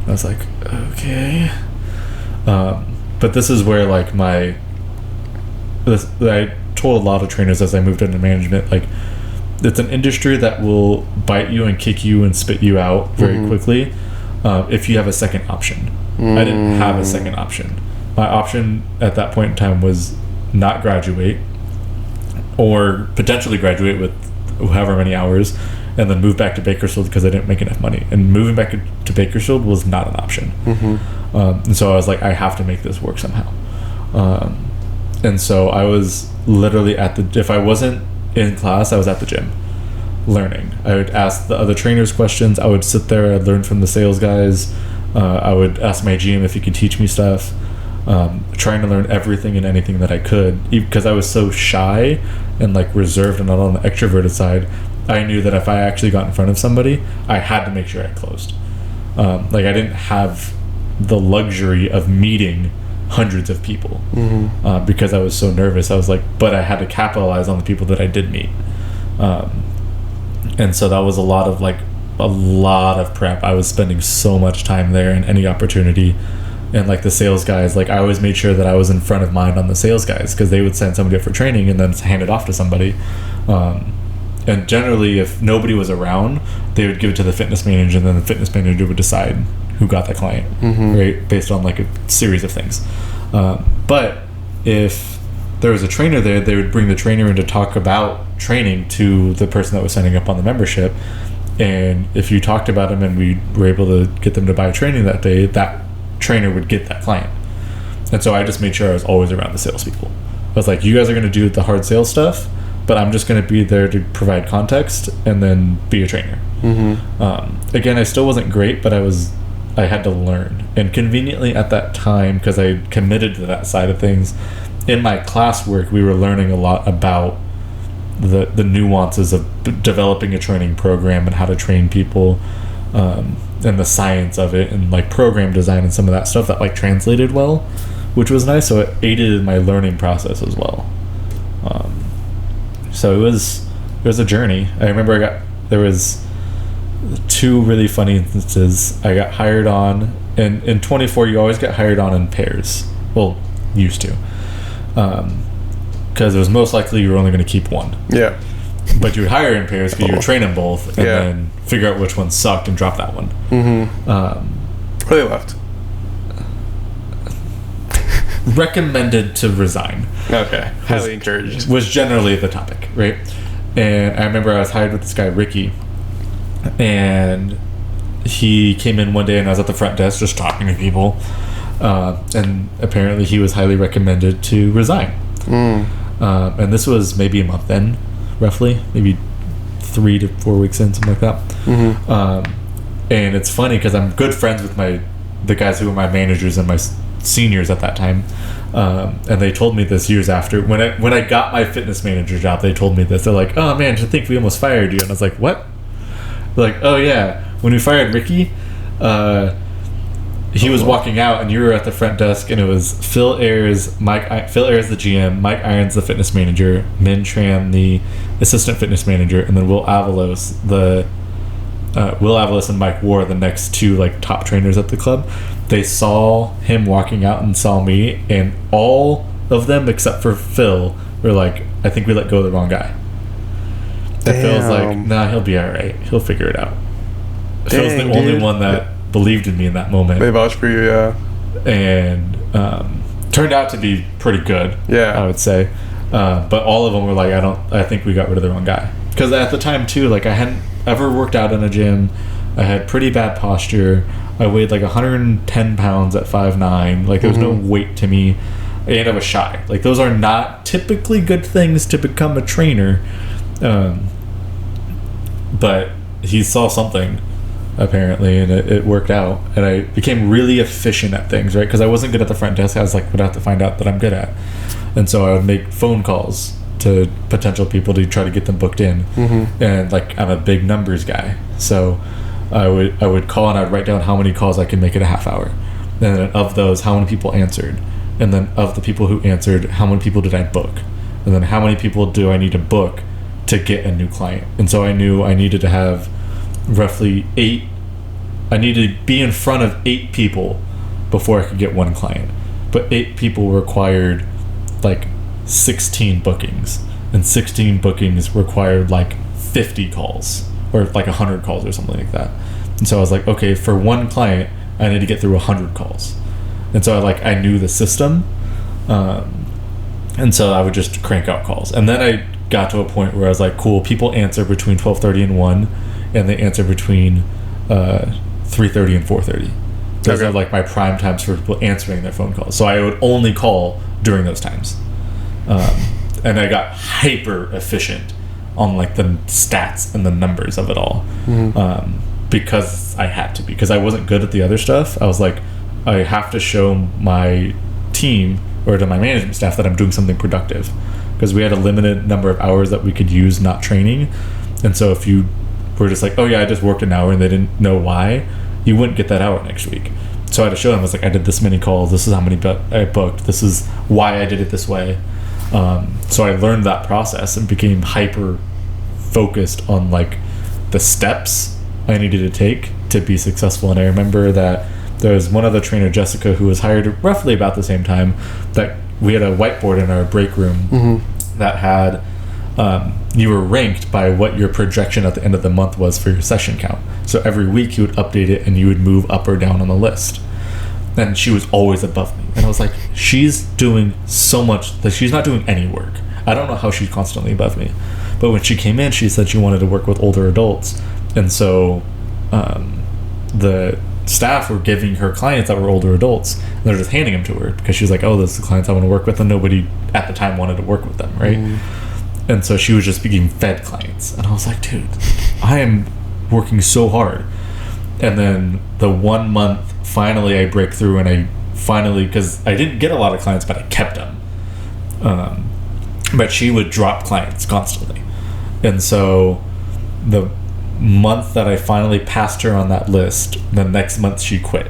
I was like, okay. But this is where like I told a lot of trainers as I moved into management, like it's an industry that will bite you and kick you and spit you out very quickly if you have a second option. I didn't have a second option. My option at that point in time was not graduate or potentially graduate with however many hours and then move back to Bakersfield because I didn't make enough money. And moving back to Bakersfield was not an option. And so I was like, I have to make this work somehow. And so I was literally if I wasn't in class, I was at the gym learning. I would ask the other trainers questions. I would sit there, I'd learn from the sales guys. I would ask my GM if he could teach me stuff. Trying to learn everything and anything that I could, because I was so shy and like reserved and not on the extroverted side. I knew that if I actually got in front of somebody, I had to make sure I closed. Like I didn't have the luxury of meeting hundreds of people because I was so nervous. I was like, but I had to capitalize on the people that I did meet. And so that was a lot of prep. I was spending so much time there and any opportunity. And like the sales guys, like I always made sure that I was in front of mind on the sales guys because they would send somebody up for training and then hand it off to somebody. And generally, if nobody was around, they would give it to the fitness manager, and then the fitness manager would decide who got that client, right, based on like a series of things. But if there was a trainer there, they would bring the trainer in to talk about training to the person that was signing up on the membership. And if you talked about them and we were able to get them to buy training that day, that trainer would get that client. And so I just made sure I was always around the salespeople. I was like, you guys are going to do the hard sales stuff, but I'm just going to be there to provide context and then be a trainer. Again, I still wasn't great, but I had to learn. And conveniently at that time, because I committed to that side of things, in my classwork, we were learning a lot about the nuances of developing a training program and how to train people, and the science of it, and like program design and some of that stuff that like translated well, which was nice. So it aided in my learning process as well. So it was a journey. I remember there was 2 really funny instances. I got hired on, and in 24 you always get hired on in pairs. Well, used to, because it was most likely you were only going to keep one. Yeah. But you would hire in pairs because you would train them both and then figure out which one sucked and drop that one. Where they left? Recommended to resign. Okay. Highly encouraged. Was generally the topic, right? And I remember I was hired with this guy, Ricky, and he came in one day and I was at the front desk just talking to people. And apparently he was highly recommended to resign. And this was maybe a month in, roughly, maybe 3 to 4 weeks in, something like that. And it's funny because I'm good friends with the guys who were my managers and my seniors at that time. And they told me this years after. When I got my fitness manager job, they told me this. They're like, "Oh man, I think we almost fired you." And I was like, "What?" They're like, "Oh yeah, when we fired Ricky, he was walking out and you were at the front desk, and it was Phil Ayers, the GM, Mike Irons, the fitness manager, Min Tran, the assistant fitness manager, and then Will Avalos and Mike Ward, the next 2 like top trainers at the club. They saw him walking out and saw me, and all of them except for Phil were like, "I think we let go of the wrong guy." And Phil's like, "Nah, he'll be all right. He'll figure it out." Phil's the only one that believed in me in that moment. They vouched for you, yeah. And turned out to be pretty good. Yeah, I would say. But all of them were like, I think we got rid of the wrong guy. Because at the time too, like I hadn't ever worked out in a gym. I had pretty bad posture. I weighed like 110 pounds at 5'9". Like there was no weight to me, and I was shy. Like those are not typically good things to become a trainer. But he saw something apparently, and it worked out, and I became really efficient at things, right? Because I wasn't good at the front desk. I was like, would have to find out that I'm good at, and so I would make phone calls to potential people to try to get them booked in. And like I'm a big numbers guy, so I would call and I'd write down how many calls I could make in a half hour, and then of those how many people answered, and then of the people who answered how many people did I book, and then how many people do I need to book to get a new client. And so I knew I needed to have roughly 8. I needed to be in front of 8 people before I could get 1 client, but 8 people required like 16 bookings, and 16 bookings required like 50 calls or like 100 calls or something like that. And so I was like, okay, for 1 client I need to get through 100 calls. And so I knew the system, and so I would just crank out calls. And then I got to a point where I was like, cool, people answer between 12:30 and 1, and they answer between 3:30 and 4:30. Those are like my prime times for people answering their phone calls. So I would only call during those times, and I got hyper efficient on like the stats and the numbers of it all, because I had to be, because I wasn't good at the other stuff. I was like, I have to show my team or to my management staff that I'm doing something productive, because we had a limited number of hours that we could use not training. And so if you were just like, oh yeah, I just worked an hour, and they didn't know why, you wouldn't get that hour next week. So I had to show them, I was like, I did this many calls, this is how many I booked, this is why I did it this way. So I learned that process and became hyper focused on like the steps I needed to take to be successful. And I remember that there was one other trainer, Jessica, who was hired roughly about the same time, that we had a whiteboard in our break room that had you were ranked by what your projection at the end of the month was for your session count. So every week you would update it and you would move up or down on the list. And she was always above me. And I was like, she's doing so much that she's not doing any work. I don't know how she's constantly above me. But when she came in, she said she wanted to work with older adults. And so the staff were giving her clients that were older adults, and they're just handing them to her because she was like, oh, this is the clients I want to work with, and nobody at the time wanted to work with them, right? And so she was just being fed clients, and I was like, dude, I am working so hard. And then the 1 month, finally I break through, and I finally, because I didn't get a lot of clients, but I kept them, but she would drop clients constantly. And so the month that I finally passed her on that list, the next month she quit.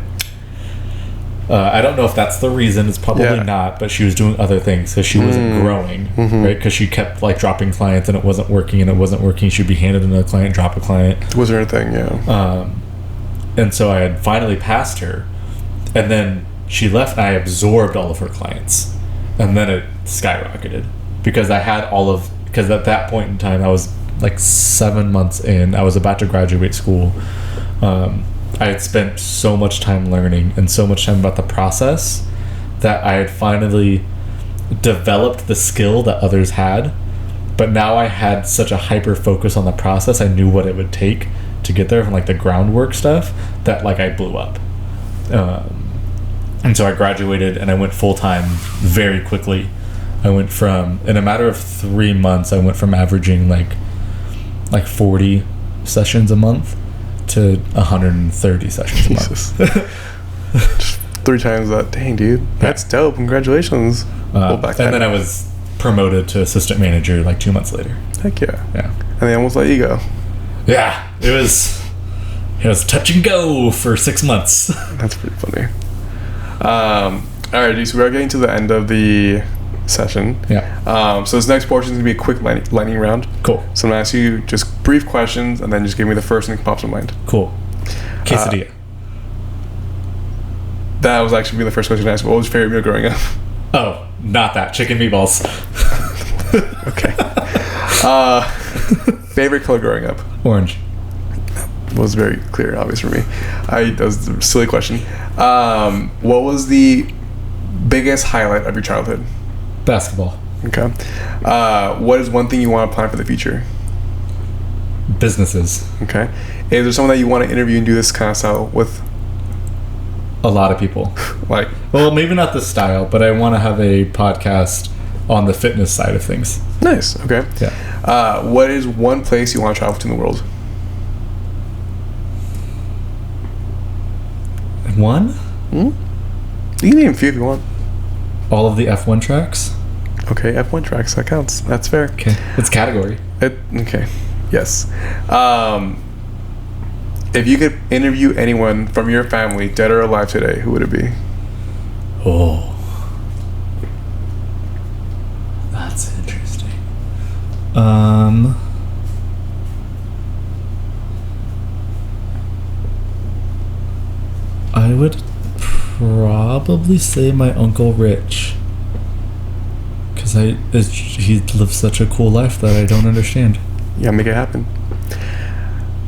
I don't know if that's the reason. It's probably not, but she was doing other things, so she wasn't growing, right? Because she kept like dropping clients, and it wasn't working. She'd be handed another client, drop a client. It wasn't her thing, yeah. And so I had finally passed her, and then she left, and I absorbed all of her clients, and then it skyrocketed because I had because at that point in time I was like 7 months in. I was about to graduate school. I had spent so much time learning and so much time about the process that I had finally developed the skill that others had, But now I had such a hyper focus on the process. I knew what it would take to get there from like the groundwork stuff that like I blew up. And so I graduated and I went full time very quickly. I went from, in a matter of 3 months, I went from averaging like 40 sessions a month to 130 sessions a month. Just 3 times that. Dang, dude. That's dope. Congratulations. And then I was promoted to assistant manager like 2 months later. Heck yeah. Yeah. And they almost let you go. Yeah. It was touch and go for 6 months. That's pretty funny. All right, dude, so we're getting to the end of the session. Yeah. So this next portion is going to be a quick lightning round. Cool. So I'm going to ask you just brief questions and then just give me the first thing that pops in mind. Cool. Quesadilla. That was actually the first question I asked. What was your favorite meal growing up? Oh, not that. Chicken meatballs. Okay. Favorite color growing up? Orange. Was very clear, obvious for me. That was a silly question. What was the biggest highlight of your childhood? Basketball. Okay. What is one thing you want to plan for the future? Businesses. Okay. Is there someone that you want to interview and do this kind of style with? A lot of people. Like? Well, maybe not this style, but I want to have a podcast on the fitness side of things. Nice. Okay. Yeah. What is one place you want to travel to in the world? One? You can name a few if you want. All of the F1 tracks. Okay, F1 tracks, that counts. That's fair. Okay. It's category. Okay. Yes. If you could interview anyone from your family, dead or alive today, who would it be? Oh. That's interesting. I would probably say my Uncle Rich. Because he lives such a cool life that I don't understand. Yeah, make it happen.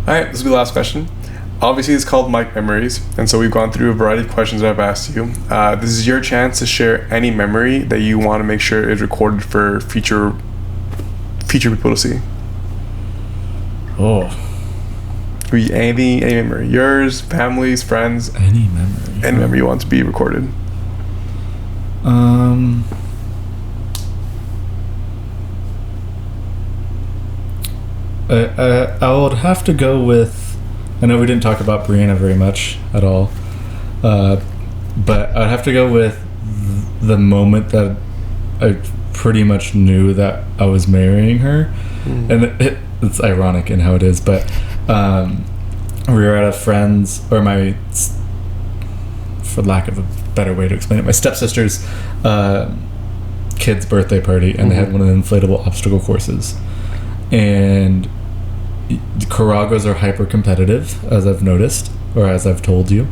Alright, this will be the last question. Obviously, it's called Mike Memories, and so we've gone through a variety of questions that I've asked you. This is your chance to share any memory that you want to make sure is recorded for future people to see. Oh. Any memory. Yours, family's, friends. Any memory. Any memory you want to be recorded. I would have to go with... I know we didn't talk about Brianna very much at all. But I'd have to go with the moment that I pretty much knew that I was marrying her. And it's ironic in how it is, but we were at a friend's, or my, for lack of a better way to explain it, my stepsister's kid's birthday party, and they had one of the inflatable obstacle courses. And Caragos are hyper competitive, as I've noticed, or as I've told you.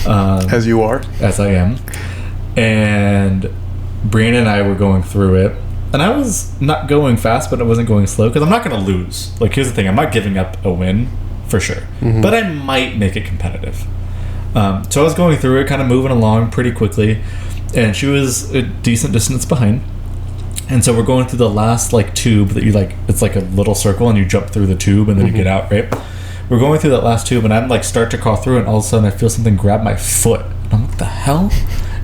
As you are. As I am. And Brianna and I were going through it. And I was not going fast, but I wasn't going slow, because I'm not going to lose. Like, here's the thing. I'm not giving up a win, for sure. But I might make it competitive. So I was going through it, kind of moving along pretty quickly. And she was a decent distance behind. And so we're going through the last, like, tube that you, like, it's like a little circle, and you jump through the tube, and then you get out, right? We're going through that last tube, and I'm, like, start to crawl through, and all of a sudden I feel something grab my foot. And I'm like, what the hell?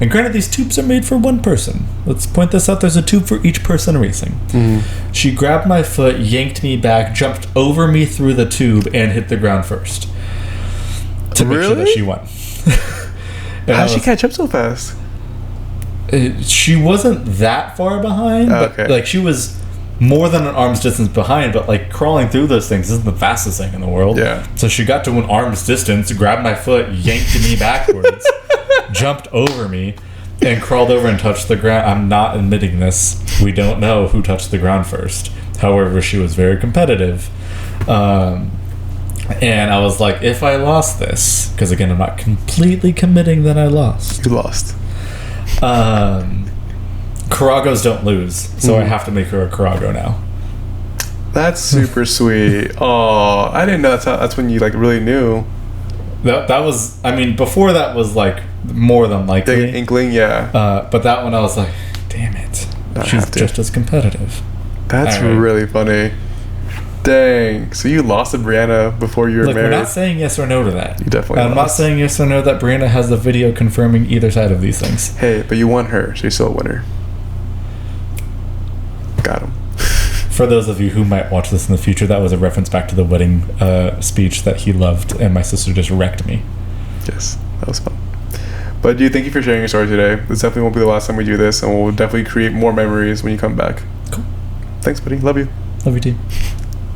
And granted, these tubes are made for one person. Let's point this out. There's a tube for each person racing. She grabbed my foot, yanked me back, jumped over me through the tube, and hit the ground first. To make sure that she won. How did she catch up so fast? She wasn't that far behind, but like she was more than an arm's distance behind, but like crawling through those things isn't the fastest thing in the world. Yeah. So she got to an arm's distance, grabbed my foot, yanked me backwards, jumped over me, and crawled over and touched the ground. I'm not admitting this. We don't know who touched the ground first. However, she was very competitive. And I was like, if I lost this, because again, I'm not completely committing that I lost. You lost. Caragos don't lose, so I have to make her a Carago now. That's super sweet. Oh, I didn't know that's when you like really knew. That was, I mean, before that was like more than likely. The inkling, yeah. But that one I was like, damn it, she's just as competitive. That's All right. really funny. Dang. So you lost to Brianna before you were Look, married? we're not saying yes or no to that. You definitely I'm not lost. saying yes or no that Brianna has the video confirming either side of these things. Hey, but you won her, so you're still a winner. Got him. For those of you who might watch this in the future, that was a reference back to the wedding speech that he loved, and my sister just wrecked me. Yes, that was fun. But dude, thank you for sharing your story today. This definitely won't be the last time we do this, and we'll definitely create more memories when you come back. Cool. Thanks, buddy. Love you. Love you, too.